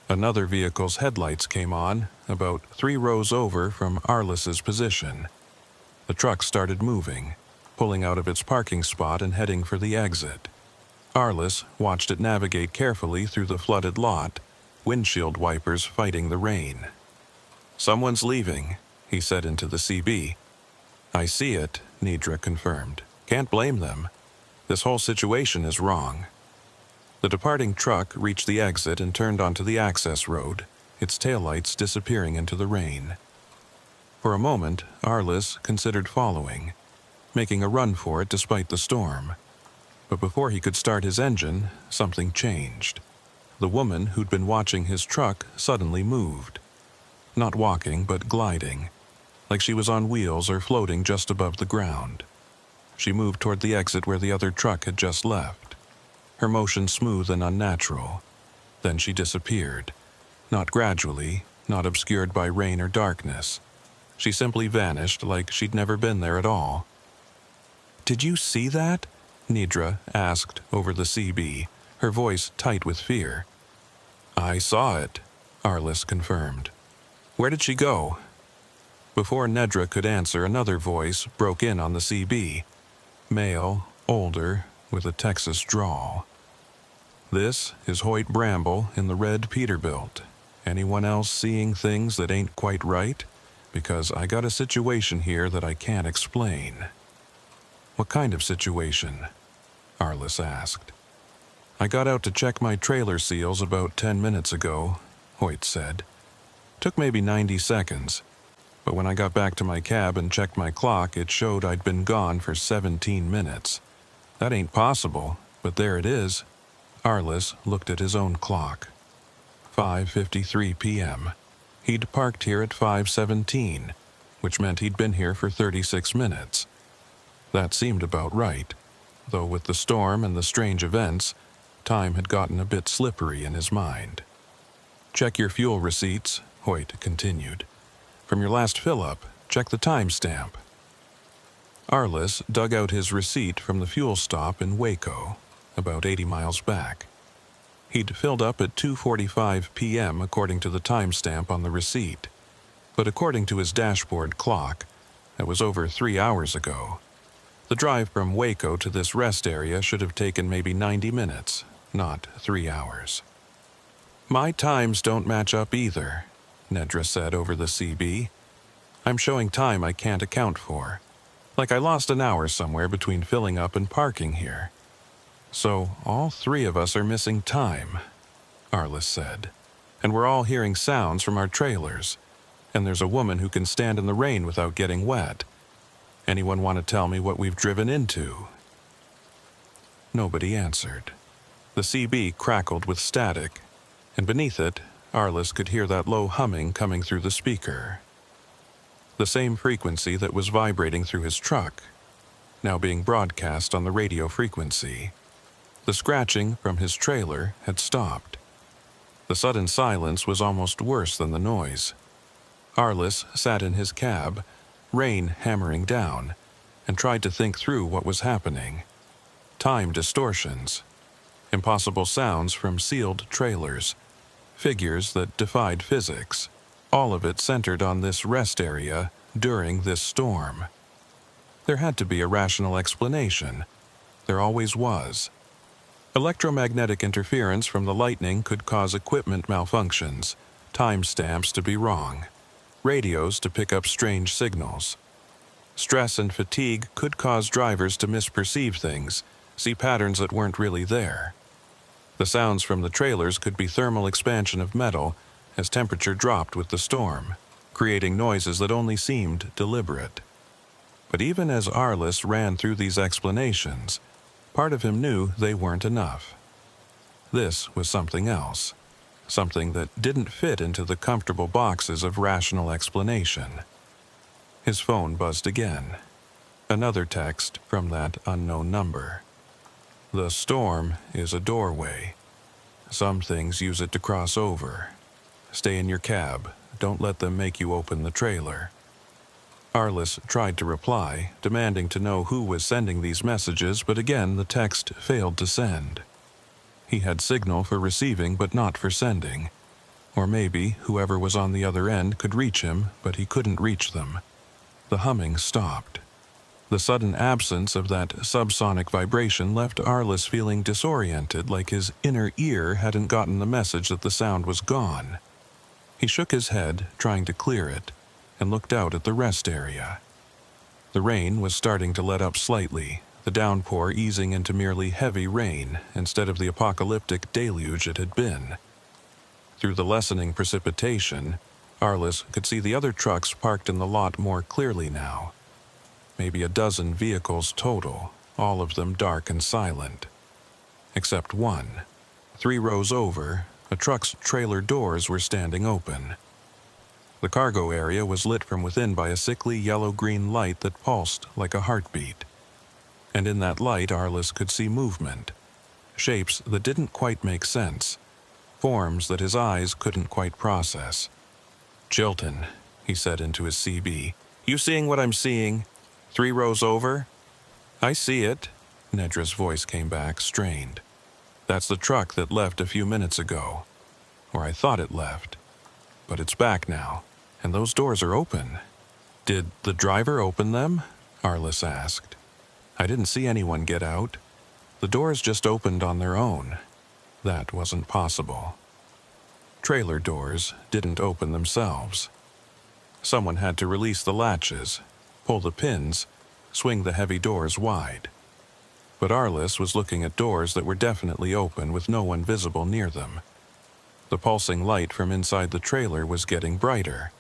Another vehicle's headlights came on, about 3 rows over from Arliss's position. The truck started moving, pulling out of its parking spot and heading for the exit. Arliss watched it navigate carefully through the flooded lot, windshield wipers fighting the rain. "Someone's leaving," he said into the CB. "I see it," Nidra confirmed. "Can't blame them. This whole situation is wrong." The departing truck reached the exit and turned onto the access road, its taillights disappearing into the rain. For a moment, Arliss considered following, making a run for it despite the storm. But before he could start his engine, something changed. The woman who'd been watching his truck suddenly moved. Not walking, but gliding, like she was on wheels or floating just above the ground. She moved toward the exit where the other truck had just left, her motion smooth and unnatural. Then she disappeared, not gradually, not obscured by rain or darkness. She simply vanished like she'd never been there at all. "Did you see that?" Nidra asked over the CB, her voice tight with fear. "I saw it," Arliss confirmed. "Where did she go?" Before Nedra could answer, another voice broke in on the CB. Male, older, with a Texas drawl. "This is Hoyt Bramble in the red Peterbilt. Anyone else seeing things that ain't quite right? Because I got a situation here that I can't explain." "What kind of situation?" Arliss asked. "I got out to check my trailer seals about 10 minutes ago," Hoyt said. "Took maybe 90 seconds. But when I got back to my cab and checked my clock, it showed I'd been gone for 17 minutes. That ain't possible, but there it is." Arliss looked at his own clock. 5:53 p.m. He'd parked here at 5:17, which meant he'd been here for 36 minutes. That seemed about right, though with the storm and the strange events, time had gotten a bit slippery in his mind. "Check your fuel receipts," Hoyt continued. "From your last fill-up, check the timestamp." Arliss dug out his receipt from the fuel stop in Waco, about 80 miles back. He'd filled up at 2:45 p.m. according to the timestamp on the receipt, but according to his dashboard clock, that was over 3 hours ago. The drive from Waco to this rest area should have taken maybe 90 minutes, not 3 hours. "My times don't match up either," Nedra said over the CB. "I'm showing time I can't account for. Like I lost an hour somewhere between filling up and parking here. So all three of us are missing time," Arliss said. "And we're all hearing sounds from our trailers. And there's a woman who can stand in the rain without getting wet. Anyone want to tell me what we've driven into?" Nobody answered. The CB crackled with static, and beneath it, Arliss could hear that low humming coming through the speaker. The same frequency that was vibrating through his truck, now being broadcast on the radio frequency. The scratching from his trailer had stopped. The sudden silence was almost worse than the noise. Arliss sat in his cab, rain hammering down, and tried to think through what was happening. Time distortions, impossible sounds from sealed trailers, figures that defied physics, all of it centered on this rest area during this storm. There had to be a rational explanation. There always was. Electromagnetic interference from the lightning could cause equipment malfunctions, timestamps to be wrong, radios to pick up strange signals. Stress and fatigue could cause drivers to misperceive things, see patterns that weren't really there. The sounds from the trailers could be thermal expansion of metal as temperature dropped with the storm, creating noises that only seemed deliberate. But even as Arliss ran through these explanations, part of him knew they weren't enough. This was something else. Something that didn't fit into the comfortable boxes of rational explanation. His phone buzzed again. Another text from that unknown number. "The storm is a doorway. Some things use it to cross over. Stay in your cab. Don't let them make you open the trailer." Arliss tried to reply, demanding to know who was sending these messages, but again the text failed to send. He had signal for receiving but not for sending. Or maybe whoever was on the other end could reach him, but he couldn't reach them. The humming stopped. The sudden absence of that subsonic vibration left Arliss feeling disoriented, like his inner ear hadn't gotten the message that the sound was gone. He shook his head, trying to clear it, and looked out at the rest area. The rain was starting to let up slightly, the downpour easing into merely heavy rain instead of the apocalyptic deluge it had been. Through the lessening precipitation, Arliss could see the other trucks parked in the lot more clearly now. Maybe a dozen vehicles total, all of them dark and silent. Except one. 3 rows over, a truck's trailer doors were standing open. The cargo area was lit from within by a sickly yellow-green light that pulsed like a heartbeat. And in that light, Arliss could see movement. Shapes that didn't quite make sense. Forms that his eyes couldn't quite process. "Chilton," he said into his CB. "You seeing what I'm seeing? 3 rows over?" "I see it," Nedra's voice came back, strained. "That's the truck that left a few minutes ago. Or I thought it left. But it's back now, and those doors are open." "Did the driver open them?" Arliss asked. "I didn't see anyone get out. The doors just opened on their own." That wasn't possible. Trailer doors didn't open themselves. Someone had to release the latches, pull the pins, swing the heavy doors wide. But Arliss was looking at doors that were definitely open with no one visible near them. The pulsing light from inside the trailer was getting brighter,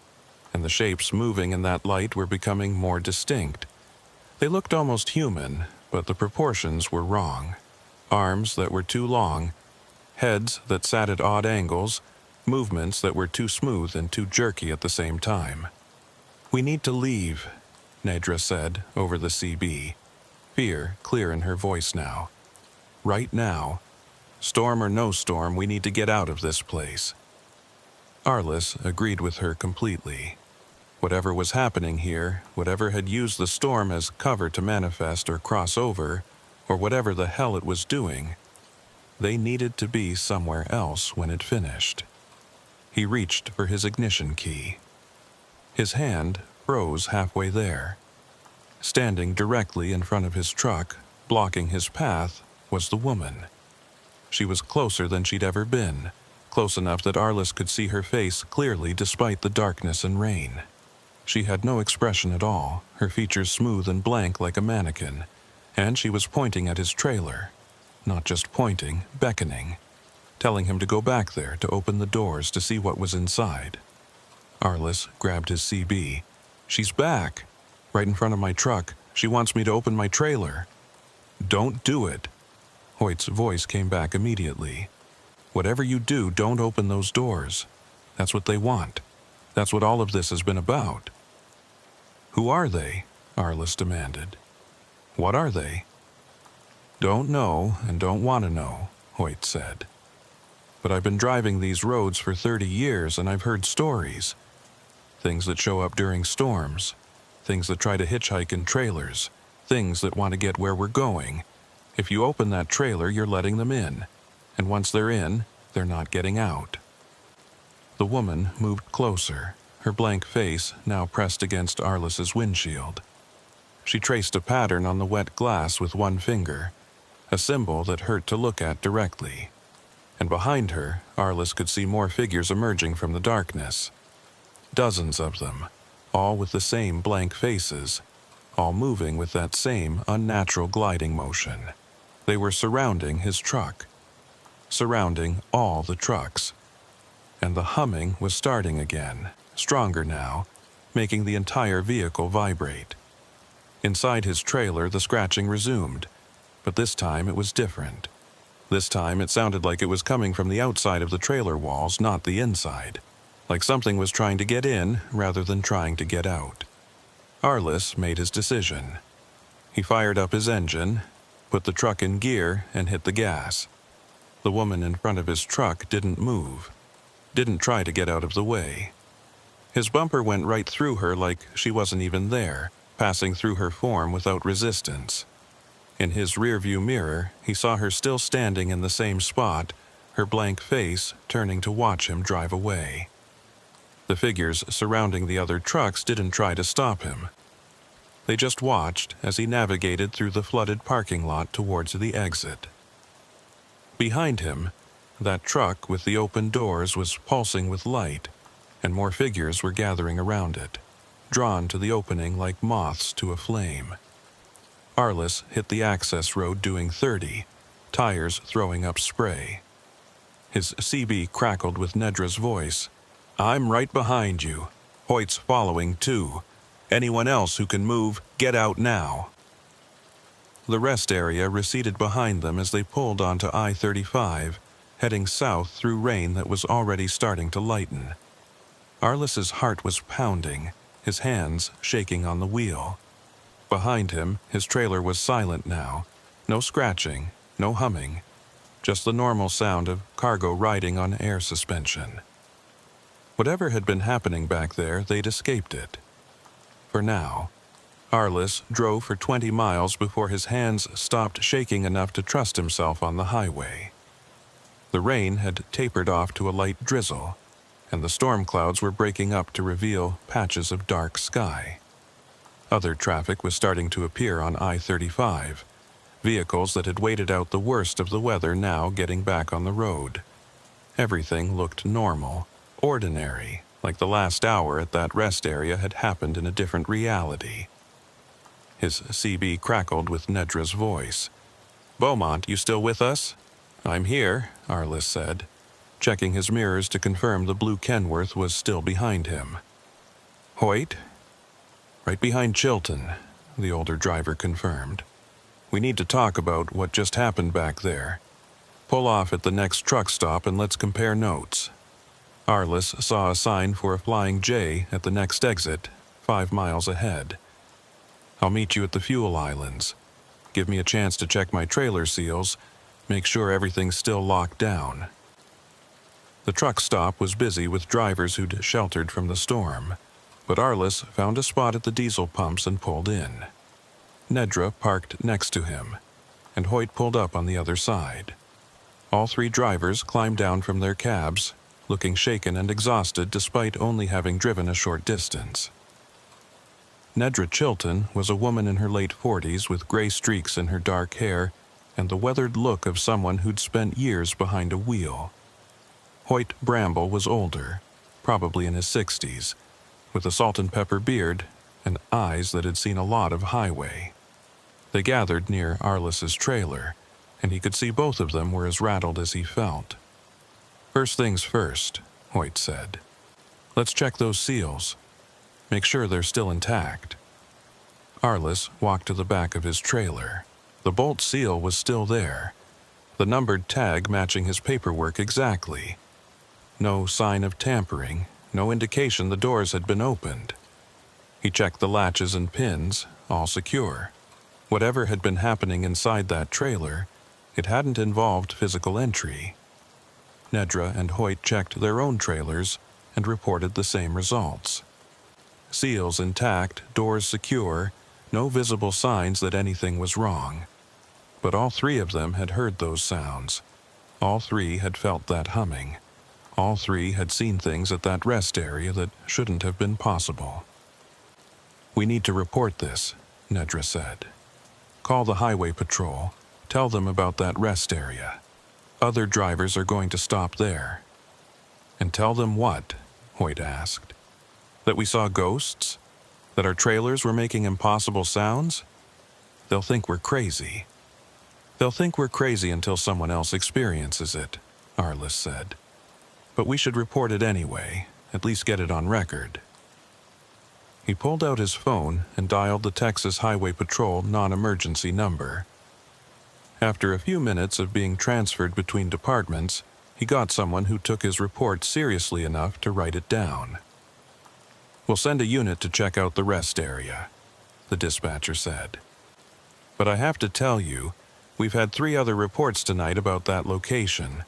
and the shapes moving in that light were becoming more distinct. They looked almost human, but the proportions were wrong. Arms that were too long, heads that sat at odd angles, movements that were too smooth and too jerky at the same time. "We need to leave," Nedra said over the CB, fear clear in her voice now. "Right now. Storm or no storm, we need to get out of this place." Arliss agreed with her completely. Whatever was happening here, whatever had used the storm as cover to manifest or cross over, or whatever the hell it was doing, they needed to be somewhere else when it finished. He reached for his ignition key. His hand froze halfway there. Standing directly in front of his truck, blocking his path, was the woman. She was closer than she'd ever been, close enough that Arliss could see her face clearly despite the darkness and rain. She had no expression at all, her features smooth and blank like a mannequin, and she was pointing at his trailer. Not just pointing, beckoning, telling him to go back there to open the doors to see what was inside. Arliss grabbed his CB. "She's back, right in front of my truck. She wants me to open my trailer." "Don't do it." Hoyt's voice came back immediately. "Whatever you do, don't open those doors. That's what they want. That's what all of this has been about." "Who are they?" Arliss demanded. "What are they?" "Don't know and don't want to know," Hoyt said. "But I've been driving these roads for 30 years and I've heard stories. Things that show up during storms. Things that try to hitchhike in trailers. Things that want to get where we're going. If you open that trailer, you're letting them in. And once they're in, they're not getting out." The woman moved closer, her blank face now pressed against Arliss's windshield. She traced a pattern on the wet glass with one finger, a symbol that hurt to look at directly. And behind her, Arliss could see more figures emerging from the darkness. Dozens of them, all with the same blank faces, all moving with that same unnatural gliding motion. They were surrounding his truck, surrounding all the trucks. And the humming was starting again, stronger now, making the entire vehicle vibrate. Inside his trailer, the scratching resumed, but this time it was different. This time it sounded like it was coming from the outside of the trailer walls, not the inside. Like something was trying to get in rather than trying to get out. Arliss made his decision. He fired up his engine, put the truck in gear, and hit the gas. The woman in front of his truck didn't move, didn't try to get out of the way. His bumper went right through her like she wasn't even there, passing through her form without resistance. In his rearview mirror, he saw her still standing in the same spot, her blank face turning to watch him drive away. The figures surrounding the other trucks didn't try to stop him. They just watched as he navigated through the flooded parking lot towards the exit. Behind him, that truck with the open doors was pulsing with light, and more figures were gathering around it, drawn to the opening like moths to a flame. Arliss hit the access road doing 30, tires throwing up spray. His CB crackled with Nedra's voice. "I'm right behind you. Hoyt's following too. Anyone else who can move, get out now." The rest area receded behind them as they pulled onto I-35, heading south through rain that was already starting to lighten. Arliss's heart was pounding, his hands shaking on the wheel. Behind him, his trailer was silent now. No scratching, no humming, just the normal sound of cargo riding on air suspension. Whatever had been happening back there, they'd escaped it. For now. Arliss drove for 20 miles before his hands stopped shaking enough to trust himself on the highway. The rain had tapered off to a light drizzle, and the storm clouds were breaking up to reveal patches of dark sky. Other traffic was starting to appear on I-35, vehicles that had waited out the worst of the weather now getting back on the road. Everything looked normal, ordinary, like the last hour at that rest area had happened in a different reality. His CB crackled with Nedra's voice. "Beaumont, you still with us?" "I'm here," Arliss said, checking his mirrors to confirm the blue Kenworth was still behind him. "Hoyt?" "Right behind Chilton," the older driver confirmed. "We need to talk about what just happened back there. Pull off at the next truck stop and let's compare notes." Arliss saw a sign for a Flying J at the next exit, 5 miles ahead. "I'll meet you at the fuel islands. Give me a chance to check my trailer seals, make sure everything's still locked down." The truck stop was busy with drivers who'd sheltered from the storm, but Arliss found a spot at the diesel pumps and pulled in. Nedra parked next to him, and Hoyt pulled up on the other side. All 3 drivers climbed down from their cabs, looking shaken and exhausted despite only having driven a short distance. Nedra Chilton was a woman in her late 40s with gray streaks in her dark hair and the weathered look of someone who'd spent years behind a wheel. Hoyt Bramble was older, probably in his 60s, with a salt and pepper beard and eyes that had seen a lot of highway. They gathered near Arliss's trailer, and he could see both of them were as rattled as he felt. "First things first," Hoyt said. "Let's check those seals. Make sure they're still intact." Arliss walked to the back of his trailer. The bolt seal was still there, the numbered tag matching his paperwork exactly. No sign of tampering, no indication the doors had been opened. He checked the latches and pins, all secure. Whatever had been happening inside that trailer, it hadn't involved physical entry. Nedra and Hoyt checked their own trailers and reported the same results. Seals intact, doors secure, no visible signs that anything was wrong. But all 3 of them had heard those sounds. All 3 had felt that humming. All 3 had seen things at that rest area that shouldn't have been possible. "We need to report this," Nedra said. "Call the highway patrol. Tell them about that rest area. Other drivers are going to stop there." "And tell them what?" Hoyt asked. "That we saw ghosts? That our trailers were making impossible sounds? They'll think we're crazy." "They'll think we're crazy until someone else experiences it," Arliss said. "But we should report it anyway, at least get it on record." He pulled out his phone and dialed the Texas Highway Patrol non-emergency number. After a few minutes of being transferred between departments, he got someone who took his report seriously enough to write it down. "We'll send a unit to check out the rest area," the dispatcher said. "But I have to tell you, we've had 3 other reports tonight about that location.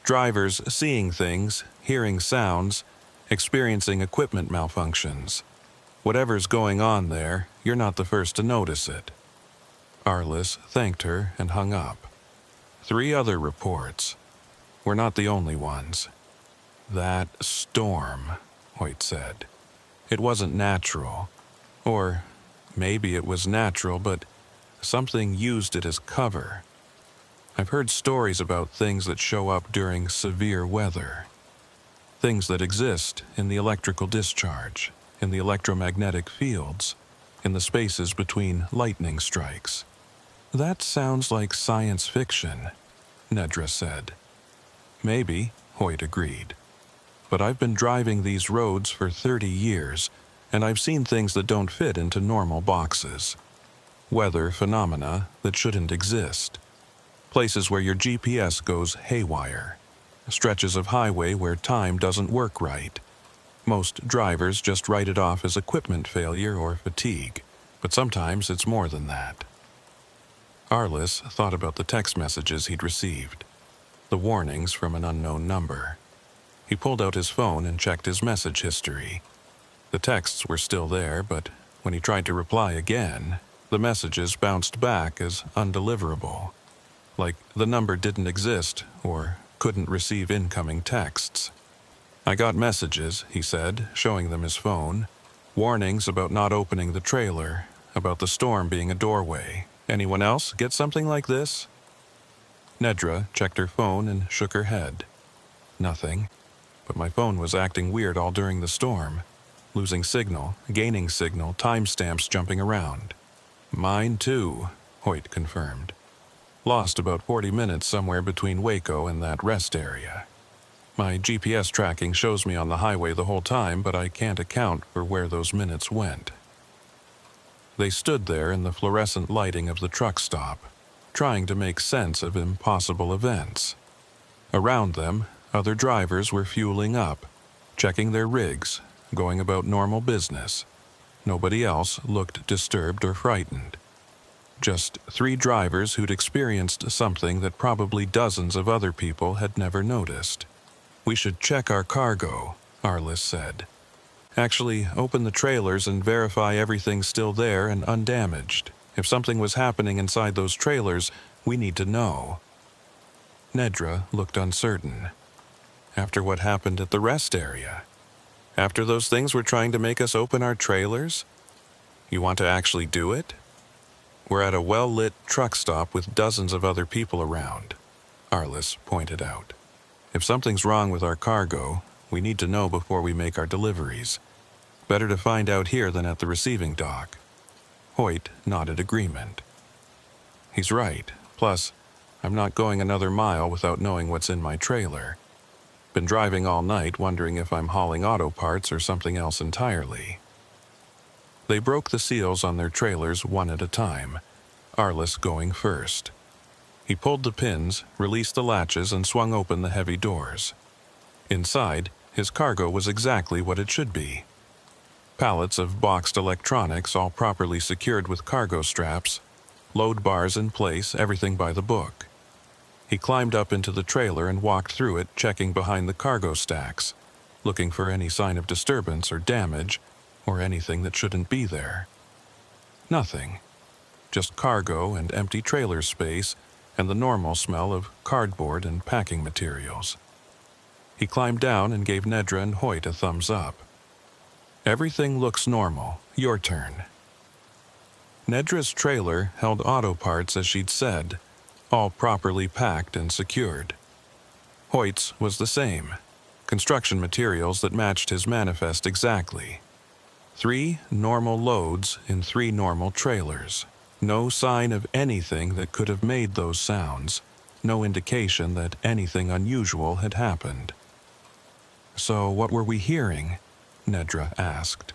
Drivers seeing things, hearing sounds, experiencing equipment malfunctions. Whatever's going on there, you're not the first to notice it." Arliss thanked her and hung up. 3 other reports. We're not the only ones. "That storm," Hoyt said. "It wasn't natural. Or Maybe it was natural, but something used it as cover. I've heard stories about things that show up during severe weather. Things that exist in the electrical discharge, in the electromagnetic fields, in the spaces between lightning strikes. That sounds like science fiction, Nedra said. Maybe, Hoyt agreed. But I've been driving these roads for 30 years, and I've seen things that don't fit into normal boxes. Weather phenomena that shouldn't exist. Places where your GPS goes haywire. Stretches of highway where time doesn't work right. Most drivers just write it off as equipment failure or fatigue, but sometimes it's more than that. Arliss thought about the text messages he'd received, the warnings from an unknown number. He pulled out his phone and checked his message history. The texts were still there, but when he tried to reply again, the messages bounced back as undeliverable, like the number didn't exist or couldn't receive incoming texts. I got messages, he said, showing them his phone. Warnings about not opening the trailer, about the storm being a doorway. Anyone else get something like this? Nedra checked her phone and shook her head. Nothing, but my phone was acting weird all during the storm. Losing signal, gaining signal, timestamps jumping around. Mine too, Hoyt confirmed. Lost about 40 minutes somewhere between Waco and that rest area. My GPS tracking shows me on the highway the whole time, but I can't account for where those minutes went. They stood there in the fluorescent lighting of the truck stop, trying to make sense of impossible events. Around them, other drivers were fueling up, checking their rigs, going about normal business. Nobody else looked disturbed or frightened. Just 3 drivers who'd experienced something that probably dozens of other people had never noticed. We should check our cargo, Arliss said. Actually, open the trailers and verify everything's still there and undamaged. If something was happening inside those trailers, we need to know. Nedra looked uncertain. After what happened at the rest area? After those things were trying to make us open our trailers? You want to actually do it? We're at a well-lit truck stop with dozens of other people around, Arliss pointed out. If something's wrong with our cargo, we need to know before we make our deliveries. Better to find out here than at the receiving dock. Hoyt nodded agreement. He's right. Plus, I'm not going another mile without knowing what's in my trailer. Been driving all night wondering if I'm hauling auto parts or something else entirely. They broke the seals on their trailers one at a time, Arliss going first. He pulled the pins, released the latches, and swung open the heavy doors. Inside, his cargo was exactly what it should be. Pallets of boxed electronics all properly secured with cargo straps, load bars in place, everything by the book. He climbed up into the trailer and walked through it, checking behind the cargo stacks, looking for any sign of disturbance or damage, or anything that shouldn't be there. Nothing. Just cargo and empty trailer space and the normal smell of cardboard and packing materials. He climbed down and gave Nedra and Hoyt a thumbs up. Everything looks normal. Your turn. Nedra's trailer held auto parts as she'd said, all properly packed and secured. Hoyt's was the same. Construction materials that matched his manifest exactly. 3 normal loads in 3 normal trailers. No sign of anything that could have made those sounds. No indication that anything unusual had happened. So what were we hearing? Nedra asked.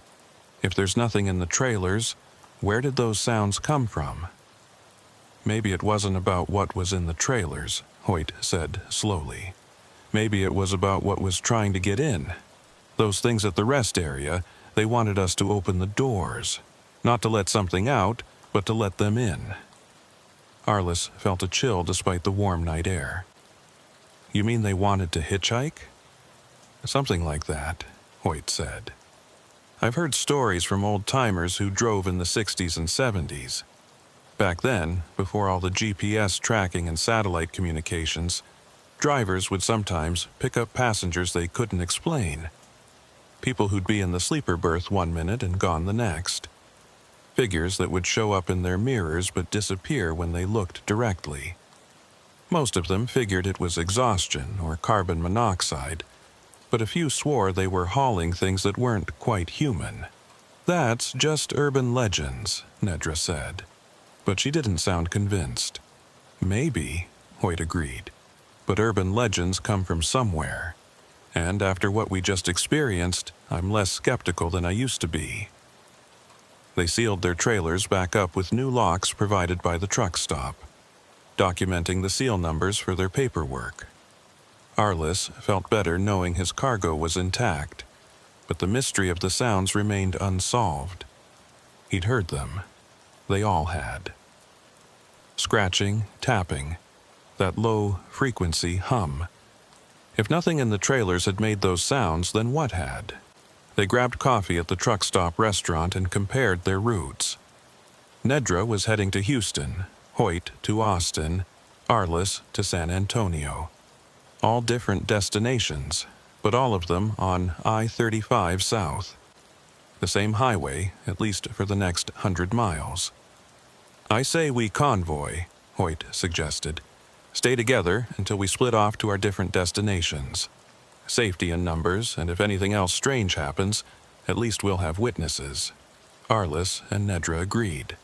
If there's nothing in the trailers, where did those sounds come from? Maybe it wasn't about what was in the trailers, Hoyt said slowly. Maybe it was about what was trying to get in. Those things at the rest area, they wanted us to open the doors. Not to let something out, but to let them in. Arliss felt a chill despite the warm night air. You mean they wanted to hitchhike? Something like that, Hoyt said. I've heard stories from old-timers who drove in the 60s and 70s. Back then, before all the GPS tracking and satellite communications, drivers would sometimes pick up passengers they couldn't explain. People who'd be in the sleeper berth one minute and gone the next. figures that would show up in their mirrors but disappear when they looked directly. Most of them figured it was exhaustion or carbon monoxide, but a few swore they were hauling things that weren't quite human. "That's just urban legends," Nedra said, but she didn't sound convinced. "Maybe," Hoyt agreed, "but urban legends come from somewhere. And after what we just experienced, I'm less skeptical than I used to be." They sealed their trailers back up with new locks provided by the truck stop, documenting the seal numbers for their paperwork. Arliss felt better knowing his cargo was intact, but the mystery of the sounds remained unsolved. He'd heard them. They all had. Scratching, tapping, that low-frequency hum. If nothing in the trailers had made those sounds, then what had? They grabbed coffee at the truck stop restaurant and compared their routes. Nedra was heading to Houston, Hoyt to Austin, Arliss to San Antonio. All different destinations, but all of them on I-35 South. The same highway, at least for the next 100 miles. "I say we convoy," Hoyt suggested. "Stay together until we split off to our different destinations. Safety in numbers, and if anything else strange happens, at least we'll have witnesses." Arliss and Nedra agreed.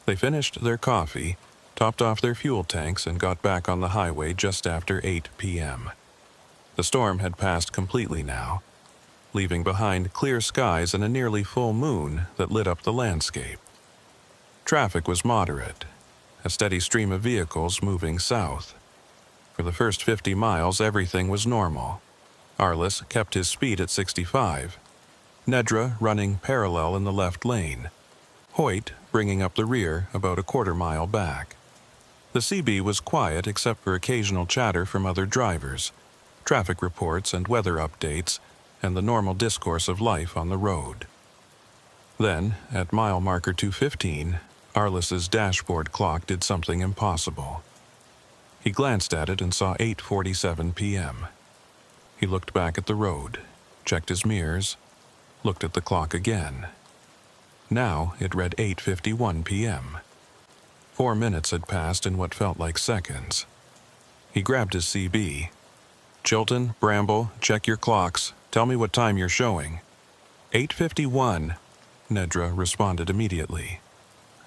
They finished their coffee, topped off their fuel tanks, and got back on the highway just after 8 p.m. The storm had passed completely now, leaving behind clear skies and a nearly full moon that lit up the landscape. Traffic was moderate, a steady stream of vehicles moving south. For the first 50 miles, everything was normal. Arliss kept his speed at 65, Nedra running parallel in the left lane, Hoyt bringing up the rear about a quarter-mile back. The CB was quiet except for occasional chatter from other drivers, traffic reports and weather updates, and the normal discourse of life on the road. Then, at mile marker 215, Arliss's dashboard clock did something impossible. He glanced at it and saw 8:47 p.m. He looked back at the road, checked his mirrors, looked at the clock again. Now it read 8:51 p.m. 4 minutes had passed in what felt like seconds. He grabbed his CB. "Chilton, Bramble, check your clocks. Tell me what time you're showing." 8:51, Nedra responded immediately.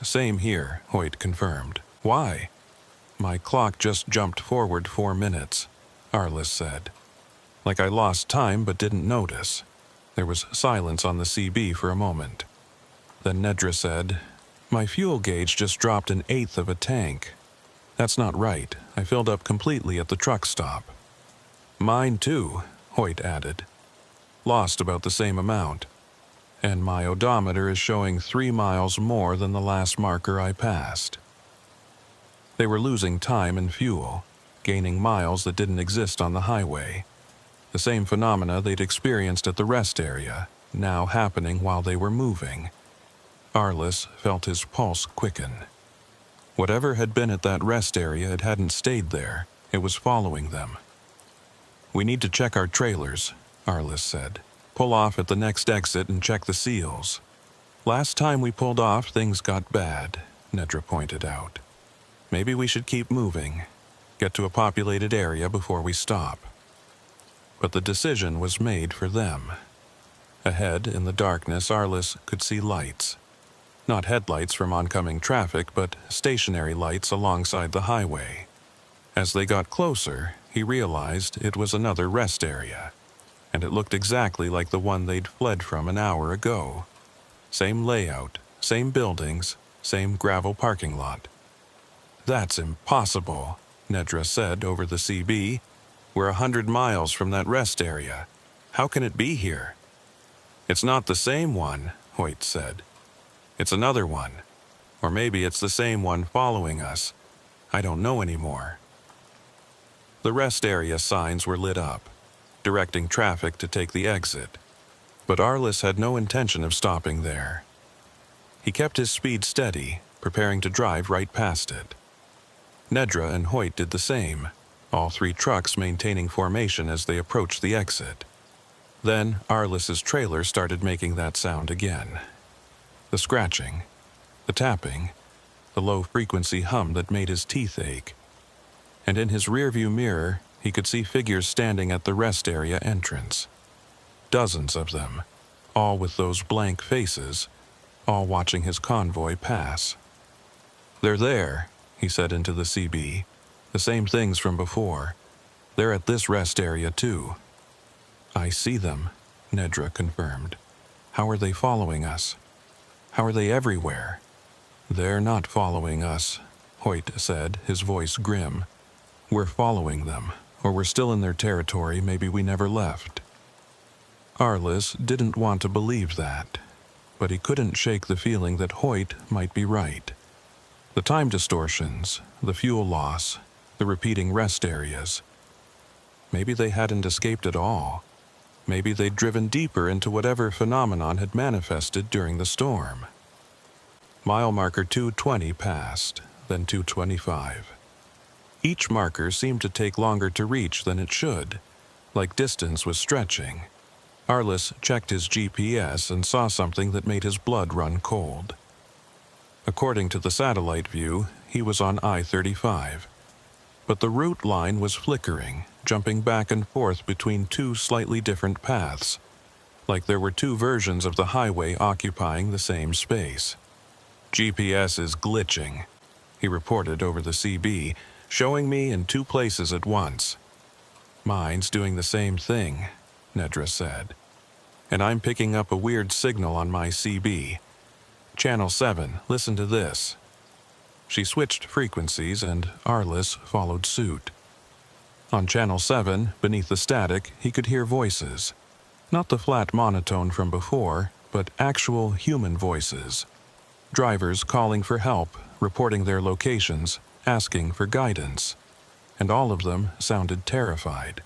"Same here," Hoyt confirmed. "Why?" "My clock just jumped forward 4 minutes," Arliss said. "Like I lost time but didn't notice." There was silence on the CB for a moment. Then Nedra said, "My fuel gauge just dropped 1/8 of a tank. That's not right. I filled up completely at the truck stop." "Mine too," Hoyt added. "Lost about the same amount. And my odometer is showing 3 miles more than the last marker I passed." They were losing time and fuel, gaining miles that didn't exist on the highway. The same phenomena they'd experienced at the rest area, now happening while they were moving. Arliss felt his pulse quicken. Whatever had been at that rest area, it hadn't stayed there. It was following them. "We need to check our trailers," Arliss said. "Pull off at the next exit and check the seals." "Last time we pulled off, things got bad," Nedra pointed out. "Maybe we should keep moving, get to a populated area before we stop." But the decision was made for them. Ahead, in the darkness, Arliss could see lights. Not headlights from oncoming traffic, but stationary lights alongside the highway. As they got closer, he realized it was another rest area, and it looked exactly like the one they'd fled from an hour ago. Same layout, same buildings, same gravel parking lot. "That's impossible," Nedra said over the CB. "We're 100 miles from that rest area. How can it be here?" "It's not the same one," Hoyt said. "It's another one. Or maybe it's the same one following us. I don't know anymore." The rest area signs were lit up, directing traffic to take the exit. But Arliss had no intention of stopping there. He kept his speed steady, preparing to drive right past it. Nedra and Hoyt did the same, all 3 trucks maintaining formation as they approached the exit. Then Arliss's trailer started making that sound again. The scratching, the tapping, the low-frequency hum that made his teeth ache. And in his rearview mirror, he could see figures standing at the rest area entrance. Dozens of them, all with those blank faces, all watching his convoy pass. "They're there," he said into the CB. "The same things from before. They're at this rest area too." "I see them," Nedra confirmed. "How are they following us? How are they everywhere?" "They're not following us," Hoyt said, his voice grim. "We're following them, or we're still in their territory. Maybe we never left." Arliss didn't want to believe that, but he couldn't shake the feeling that Hoyt might be right. The time distortions, the fuel loss, the repeating rest areas. Maybe they hadn't escaped at all. Maybe they'd driven deeper into whatever phenomenon had manifested during the storm. Mile marker 220 passed, then 225. Each marker seemed to take longer to reach than it should, like distance was stretching. Arliss checked his GPS and saw something that made his blood run cold. According to the satellite view, he was on I-35. But the route line was flickering, jumping back and forth between two slightly different paths, like there were two versions of the highway occupying the same space. "GPS is glitching," he reported over the CB, "showing me in two places at once." "Mine's doing the same thing," Nedra said. "And I'm picking up a weird signal on my CB. Channel 7, listen to this." She switched frequencies and Arliss followed suit. On Channel 7, beneath the static, he could hear voices. Not the flat monotone from before, but actual human voices. Drivers calling for help, reporting their locations, asking for guidance. And all of them sounded terrified.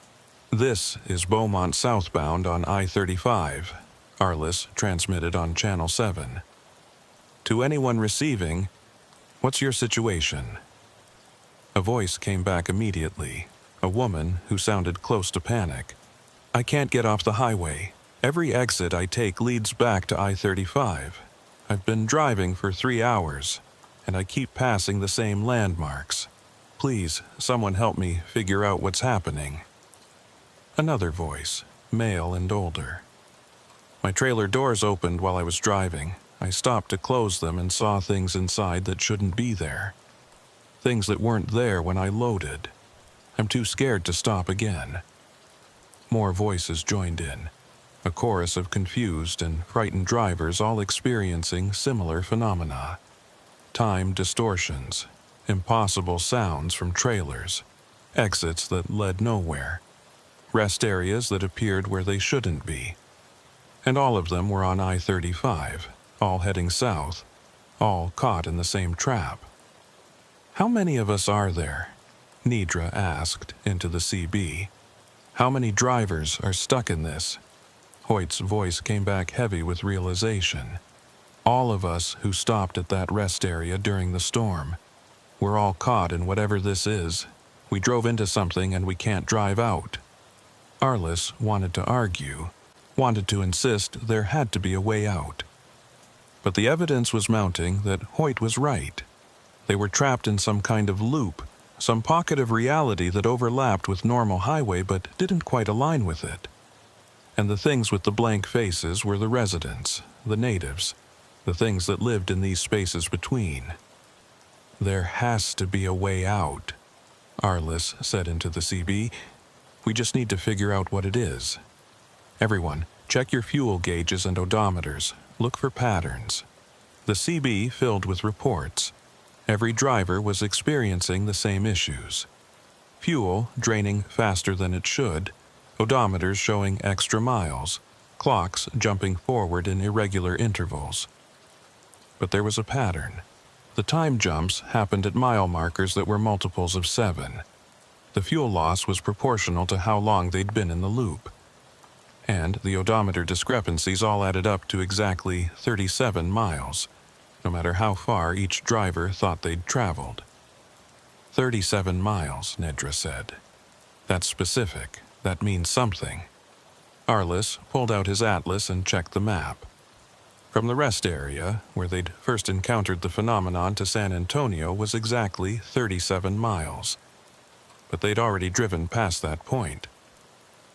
"This is Beaumont southbound on I-35, Arliss transmitted on Channel 7. "To anyone receiving, what's your situation?" A voice came back immediately, a woman who sounded close to panic. "I can't get off the highway. Every exit I take leads back to I-35. I've been driving for 3 hours, and I keep passing the same landmarks. Please, someone help me figure out what's happening." Another voice, male and older. "My trailer doors opened while I was driving. I stopped to close them and saw things inside that shouldn't be there. Things that weren't there when I loaded. I'm too scared to stop again." More voices joined in, a chorus of confused and frightened drivers all experiencing similar phenomena. Time distortions, impossible sounds from trailers, exits that led nowhere, rest areas that appeared where they shouldn't be. And all of them were on I-35, all heading south, all caught in the same trap. "How many of us are there?" Nedra asked into the CB. "How many drivers are stuck in this?" Hoyt's voice came back heavy with realization. "All of us who stopped at that rest area during the storm. We're all caught in whatever this is. We drove into something and we can't drive out." Arliss wanted to argue, wanted to insist there had to be a way out. But the evidence was mounting that Hoyt was right. They were trapped in some kind of loop, some pocket of reality that overlapped with normal highway but didn't quite align with it. And the things with the blank faces were the residents, the natives, the things that lived in these spaces between. "There has to be a way out," Arliss said into the CB. "We just need to figure out what it is. Everyone, check your fuel gauges and odometers. Look for patterns." The CB filled with reports. Every driver was experiencing the same issues. Fuel draining faster than it should, odometers showing extra miles, clocks jumping forward in irregular intervals. But there was a pattern. The time jumps happened at mile markers that were multiples of 7. The fuel loss was proportional to how long they'd been in the loop. And the odometer discrepancies all added up to exactly 37 miles, no matter how far each driver thought they'd traveled. 37 miles, Nedra said. "That's specific. That means something." Arliss pulled out his atlas and checked the map. From the rest area, where they'd first encountered the phenomenon, to San Antonio was exactly 37 miles. But they'd already driven past that point.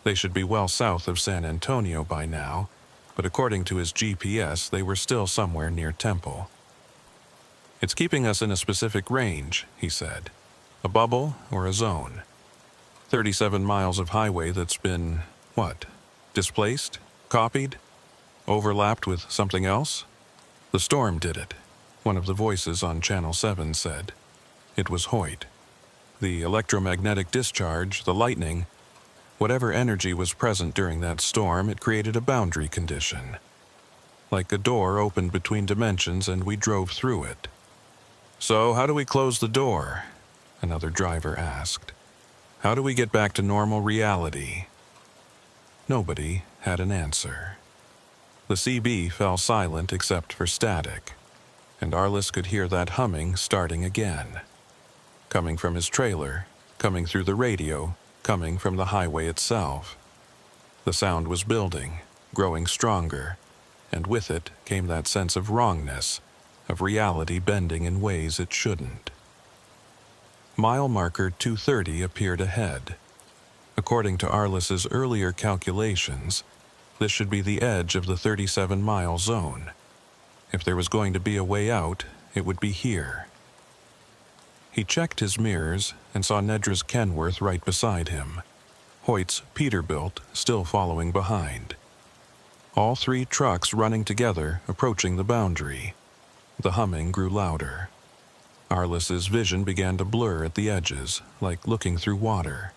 They should be well south of San Antonio by now, but according to his GPS, they were still somewhere near Temple. "It's keeping us in a specific range," he said. "A bubble or a zone. 37 miles of highway that's been, what, displaced? Copied? Overlapped with something else?" "The storm did it," one of the voices on Channel 7 said. It was Hoyt. "The electromagnetic discharge, the lightning, whatever energy was present during that storm, it created a boundary condition. Like a door opened between dimensions and we drove through it." "So how do we close the door?" another driver asked. "How do we get back to normal reality?" Nobody had an answer. The CB fell silent except for static, and Arliss could hear that humming starting again. Coming from his trailer, coming through the radio, coming from the highway itself. The sound was building, growing stronger, and with it came that sense of wrongness, of reality bending in ways it shouldn't. Mile marker 230 appeared ahead. According to Arliss's earlier calculations, this should be the edge of the 37-mile zone. If there was going to be a way out, it would be here. He checked his mirrors and saw Nedra's Kenworth right beside him, Hoyt's Peterbilt still following behind. All three trucks running together, approaching the boundary. The humming grew louder. Arliss's vision began to blur at the edges, like looking through water.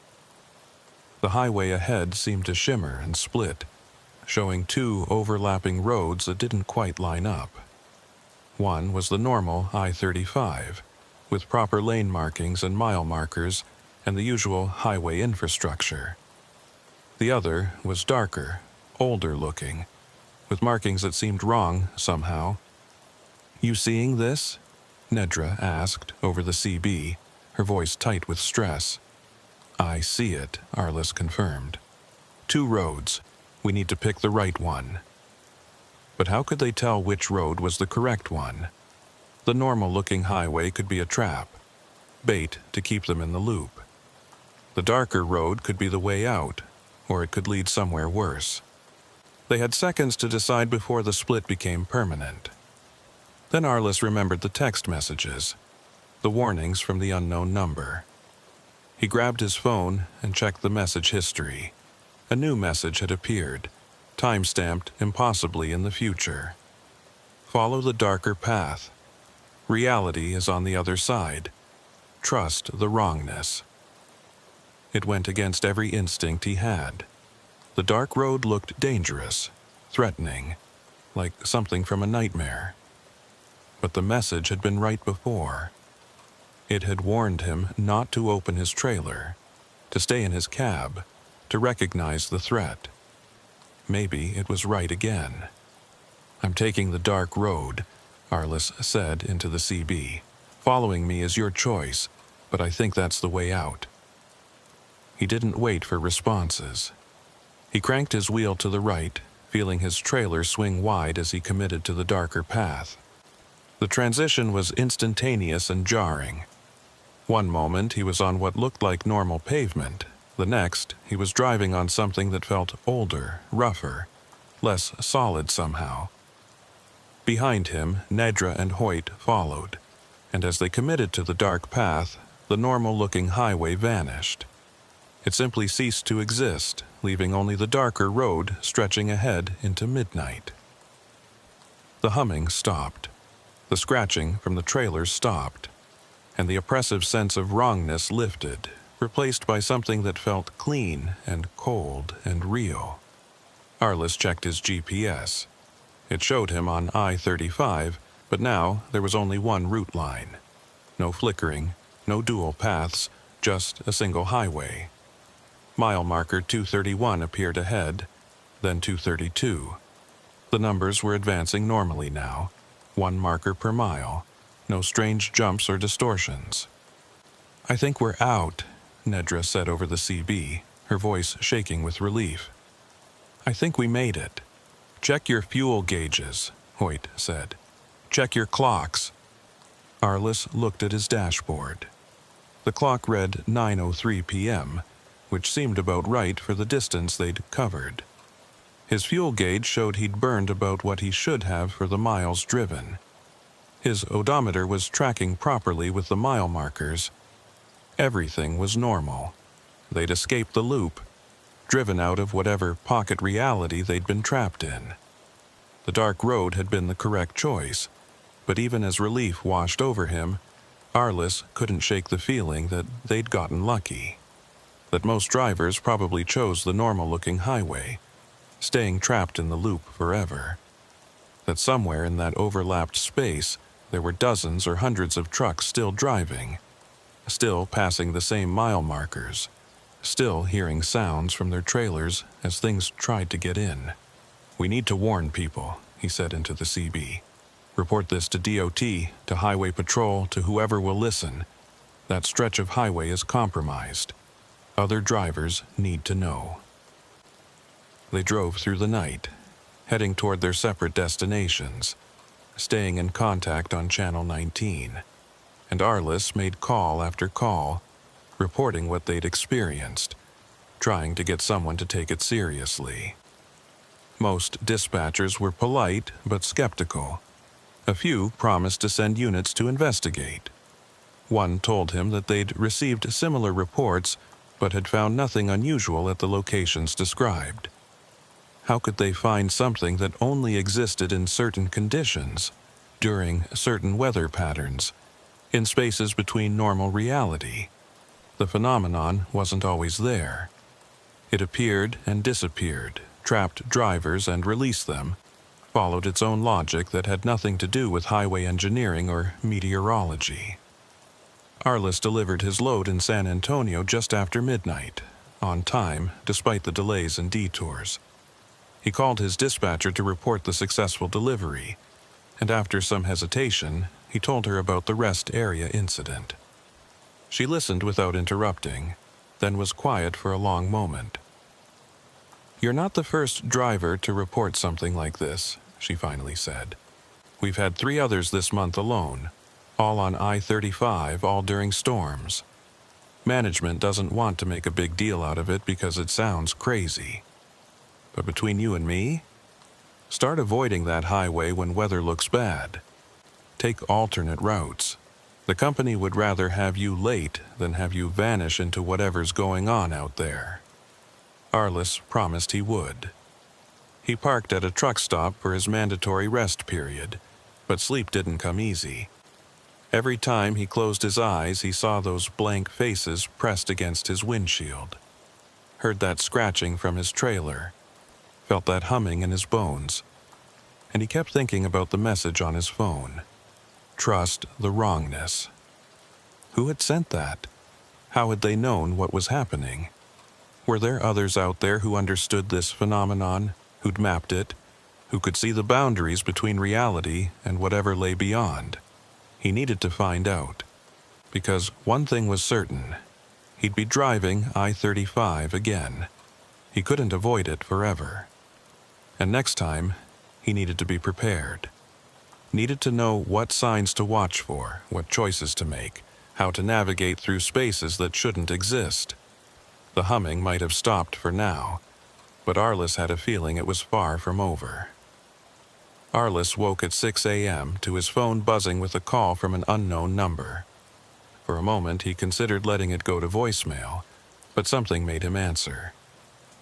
The highway ahead seemed to shimmer and split, showing two overlapping roads that didn't quite line up. One was the normal I-35, with proper lane markings and mile markers and the usual highway infrastructure. The other was darker, older looking, with markings that seemed wrong somehow. "You seeing this?" Nedra asked over the CB, her voice tight with stress. "I see it," Arliss confirmed. "Two roads. We need to pick the right one." But how could they tell which road was the correct one? The normal-looking highway could be a trap, bait to keep them in the loop. The darker road could be the way out, or it could lead somewhere worse. They had seconds to decide before the split became permanent. Then Arliss remembered the text messages, the warnings from the unknown number. He grabbed his phone and checked the message history. A new message had appeared, time-stamped impossibly in the future. "Follow the darker path. Reality is on the other side. Trust the wrongness." It went against every instinct he had. The dark road looked dangerous, threatening, like something from a nightmare. But the message had been right before. It had warned him not to open his trailer, to stay in his cab, to recognize the threat. Maybe it was right again. "I'm taking the dark road," Arliss said into the CB. "Following me is your choice, but I think that's the way out." He didn't wait for responses. He cranked his wheel to the right, feeling his trailer swing wide as he committed to the darker path. The transition was instantaneous and jarring. One moment he was on what looked like normal pavement. The next, he was driving on something that felt older, rougher, less solid somehow. Behind him, Nedra and Hoyt followed, and as they committed to the dark path, the normal-looking highway vanished. It simply ceased to exist, leaving only the darker road stretching ahead into midnight. The humming stopped. The scratching from the trailers stopped, and the oppressive sense of wrongness lifted, replaced by something that felt clean and cold and real. Arliss checked his GPS. It showed him on I-35, but now there was only one route line. No flickering, no dual paths, just a single highway. Mile marker 231 appeared ahead, then 232. The numbers were advancing normally now, one marker per mile, no strange jumps or distortions. "I think we're out," Nedra said over the CB, her voice shaking with relief. "I think we made it. Check your fuel gauges. Hoyt said. "Check your clocks." Arliss looked at his dashboard. The clock read 9:03 p.m., which seemed about right for the distance they'd covered. His fuel gauge showed he'd burned about what he should have for the miles driven. His odometer was tracking properly with the mile markers. Everything was normal. They'd escaped the loop, driven out of whatever pocket reality they'd been trapped in. The dark road had been the correct choice, but even as relief washed over him, Arliss couldn't shake the feeling that they'd gotten lucky. That most drivers probably chose the normal-looking highway, staying trapped in the loop forever. That somewhere in that overlapped space, there were dozens or hundreds of trucks still driving, still passing the same mile markers, still hearing sounds from their trailers as things tried to get in. "We need to warn people," he said into the CB. "Report this to DOT, to Highway Patrol, to whoever will listen. That stretch of highway is compromised. Other drivers need to know." They drove through the night, heading toward their separate destinations, staying in contact on Channel 19. And Arliss made call after call, reporting what they'd experienced, trying to get someone to take it seriously. Most dispatchers were polite but skeptical. A few promised to send units to investigate. One told him that they'd received similar reports but had found nothing unusual at the locations described. How could they find something that only existed in certain conditions, during certain weather patterns, in spaces between normal reality? The phenomenon wasn't always there. It appeared and disappeared, trapped drivers and released them, followed its own logic that had nothing to do with highway engineering or meteorology. Arliss delivered his load in San Antonio just after midnight, on time despite the delays and detours. He called his dispatcher to report the successful delivery, and after some hesitation, he told her about the rest area incident. She listened without interrupting, then was quiet for a long moment. "You're not the first driver to report something like this," she finally said. "We've had 3 others this month alone, all on I-35, all during storms. Management doesn't want to make a big deal out of it because it sounds crazy. But between you and me, start avoiding that highway when weather looks bad. Take alternate routes. The company would rather have you late than have you vanish into whatever's going on out there." Arliss promised he would. He parked at a truck stop for his mandatory rest period, but sleep didn't come easy. Every time he closed his eyes, he saw those blank faces pressed against his windshield, heard that scratching from his trailer, felt that humming in his bones, and he kept thinking about the message on his phone. Trust the wrongness. Who had sent that? How had they known what was happening? Were there others out there who understood this phenomenon, who'd mapped it, who could see the boundaries between reality and whatever lay beyond? He needed to find out, because one thing was certain: he'd be driving I-35 again. He couldn't avoid it forever. And next time, he needed to be prepared. Needed to know what signs to watch for, what choices to make, how to navigate through spaces that shouldn't exist. The humming might have stopped for now, but Arliss had a feeling it was far from over. Arliss woke at 6 a.m. to his phone buzzing with a call from an unknown number. For a moment, he considered letting it go to voicemail, but something made him answer.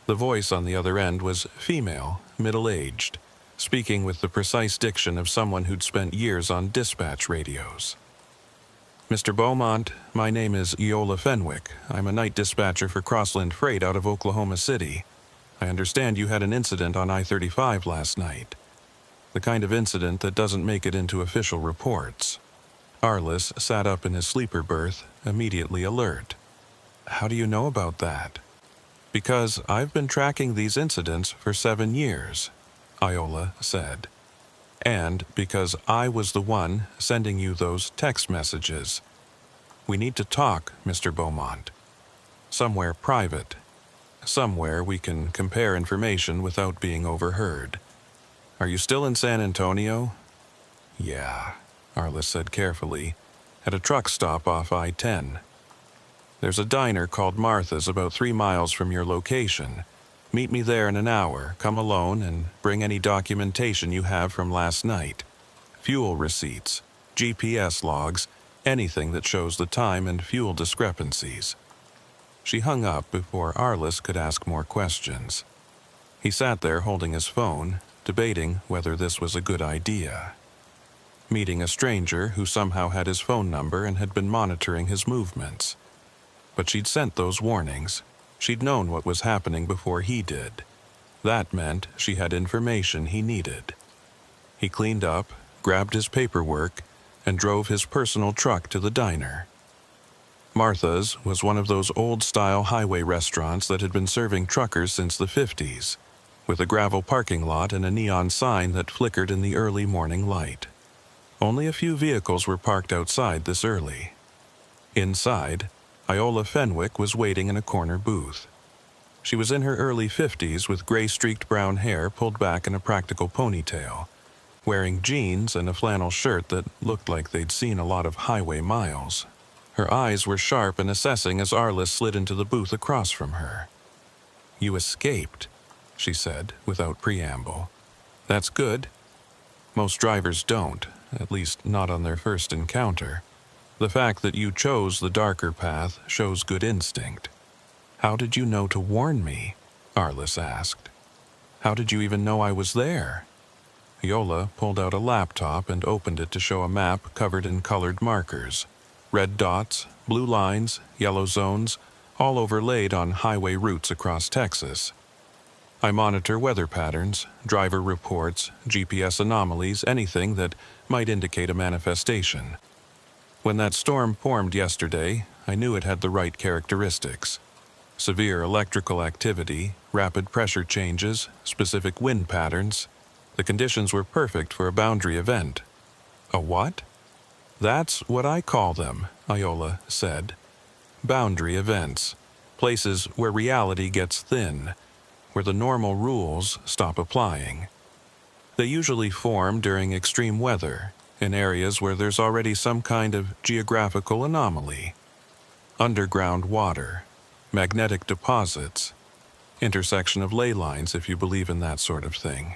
The voice on the other end was female, middle-aged, speaking with the precise diction of someone who'd spent years on dispatch radios. "Mr. Beaumont, my name is Eola Fenwick. I'm a night dispatcher for Crossland Freight out of Oklahoma City. I understand you had an incident on I-35 last night. The kind of incident that doesn't make it into official reports." Arliss sat up in his sleeper berth, immediately alert. "How do you know about that?" "Because I've been tracking these incidents for 7 years, Iola said. "And because I was the one sending you those text messages. We need to talk, Mr. Beaumont. Somewhere private. Somewhere we can compare information without being overheard. Are you still in San Antonio? Yeah, Arliss said carefully, at a truck stop off I-10. There's a diner called Martha's about 3 miles from your location. Meet me there in an hour, come alone, and bring any documentation you have from last night. Fuel receipts, GPS logs, anything that shows the time and fuel discrepancies. She hung up before Arliss could ask more questions. He sat there holding his phone, debating whether this was a good idea. Meeting a stranger who somehow had his phone number and had been monitoring his movements. But she'd sent those warnings. She'd known what was happening before he did. That meant she had information he needed. He cleaned up, grabbed his paperwork, and drove his personal truck to the diner. Martha's was one of those old-style highway restaurants that had been serving truckers since the 50s, with a gravel parking lot and a neon sign that flickered in the early morning light. Only a few vehicles were parked outside this early. Inside, Iola Fenwick was waiting in a corner booth. She was in her early 50s with gray-streaked brown hair pulled back in a practical ponytail, wearing jeans and a flannel shirt that looked like they'd seen a lot of highway miles. Her eyes were sharp and assessing as Arliss slid into the booth across from her. "You escaped," she said, without preamble. "That's good. Most drivers don't, at least not on their first encounter. The fact that you chose the darker path shows good instinct." "How did you know to warn me?" Arliss asked. "How did you even know I was there?" Iola pulled out a laptop and opened it to show a map covered in colored markers. Red dots, blue lines, yellow zones, all overlaid on highway routes across Texas. "I monitor weather patterns, driver reports, GPS anomalies, anything that might indicate a manifestation. When that storm formed yesterday, I knew it had the right characteristics. Severe electrical activity, rapid pressure changes, specific wind patterns. The conditions were perfect for a boundary event." "A what?" "That's what I call them," Iola said. "Boundary events. Places where reality gets thin, where the normal rules stop applying. They usually form during extreme weather, in areas where there's already some kind of geographical anomaly. Underground water, magnetic deposits, intersection of ley lines if you believe in that sort of thing.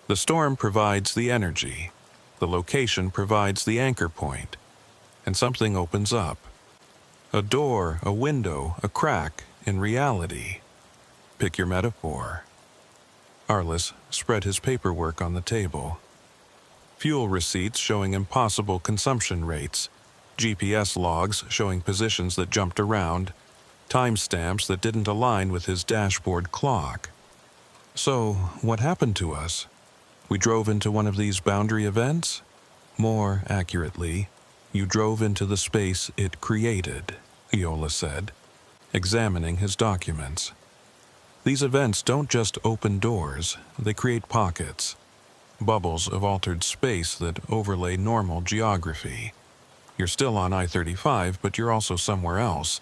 The storm provides the energy, the location provides the anchor point, and something opens up. A door, a window, a crack in reality. Pick your metaphor." Arliss spread his paperwork on the table. Fuel receipts showing impossible consumption rates, GPS logs showing positions that jumped around, timestamps that didn't align with his dashboard clock. "So, what happened to us? We drove into one of these boundary events? More accurately, you drove into the space it created," Iola said, examining his documents. "These events don't just open doors, they create pockets, bubbles of altered space that overlay normal geography. You're still on I-35, but you're also somewhere else,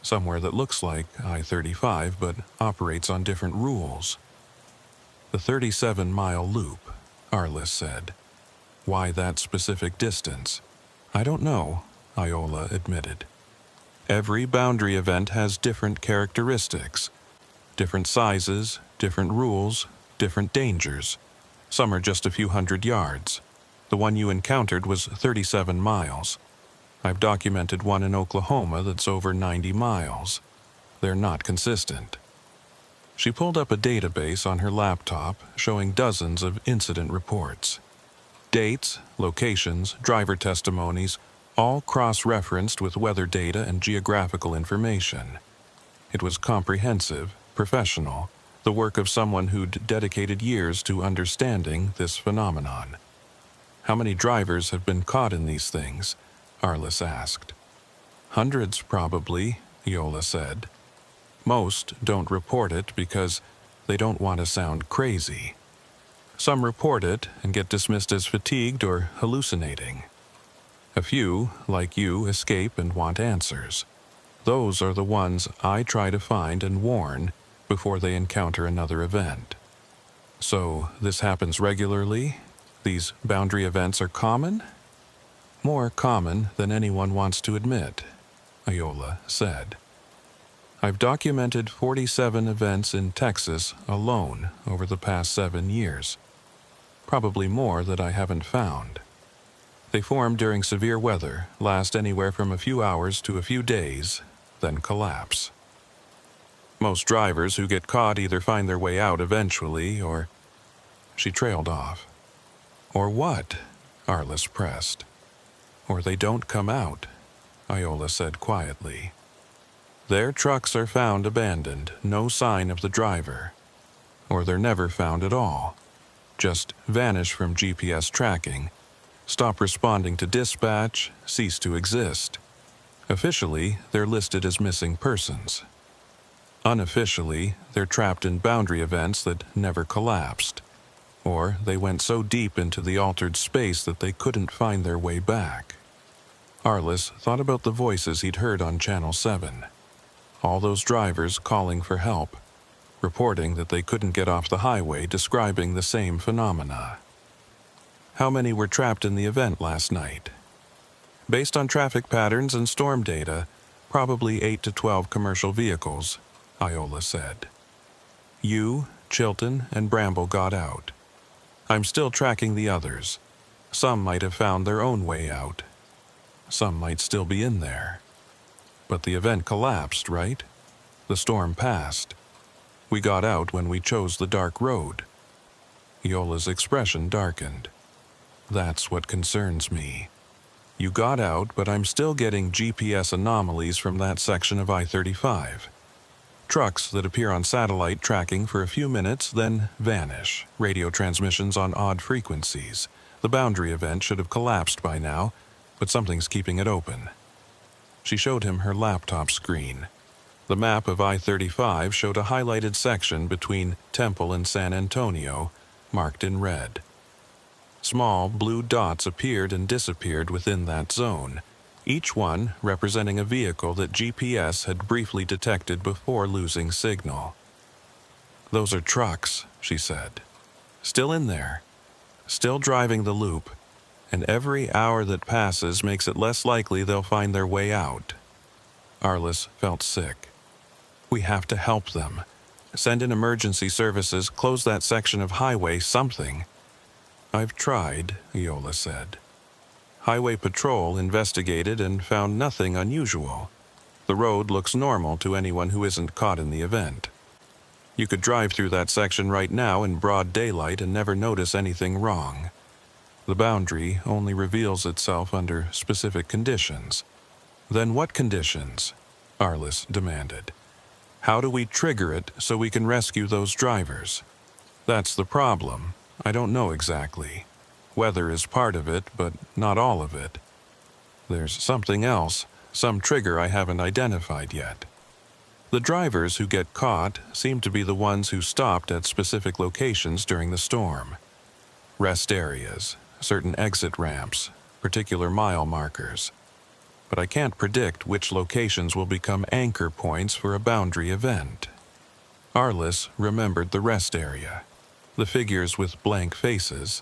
somewhere that looks like I-35 but operates on different rules." "The 37-mile loop," Arliss said. "Why that specific distance?" "I don't know," Iola admitted. "Every boundary event has different characteristics, different sizes, different rules, different dangers. Some are just a few hundred yards. The one you encountered was 37 miles. I've documented one in Oklahoma that's over 90 miles. They're not consistent." She pulled up a database on her laptop showing dozens of incident reports. Dates, locations, driver testimonies, all cross-referenced with weather data and geographical information. It was comprehensive, professional, the work of someone who'd dedicated years to understanding this phenomenon. "How many drivers have been caught in these things?" Arliss asked. "Hundreds, probably," Iola said. "Most don't report it because they don't want to sound crazy. Some report it and get dismissed as fatigued or hallucinating. A few, like you, escape and want answers. Those are the ones I try to find and warn before they encounter another event." So this happens regularly? These boundary events are common? More common than anyone wants to admit, Iola said. I've documented 47 events in Texas alone over the past 7 years. Probably more that I haven't found. They form during severe weather, last anywhere from a few hours to a few days, then collapse. Most drivers who get caught either find their way out eventually or... She trailed off. Or what? Arliss pressed. Or they don't come out, Iola said quietly. Their trucks are found abandoned, no sign of the driver. Or they're never found at all. Just vanish from GPS tracking, stop responding to dispatch, cease to exist. Officially, they're listed as missing persons. Unofficially, they're trapped in boundary events that never collapsed. Or they went so deep into the altered space that they couldn't find their way back. Arliss thought about the voices he'd heard on Channel 7. All those drivers calling for help, reporting that they couldn't get off the highway, describing the same phenomena. How many were trapped in the event last night? Based on traffic patterns and storm data, probably 8 to 12 commercial vehicles, Iola said. You, Chilton, and Bramble got out. I'm still tracking the others. Some might have found their own way out. Some might still be in there. But the event collapsed, right? The storm passed. We got out when we chose the dark road. Iola's expression darkened. That's what concerns me. You got out, but I'm still getting GPS anomalies from that section of I-35. Trucks that appear on satellite tracking for a few minutes, then vanish. Radio transmissions on odd frequencies. The boundary event should have collapsed by now, but something's keeping it open. She showed him her laptop screen. The map of I-35 showed a highlighted section between Temple and San Antonio, marked in red. Small blue dots appeared and disappeared within that zone, each one representing a vehicle that GPS had briefly detected before losing signal. Those are trucks, she said. Still in there. Still driving the loop. And every hour that passes makes it less likely they'll find their way out. Arliss felt sick. We have to help them. Send in emergency services, close that section of highway, something. I've tried, Iola said. Highway Patrol investigated and found nothing unusual. The road looks normal to anyone who isn't caught in the event. You could drive through that section right now in broad daylight and never notice anything wrong. The boundary only reveals itself under specific conditions. Then what conditions? Arliss demanded. How do we trigger it so we can rescue those drivers? That's the problem. I don't know exactly. Weather is part of it, but not all of it. There's something else, some trigger I haven't identified yet. The drivers who get caught seem to be the ones who stopped at specific locations during the storm. Rest areas, certain exit ramps, particular mile markers. But I can't predict which locations will become anchor points for a boundary event. Arliss remembered the rest area, the figures with blank faces,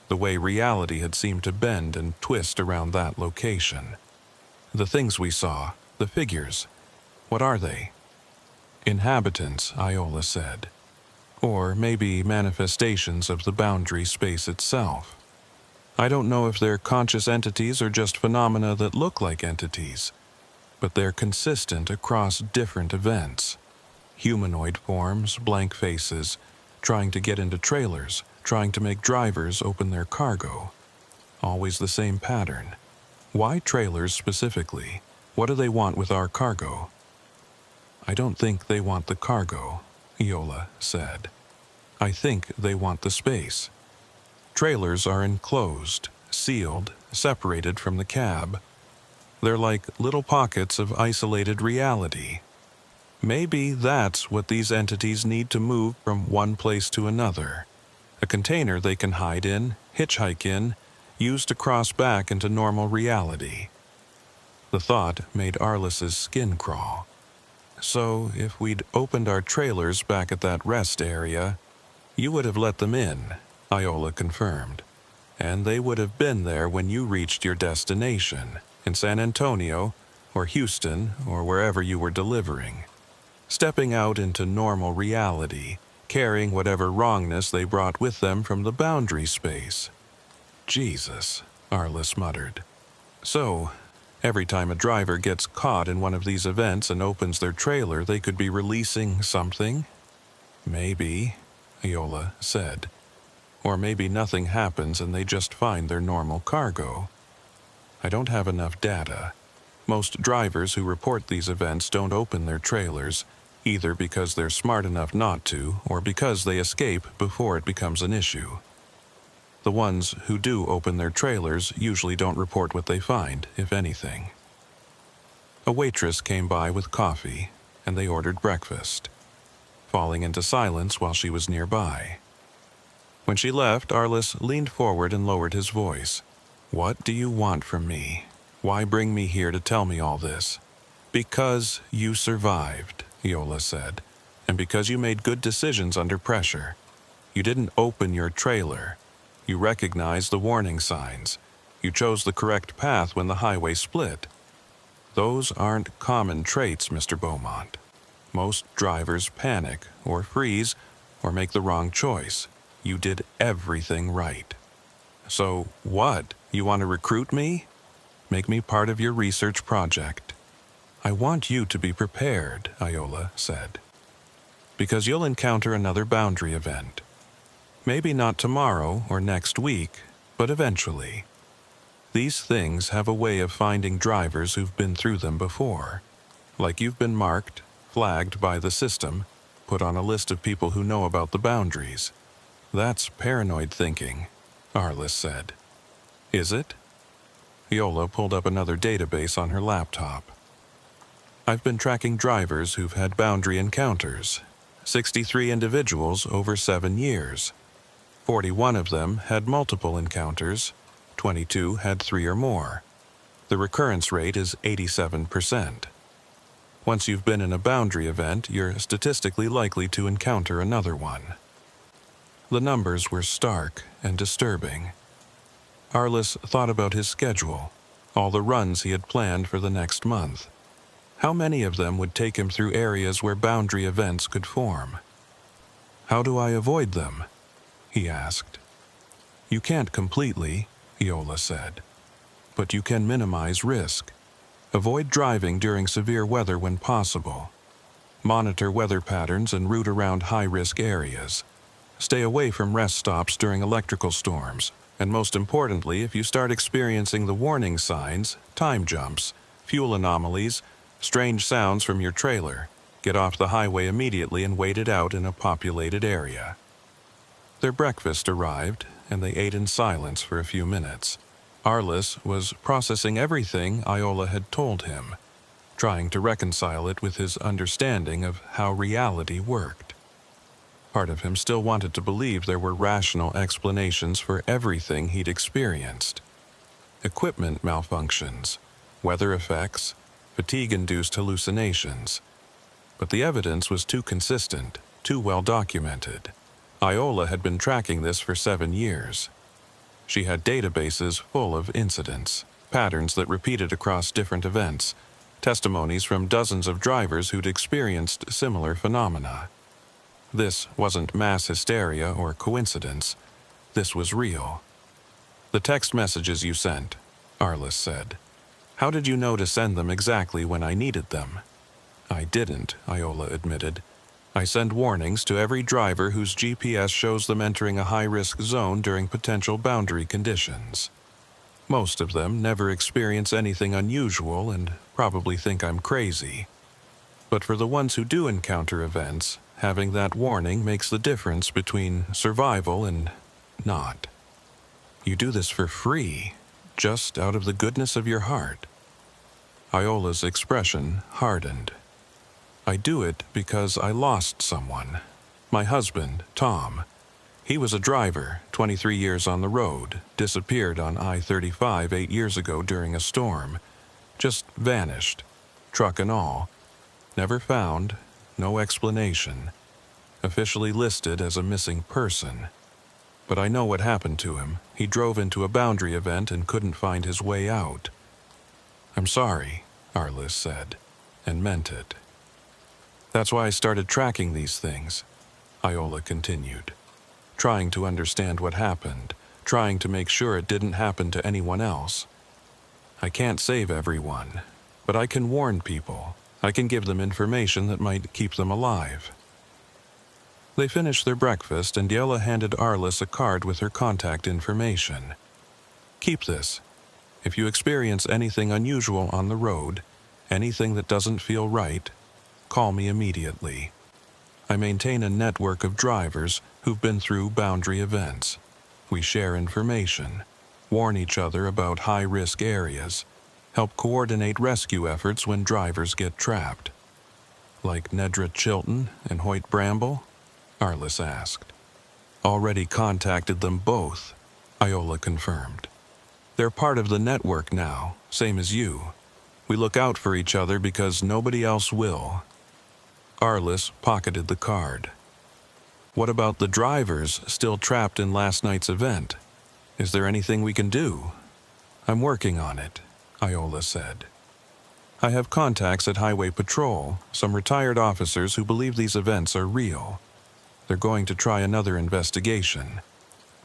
the way reality had seemed to bend and twist around that location. The things we saw, the figures, what are they? Inhabitants, Iola said. Or maybe manifestations of the boundary space itself. I don't know if they're conscious entities or just phenomena that look like entities, but they're consistent across different events. Humanoid forms, blank faces, trying to get into trailers, trying to make drivers open their cargo. Always the same pattern. Why trailers specifically? What do they want with our cargo? I don't think they want the cargo, Iola said. I think they want the space. Trailers are enclosed, sealed, separated from the cab. They're like little pockets of isolated reality. Maybe that's what these entities need to move from one place to another. A container they can hide in, hitchhike in, use to cross back into normal reality. The thought made Arliss's skin crawl. So if we'd opened our trailers back at that rest area, You would have let them in, Iola confirmed, and they would have been there when you reached your destination, in San Antonio, or Houston, or wherever you were delivering, stepping out into normal reality, carrying whatever wrongness they brought with them from the boundary space. Jesus, Arliss muttered. So, every time a driver gets caught in one of these events and opens their trailer, they could be releasing something? Maybe, Iola said. Or maybe nothing happens and they just find their normal cargo. I don't have enough data. Most drivers who report these events don't open their trailers, either because they're smart enough not to, or because they escape before it becomes an issue. The ones who do open their trailers usually don't report what they find, if anything. A waitress came by with coffee, and they ordered breakfast, falling into silence while she was nearby. When she left, Arliss leaned forward and lowered his voice. "What do you want from me? Why bring me here to tell me all this?" "Because you survived," Iola said, "and because you made good decisions under pressure. You didn't open your trailer. You recognized the warning signs. You chose the correct path when the highway split. Those aren't common traits, Mr. Beaumont. Most drivers panic, or freeze, or make the wrong choice. You did everything right. So what? You want to recruit me? Make me part of your research project." "I want you to be prepared," Iola said, "because you'll encounter another boundary event. Maybe not tomorrow or next week, but eventually. These things have a way of finding drivers who've been through them before. Like you've been marked, flagged by the system, put on a list of people who know about the boundaries. That's paranoid thinking," Arliss said. "Is it?" Iola pulled up another database on her laptop. "I've been tracking drivers who've had boundary encounters. 63 individuals over 7 years. 41 of them had multiple encounters. 22 had 3 or more. The recurrence rate is 87%. Once you've been in a boundary event, you're statistically likely to encounter another one." The numbers were stark and disturbing. Arliss thought about his schedule, all the runs he had planned for the next month. How many of them would take him through areas where boundary events could form? "How do I avoid them?" he asked. "You can't completely," Iola said, "but you can minimize risk. Avoid driving during severe weather when possible. Monitor weather patterns and route around high-risk areas. Stay away from rest stops during electrical storms. And most importantly, if you start experiencing the warning signs, time jumps, fuel anomalies, strange sounds from your trailer, get off the highway immediately and wait it out in a populated area." Their breakfast arrived, and they ate in silence for a few minutes. Arliss was processing everything Iola had told him, trying to reconcile it with his understanding of how reality worked. Part of him still wanted to believe there were rational explanations for everything he'd experienced. Equipment malfunctions, weather effects, fatigue-induced hallucinations. But the evidence was too consistent, too well documented. Iola had been tracking this for 7 years. She had databases full of incidents, patterns that repeated across different events, testimonies from dozens of drivers who'd experienced similar phenomena. This wasn't mass hysteria or coincidence. This was real. "The text messages you sent," Arliss said. "How did you know to send them exactly when I needed them?" "I didn't," Iola admitted. "I send warnings to every driver whose GPS shows them entering a high-risk zone during potential boundary conditions. Most of them never experience anything unusual and probably think I'm crazy. But for the ones who do encounter events, having that warning makes the difference between survival and not. You do this for free, just out of the goodness of your heart." Iola's expression hardened. "I do it because I lost someone. My husband, Tom. He was a driver, 23 years on the road, disappeared on I-35 8 years ago during a storm. Just vanished, truck and all. Never found, no explanation. officially listed as a missing person. But I know what happened to him. He drove into a boundary event and couldn't find his way out. I'm sorry, Arliss said, and meant it. That's why I started tracking these things, Iola continued. Trying to understand what happened, trying to make sure it didn't happen to anyone else. I can't save everyone, but I can warn people. I can give them information that might keep them alive. They finished their breakfast, and Yella handed Arliss a card with her contact information. Keep this. If you experience anything unusual on the road, anything that doesn't feel right, call me immediately. I maintain a network of drivers who've been through boundary events. We share information, warn each other about high-risk areas, help coordinate rescue efforts when drivers get trapped. Like Nedra Chilton and Hoyt Bramble? Arliss asked. Already contacted them both, Iola confirmed. They're part of the network now, same as you. We look out for each other because nobody else will. Arliss pocketed the card. What about the drivers still trapped in last night's event? Is there anything we can do? I'm working on it, Iola said. I have contacts at Highway Patrol, some retired officers who believe these events are real. They're going to try another investigation,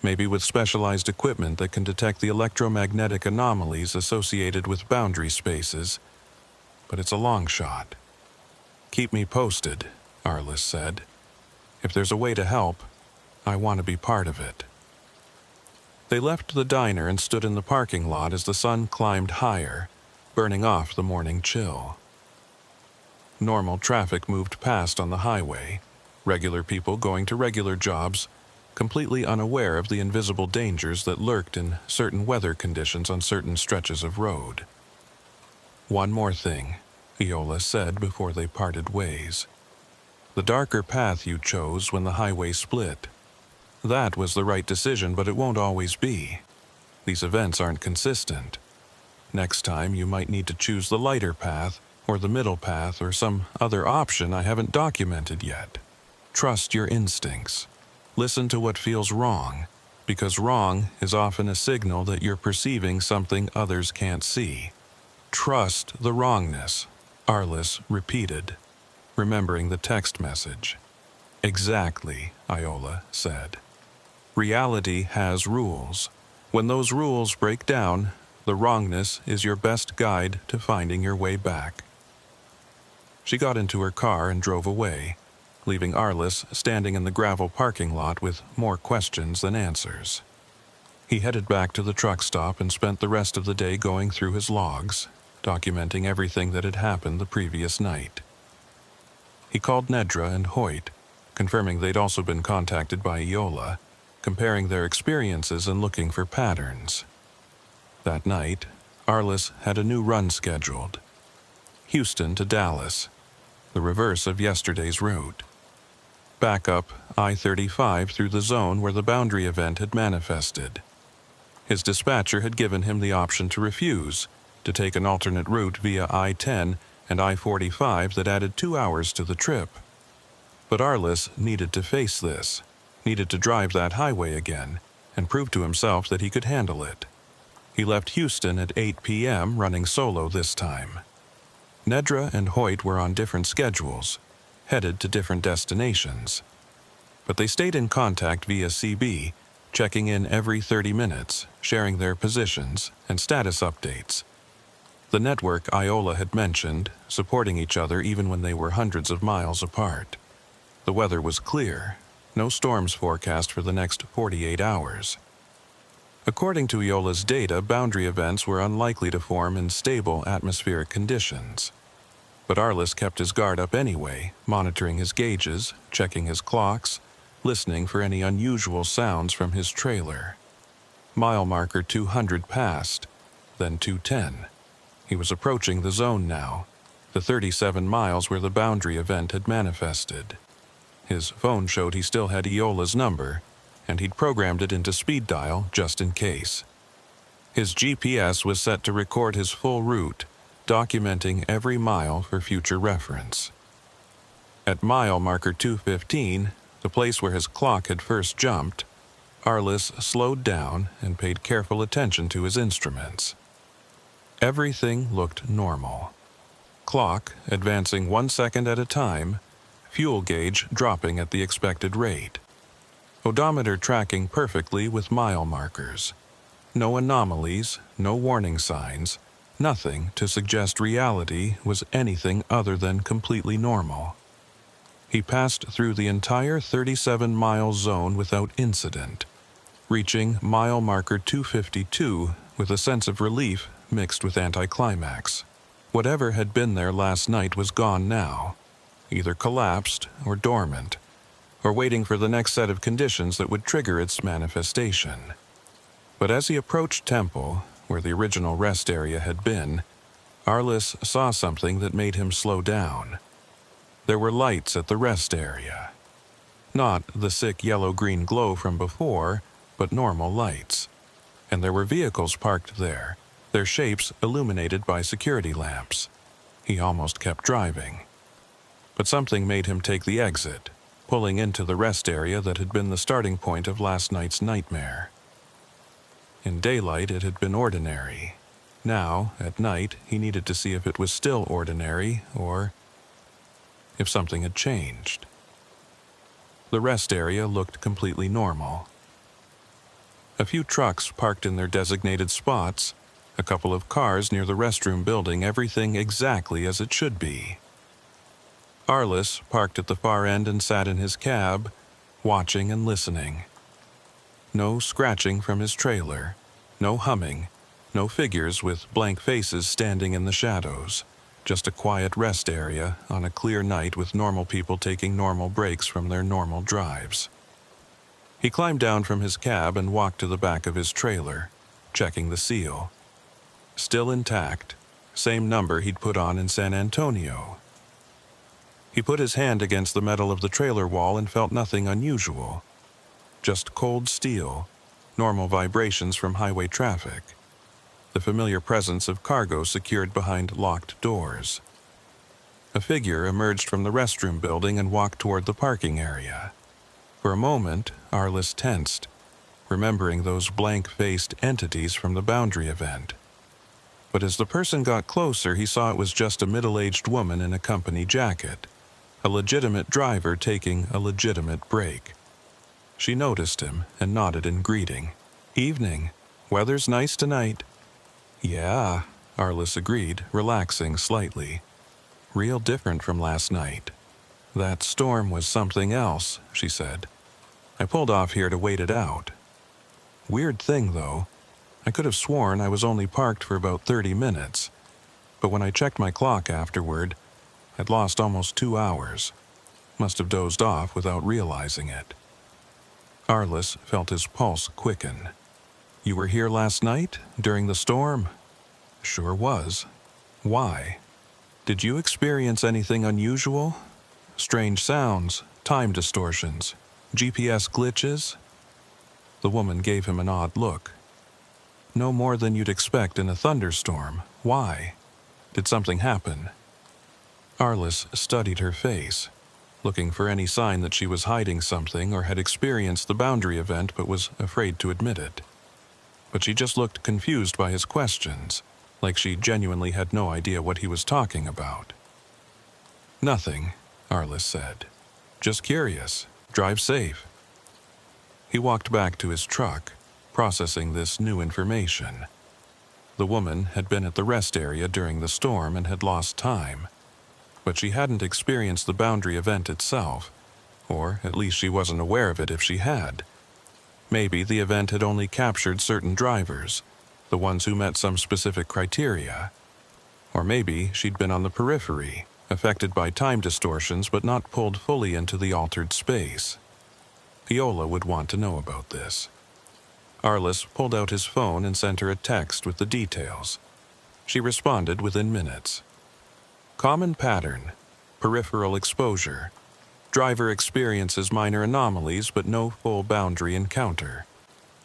maybe with specialized equipment that can detect the electromagnetic anomalies associated with boundary spaces, but it's a long shot. Keep me posted, Arliss said. If there's a way to help, I want to be part of it. They left the diner and stood in the parking lot as the sun climbed higher, burning off the morning chill. Normal traffic moved past on the highway, regular people going to regular jobs, completely unaware of the invisible dangers that lurked in certain weather conditions on certain stretches of road. One more thing, Iola said before they parted ways. The darker path you chose when the highway split. That was the right decision, but it won't always be. These events aren't consistent. Next time you might need to choose the lighter path, or the middle path, or some other option I haven't documented yet. Trust your instincts. Listen to what feels wrong, because wrong is often a signal that you're perceiving something others can't see. Trust the wrongness, Arliss repeated, remembering the text message. Exactly, Iola said. Reality has rules. When those rules break down, the wrongness is your best guide to finding your way back. She got into her car and drove away, leaving Arliss standing in the gravel parking lot with more questions than answers. He headed back to the truck stop and spent the rest of the day going through his logs, documenting everything that had happened the previous night. He called Nedra and Hoyt, confirming they'd also been contacted by Iola, comparing their experiences and looking for patterns. That night, Arliss had a new run scheduled. Houston to Dallas, the reverse of yesterday's route. Back up I-35 through the zone where the boundary event had manifested. His dispatcher had given him the option to refuse, to take an alternate route via I-10 and I-45 that added 2 hours to the trip. But Arliss needed to face this, needed to drive that highway again, and prove to himself that he could handle it. He left Houston at 8 p.m., running solo this time. Nedra and Hoyt were on different schedules, headed to different destinations. But they stayed in contact via CB, checking in every 30 minutes, sharing their positions and status updates. The network Iola had mentioned, supporting each other even when they were hundreds of miles apart. The weather was clear, no storms forecast for the next 48 hours. According to Iola's data, boundary events were unlikely to form in stable atmospheric conditions. But Arliss kept his guard up anyway, monitoring his gauges, checking his clocks, listening for any unusual sounds from his trailer. Mile marker 200 passed, then 210. He was approaching the zone now, the 37 miles where the boundary event had manifested. His phone showed he still had Iola's number, and he'd programmed it into speed dial just in case. His GPS was set to record his full route, documenting every mile for future reference. At mile marker 215, the place where his clock had first jumped, Arliss slowed down and paid careful attention to his instruments. Everything looked normal. Clock advancing 1 second at a time, fuel gauge dropping at the expected rate. Odometer tracking perfectly with mile markers. No anomalies, no warning signs, nothing to suggest reality was anything other than completely normal. He passed through the entire 37-mile zone without incident, reaching mile marker 252 with a sense of relief mixed with anticlimax. Whatever had been there last night was gone now, either collapsed or dormant, or waiting for the next set of conditions that would trigger its manifestation. But as he approached Temple, where the original rest area had been, Arliss saw something that made him slow down. There were lights at the rest area. Not the sick yellow-green glow from before, but normal lights. And there were vehicles parked there, their shapes illuminated by security lamps. He almost kept driving. But something made him take the exit, pulling into the rest area that had been the starting point of last night's nightmare. In daylight, it had been ordinary. Now, at night, he needed to see if it was still ordinary, or if something had changed. The rest area looked completely normal. A few trucks parked in their designated spots, a couple of cars near the restroom building, everything exactly as it should be. Arliss parked at the far end and sat in his cab, watching and listening. No scratching from his trailer, no humming, no figures with blank faces standing in the shadows, just a quiet rest area on a clear night with normal people taking normal breaks from their normal drives. He climbed down from his cab and walked to the back of his trailer, checking the seal. Still intact, same number he'd put on in San Antonio. He put his hand against the metal of the trailer wall and felt nothing unusual. Just cold steel, normal vibrations from highway traffic, the familiar presence of cargo secured behind locked doors. A figure emerged from the restroom building and walked toward the parking area. For a moment, Arliss tensed, remembering those blank-faced entities from the Boundary event. But as the person got closer, he saw it was just a middle-aged woman in a company jacket, a legitimate driver taking a legitimate break. She noticed him and nodded in greeting. "Evening. Weather's nice tonight." "Yeah," Arliss agreed, relaxing slightly. "Real different from last night." "That storm was something else," she said. "I pulled off here to wait it out. Weird thing, though. I could have sworn I was only parked for about 30 minutes, but when I checked my clock afterward, I'd lost almost 2 hours. Must have dozed off without realizing it." Arliss felt his pulse quicken. "You were here last night, during the storm?" "Sure was. Why? Did you experience anything unusual? Strange sounds, time distortions, GPS glitches?" The woman gave him an odd look. "No more than you'd expect in a thunderstorm. Why? Did something happen?" Arliss studied her face, looking for any sign that she was hiding something or had experienced the Boundary event but was afraid to admit it. But she just looked confused by his questions, like she genuinely had no idea what he was talking about. "Nothing," Arliss said. "Just curious. Drive safe." He walked back to his truck, processing this new information. The woman had been at the rest area during the storm and had lost time, but she hadn't experienced the Boundary event itself, or at least she wasn't aware of it if she had. Maybe the event had only captured certain drivers, the ones who met some specific criteria. Or maybe she'd been on the periphery, affected by time distortions but not pulled fully into the altered space. Viola would want to know about this. Arliss pulled out his phone and sent her a text with the details. She responded within minutes. "Common pattern. Peripheral exposure. Driver experiences minor anomalies but no full Boundary encounter.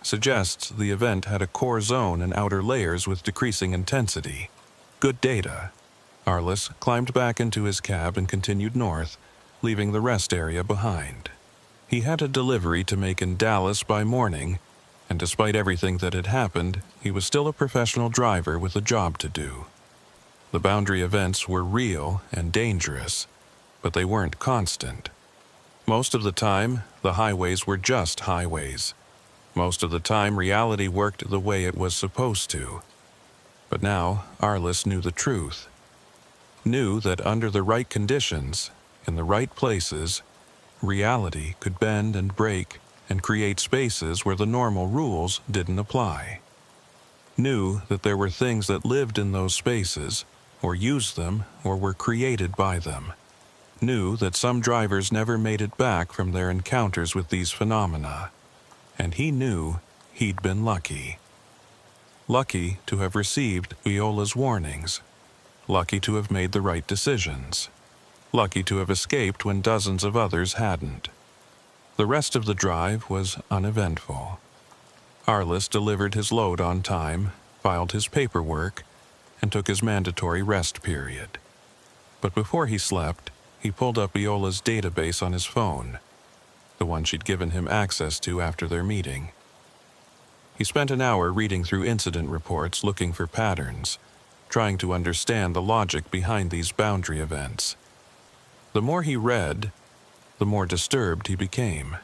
Suggests the event had a core zone and outer layers with decreasing intensity. Good data." Arliss climbed back into his cab and continued north, leaving the rest area behind. He had a delivery to make in Dallas by morning, and despite everything that had happened, he was still a professional driver with a job to do. The boundary events were real and dangerous, but they weren't constant. Most of the time, the highways were just highways. Most of the time, reality worked the way it was supposed to. But now, Arliss knew the truth. Knew that under the right conditions, in the right places, reality could bend and break and create spaces where the normal rules didn't apply. Knew that there were things that lived in those spaces, or used them, or were created by them. Knew that some drivers never made it back from their encounters with these phenomena. And he knew he'd been lucky. Lucky to have received Iola's warnings. Lucky to have made the right decisions. Lucky to have escaped when dozens of others hadn't. The rest of the drive was uneventful. Arliss delivered his load on time, filed his paperwork, and took his mandatory rest period. But before he slept, he pulled up Iola's database on his phone, the one she'd given him access to after their meeting. He spent an hour reading through incident reports looking for patterns, trying to understand the logic behind these boundary events. The more he read, the more disturbed he became.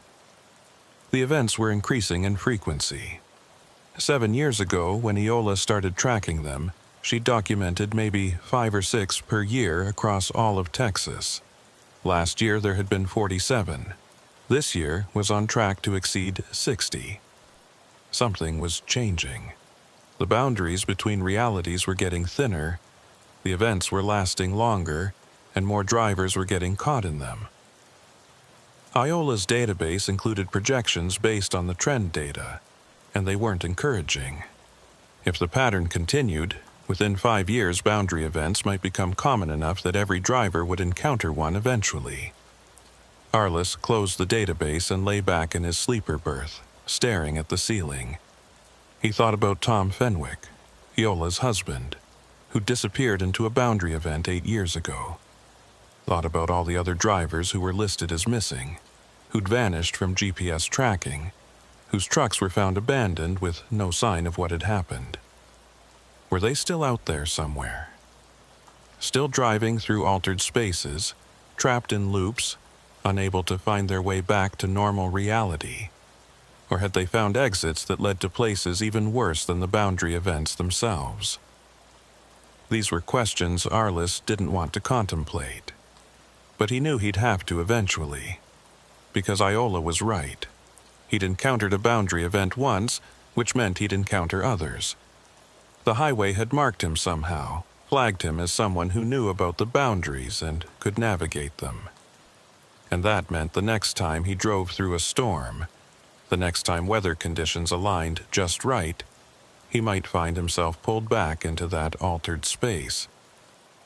The events were increasing in frequency. 7 years ago, when Iola started tracking them, she documented maybe 5 or 6 per year across all of Texas. Last year there had been 47. This year was on track to exceed 60. Something was changing. The boundaries between realities were getting thinner, the events were lasting longer, and more drivers were getting caught in them. Iola's database included projections based on the trend data, and they weren't encouraging. If the pattern continued, within 5 years boundary events might become common enough that every driver would encounter one eventually. Arliss closed the database and lay back in his sleeper berth, staring at the ceiling. He thought about Tom Fenwick, Iola's husband, who disappeared into a boundary event 8 years ago. Thought about all the other drivers who were listed as missing, who'd vanished from GPS tracking, whose trucks were found abandoned with no sign of what had happened. Were they still out there somewhere? Still driving through altered spaces, trapped in loops, unable to find their way back to normal reality? Or had they found exits that led to places even worse than the boundary events themselves? These were questions Arliss didn't want to contemplate. But he knew he'd have to eventually. Because Iola was right. He'd encountered a boundary event once, which meant he'd encounter others. The highway had marked him somehow, flagged him as someone who knew about the boundaries and could navigate them. And that meant the next time he drove through a storm, the next time weather conditions aligned just right, he might find himself pulled back into that altered space,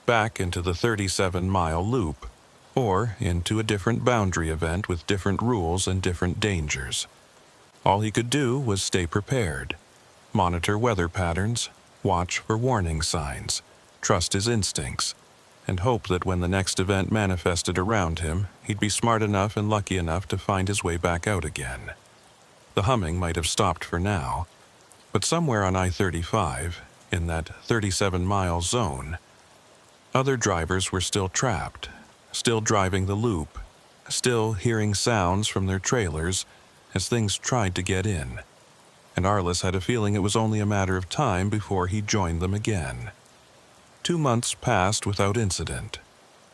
back into the 37-mile loop, or into a different boundary event with different rules and different dangers. All he could do was stay prepared, monitor weather patterns, watch for warning signs, trust his instincts, and hope that when the next event manifested around him, he'd be smart enough and lucky enough to find his way back out again. The humming might have stopped for now, but somewhere on I-35, in that 37-mile zone, other drivers were still trapped, still driving the loop, still hearing sounds from their trailers as things tried to get in. And Arliss had a feeling it was only a matter of time before he joined them again. 2 months passed without incident.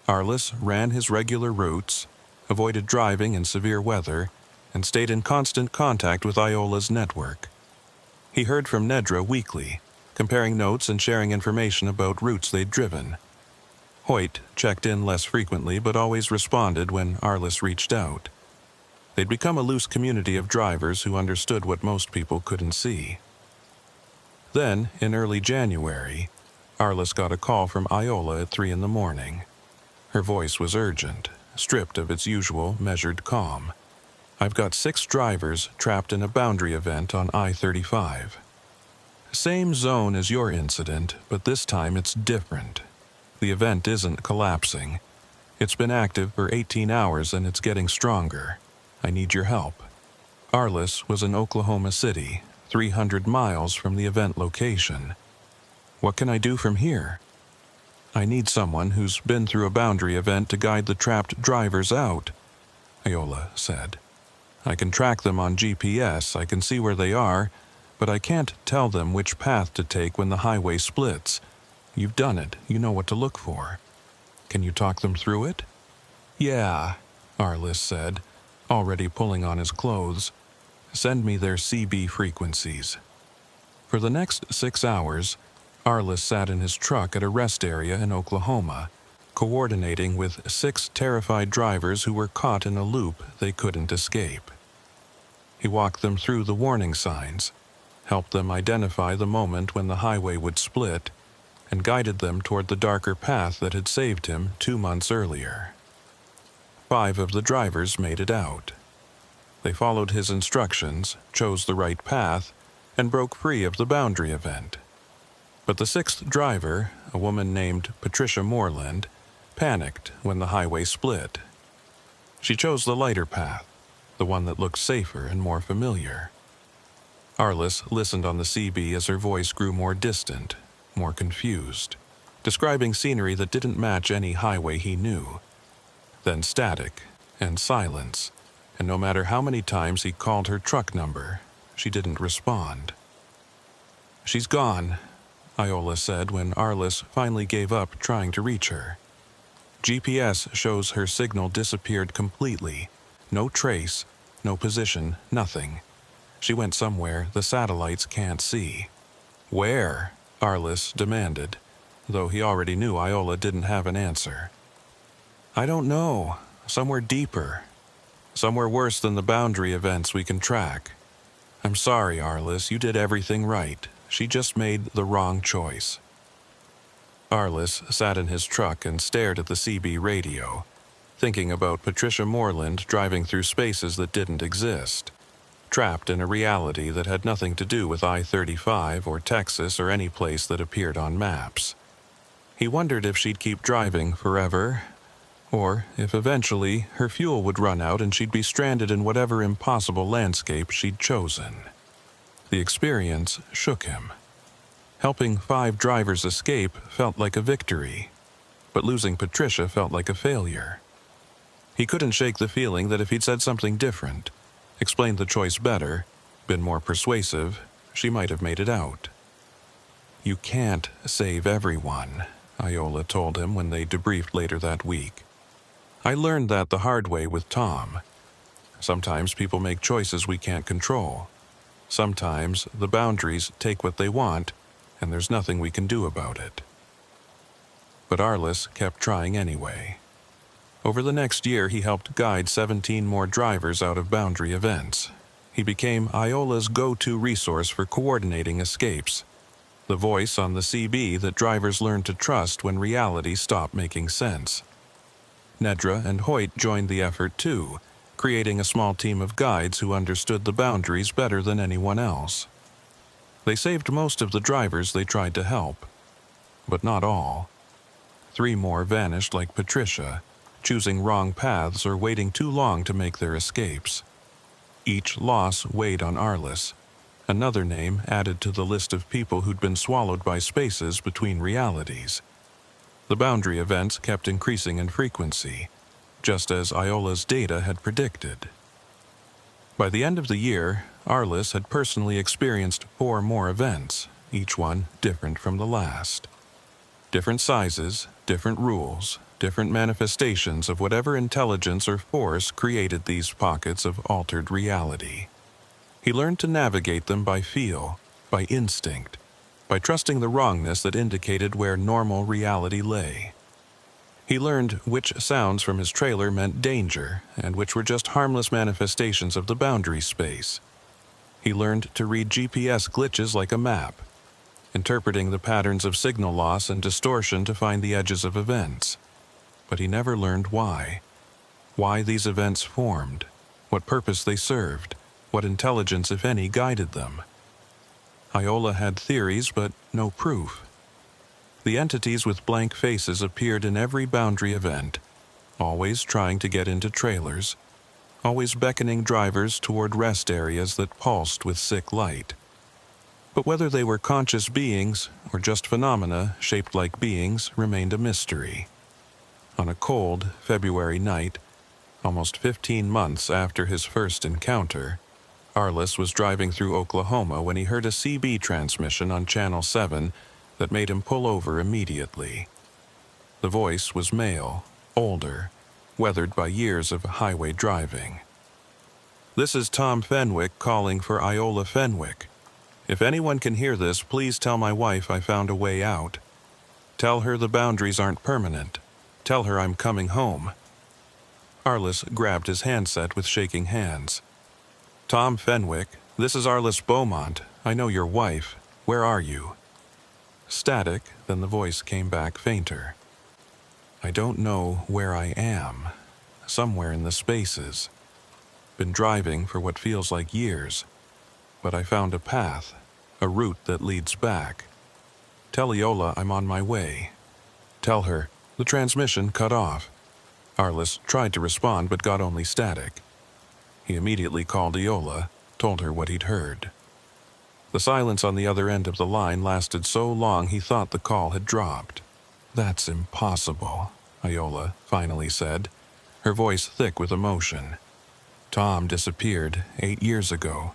Arliss ran his regular routes, avoided driving in severe weather, and stayed in constant contact with Iola's network. He heard from Nedra weekly, comparing notes and sharing information about routes they'd driven. Hoyt checked in less frequently but always responded when Arliss reached out. They'd become a loose community of drivers who understood what most people couldn't see. Then, in early January, Arliss got a call from Iola at 3 a.m. Her voice was urgent, stripped of its usual measured calm. "I've got 6 drivers trapped in a boundary event on I-35. Same zone as your incident, but this time it's different. The event isn't collapsing. It's been active for 18 hours and it's getting stronger. I need your help. Arliss was in Oklahoma City, 300 miles from the event location. What can I do from here? I need someone who's been through a boundary event to guide the trapped drivers out, Iola said. I can track them on GPS, I can see where they are, but I can't tell them which path to take when the highway splits. You've done it, you know what to look for. Can you talk them through it? Yeah, Arliss said, already pulling on his clothes. Send me their CB frequencies. For the next 6 hours, Arliss sat in his truck at a rest area in Oklahoma, coordinating with 6 terrified drivers who were caught in a loop they couldn't escape. He walked them through the warning signs, helped them identify the moment when the highway would split, and guided them toward the darker path that had saved him 2 months earlier. 5 of the drivers made it out. They followed his instructions, chose the right path, and broke free of the boundary event. But the 6th driver, a woman named Patricia Moreland, panicked when the highway split. She chose the lighter path, the one that looked safer and more familiar. Arliss listened on the CB as her voice grew more distant, more confused, describing scenery that didn't match any highway he knew. Then static and silence, and no matter how many times he called her truck number, she didn't respond. She's gone, Iola said when Arliss finally gave up trying to reach her. GPS shows her signal disappeared completely. No trace, no position, nothing. She went somewhere the satellites can't see. Where? Arliss demanded, though he already knew Iola didn't have an answer. I don't know. Somewhere deeper. Somewhere worse than the boundary events we can track. I'm sorry, Arliss, you did everything right. She just made the wrong choice. Arliss sat in his truck and stared at the CB radio, thinking about Patricia Moreland driving through spaces that didn't exist, trapped in a reality that had nothing to do with I-35 or Texas or any place that appeared on maps. He wondered if she'd keep driving forever, or if eventually her fuel would run out and she'd be stranded in whatever impossible landscape she'd chosen. The experience shook him. Helping 5 drivers escape felt like a victory, but losing Patricia felt like a failure. He couldn't shake the feeling that if he'd said something different, explained the choice better, been more persuasive, she might have made it out. You can't save everyone, Iola told him when they debriefed later that week. I learned that the hard way with Tom. Sometimes people make choices we can't control. Sometimes the boundaries take what they want, and there's nothing we can do about it. But Arliss kept trying anyway. Over the next year, he helped guide 17 more drivers out of boundary events. He became Iola's go-to resource for coordinating escapes, the voice on the CB that drivers learned to trust when reality stopped making sense. Nedra and Hoyt joined the effort too, creating a small team of guides who understood the boundaries better than anyone else. They saved most of the drivers they tried to help, but not all. 3 more vanished like Patricia, choosing wrong paths or waiting too long to make their escapes. Each loss weighed on Arliss, another name added to the list of people who'd been swallowed by spaces between realities. The boundary events kept increasing in frequency, just as Iola's data had predicted. By the end of the year, Arliss had personally experienced 4 more events, each one different from the last. Different sizes, different rules, different manifestations of whatever intelligence or force created these pockets of altered reality. He learned to navigate them by feel, by instinct, by trusting the wrongness that indicated where normal reality lay. He learned which sounds from his trailer meant danger and which were just harmless manifestations of the boundary space. He learned to read GPS glitches like a map, interpreting the patterns of signal loss and distortion to find the edges of events. But he never learned why. Why these events formed, what purpose they served, what intelligence, if any, guided them. Iola had theories, but no proof. The entities with blank faces appeared in every boundary event, always trying to get into trailers, always beckoning drivers toward rest areas that pulsed with sick light. But whether they were conscious beings or just phenomena shaped like beings remained a mystery. On a cold February night, almost 15 months after his first encounter, Arliss was driving through Oklahoma when he heard a CB transmission on Channel 7 that made him pull over immediately. The voice was male, older, weathered by years of highway driving. "This is Tom Fenwick calling for Iola Fenwick. If anyone can hear this, please tell my wife I found a way out. Tell her the boundaries aren't permanent. Tell her I'm coming home." Arliss grabbed his handset with shaking hands. "Tom Fenwick, this is Arliss Beaumont. I know your wife. Where are you?" Static, then the voice came back fainter. "I don't know where I am. Somewhere in the spaces. Been driving for what feels like years. But I found a path, a route that leads back. Tell Iola I'm on my way. Tell her." The transmission cut off. Arliss tried to respond but got only static. He immediately called Iola, told her what he'd heard. The silence on the other end of the line lasted so long he thought the call had dropped. "That's impossible," Iola finally said, her voice thick with emotion. "Tom disappeared 8 years ago.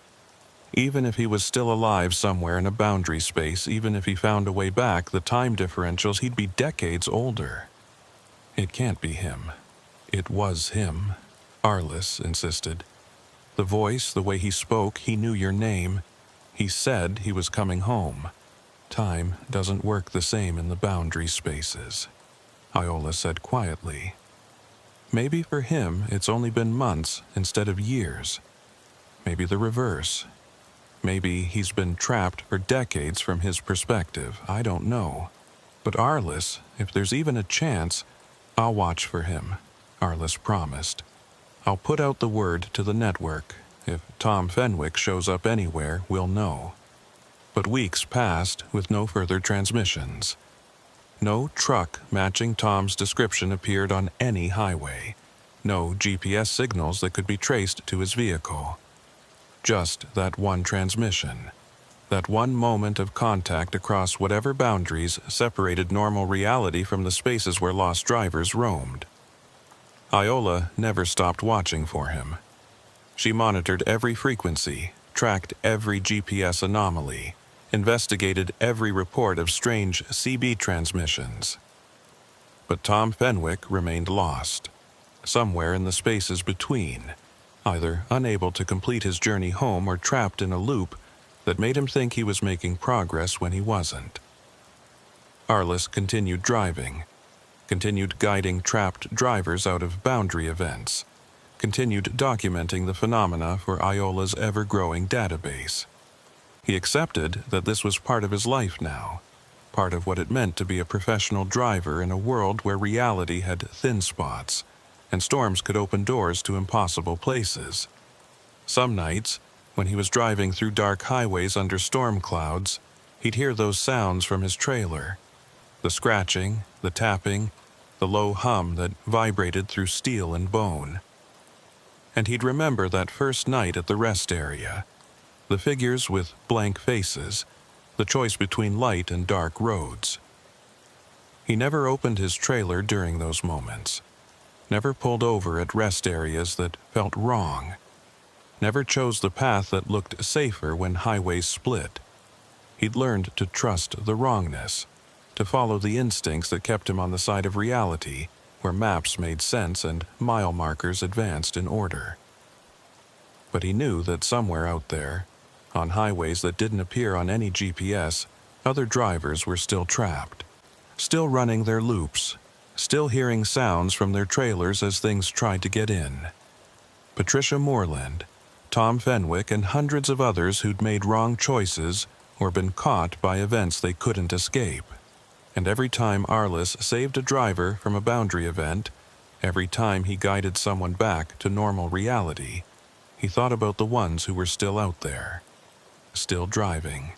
Even if he was still alive somewhere in a boundary space, even if he found a way back, the time differentials, he'd be decades older. It can't be him. It was him," Arliss insisted. "The voice, the way he spoke, he knew your name. He said he was coming home. Time doesn't work the same in the boundary spaces," Iola said quietly. "Maybe for him it's only been months instead of years. Maybe the reverse. Maybe he's been trapped for decades from his perspective. I don't know. But Arliss, if there's even a chance, I'll watch for him," Arliss promised. "I'll put out the word to the network. If Tom Fenwick shows up anywhere, we'll know." But weeks passed with no further transmissions. No truck matching Tom's description appeared on any highway. No GPS signals that could be traced to his vehicle. Just that one transmission. That one moment of contact across whatever boundaries separated normal reality from the spaces where lost drivers roamed. Iola never stopped watching for him. She monitored every frequency, tracked every GPS anomaly, investigated every report of strange CB transmissions. But Tom Fenwick remained lost, somewhere in the spaces between, either unable to complete his journey home or trapped in a loop that made him think he was making progress when he wasn't. Arliss continued driving, continued guiding trapped drivers out of boundary events, continued documenting the phenomena for Iola's ever-growing database. He accepted that this was part of his life now, part of what it meant to be a professional driver in a world where reality had thin spots, and storms could open doors to impossible places. Some nights, when he was driving through dark highways under storm clouds, he'd hear those sounds from his trailer. The scratching, the tapping, the low hum that vibrated through steel and bone. And he'd remember that first night at the rest area, the figures with blank faces, the choice between light and dark roads. He never opened his trailer during those moments, never pulled over at rest areas that felt wrong, never chose the path that looked safer when highways split. He'd learned to trust the wrongness, to follow the instincts that kept him on the side of reality, where maps made sense and mile markers advanced in order. But he knew that somewhere out there, on highways that didn't appear on any GPS, other drivers were still trapped, still running their loops, still hearing sounds from their trailers as things tried to get in. Patricia Moreland, Tom Fenwick, and hundreds of others who'd made wrong choices or been caught by events they couldn't escape. And every time Arliss saved a driver from a boundary event, every time he guided someone back to normal reality, he thought about the ones who were still out there, still driving,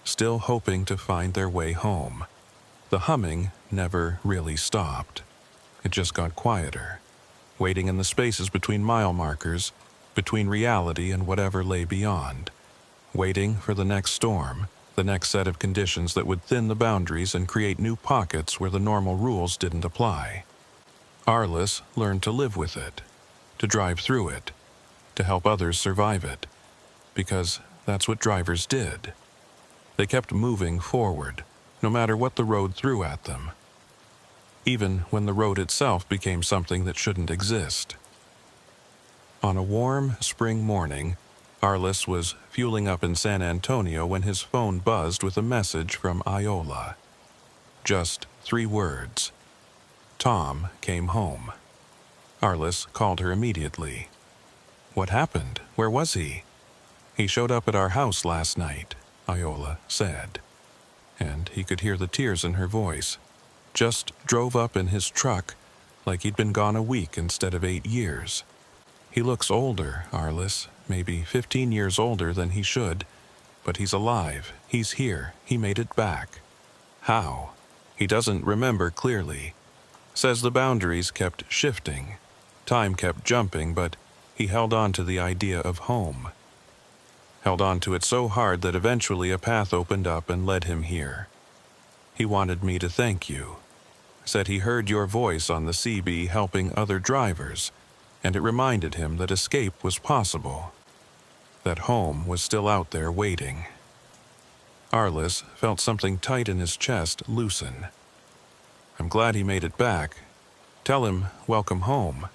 still hoping to find their way home. The humming never really stopped. It just got quieter. waiting in the spaces between mile markers, between reality and whatever lay beyond, waiting for the next storm, the next set of conditions that would thin the boundaries and create new pockets where the normal rules didn't apply. Arliss learned to live with it, to drive through it, to help others survive it, because that's what drivers did. They kept moving forward, no matter what the road threw at them, even when the road itself became something that shouldn't exist. On a warm spring morning, Arliss was fueling up in San Antonio when his phone buzzed with a message from Iola. Just 3 words. Tom came home. Arliss called her immediately. "What happened? Where was he?" "He showed up at our house last night," Iola said. And he could hear the tears in her voice. "Just drove up in his truck, like he'd been gone a week instead of 8 years. He looks older, Arliss, maybe 15 years older than he should, but he's alive, he's here, he made it back." How? He doesn't remember clearly. Says the boundaries kept shifting. Time kept jumping, but he held on to the idea of home. Held on to it so hard that eventually a path opened up and led him here. "He wanted me to thank you. Said he heard your voice on the CB helping other drivers, and it reminded him that escape was possible. That home was still out there waiting." Arliss felt something tight in his chest loosen. "I'm glad he made it back. Tell him welcome home."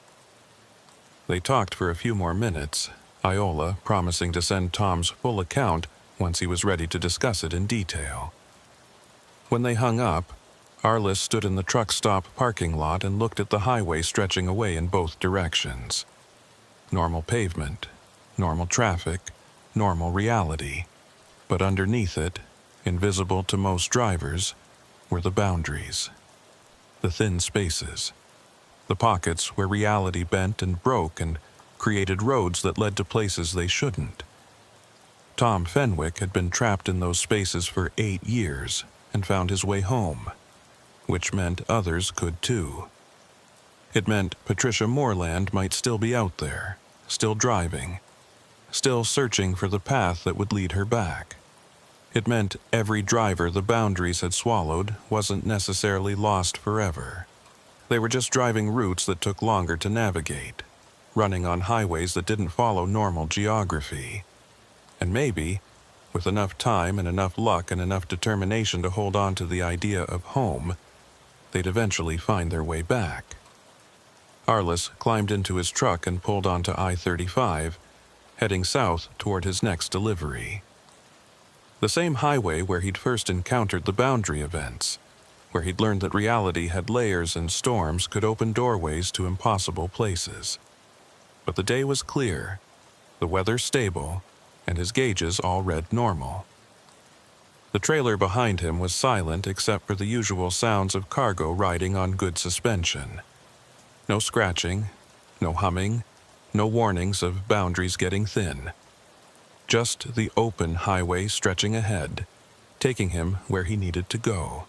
They talked for a few more minutes, Iola promising to send Tom's full account once he was ready to discuss it in detail. When they hung up, Arliss stood in the truck stop parking lot and looked at the highway stretching away in both directions. Normal pavement, normal traffic, normal reality. But underneath it, invisible to most drivers, were the boundaries. The thin spaces. The pockets where reality bent and broke and created roads that led to places they shouldn't. Tom Fenwick had been trapped in those spaces for 8 years and found his way home, which meant others could too. It meant Patricia Moreland might still be out there, still driving, still searching for the path that would lead her back. It meant every driver the boundaries had swallowed wasn't necessarily lost forever. They were just driving routes that took longer to navigate, running on highways that didn't follow normal geography. And maybe, with enough time and enough luck and enough determination to hold on to the idea of home, they'd eventually find their way back. Arliss climbed into his truck and pulled onto I-35, heading south toward his next delivery. The same highway where he'd first encountered the boundary events, where he'd learned that reality had layers and storms could open doorways to impossible places. But the day was clear, the weather stable, and his gauges all read normal. The trailer behind him was silent except for the usual sounds of cargo riding on good suspension. No scratching, no humming, no warnings of boundaries getting thin. Just the open highway stretching ahead, taking him where he needed to go.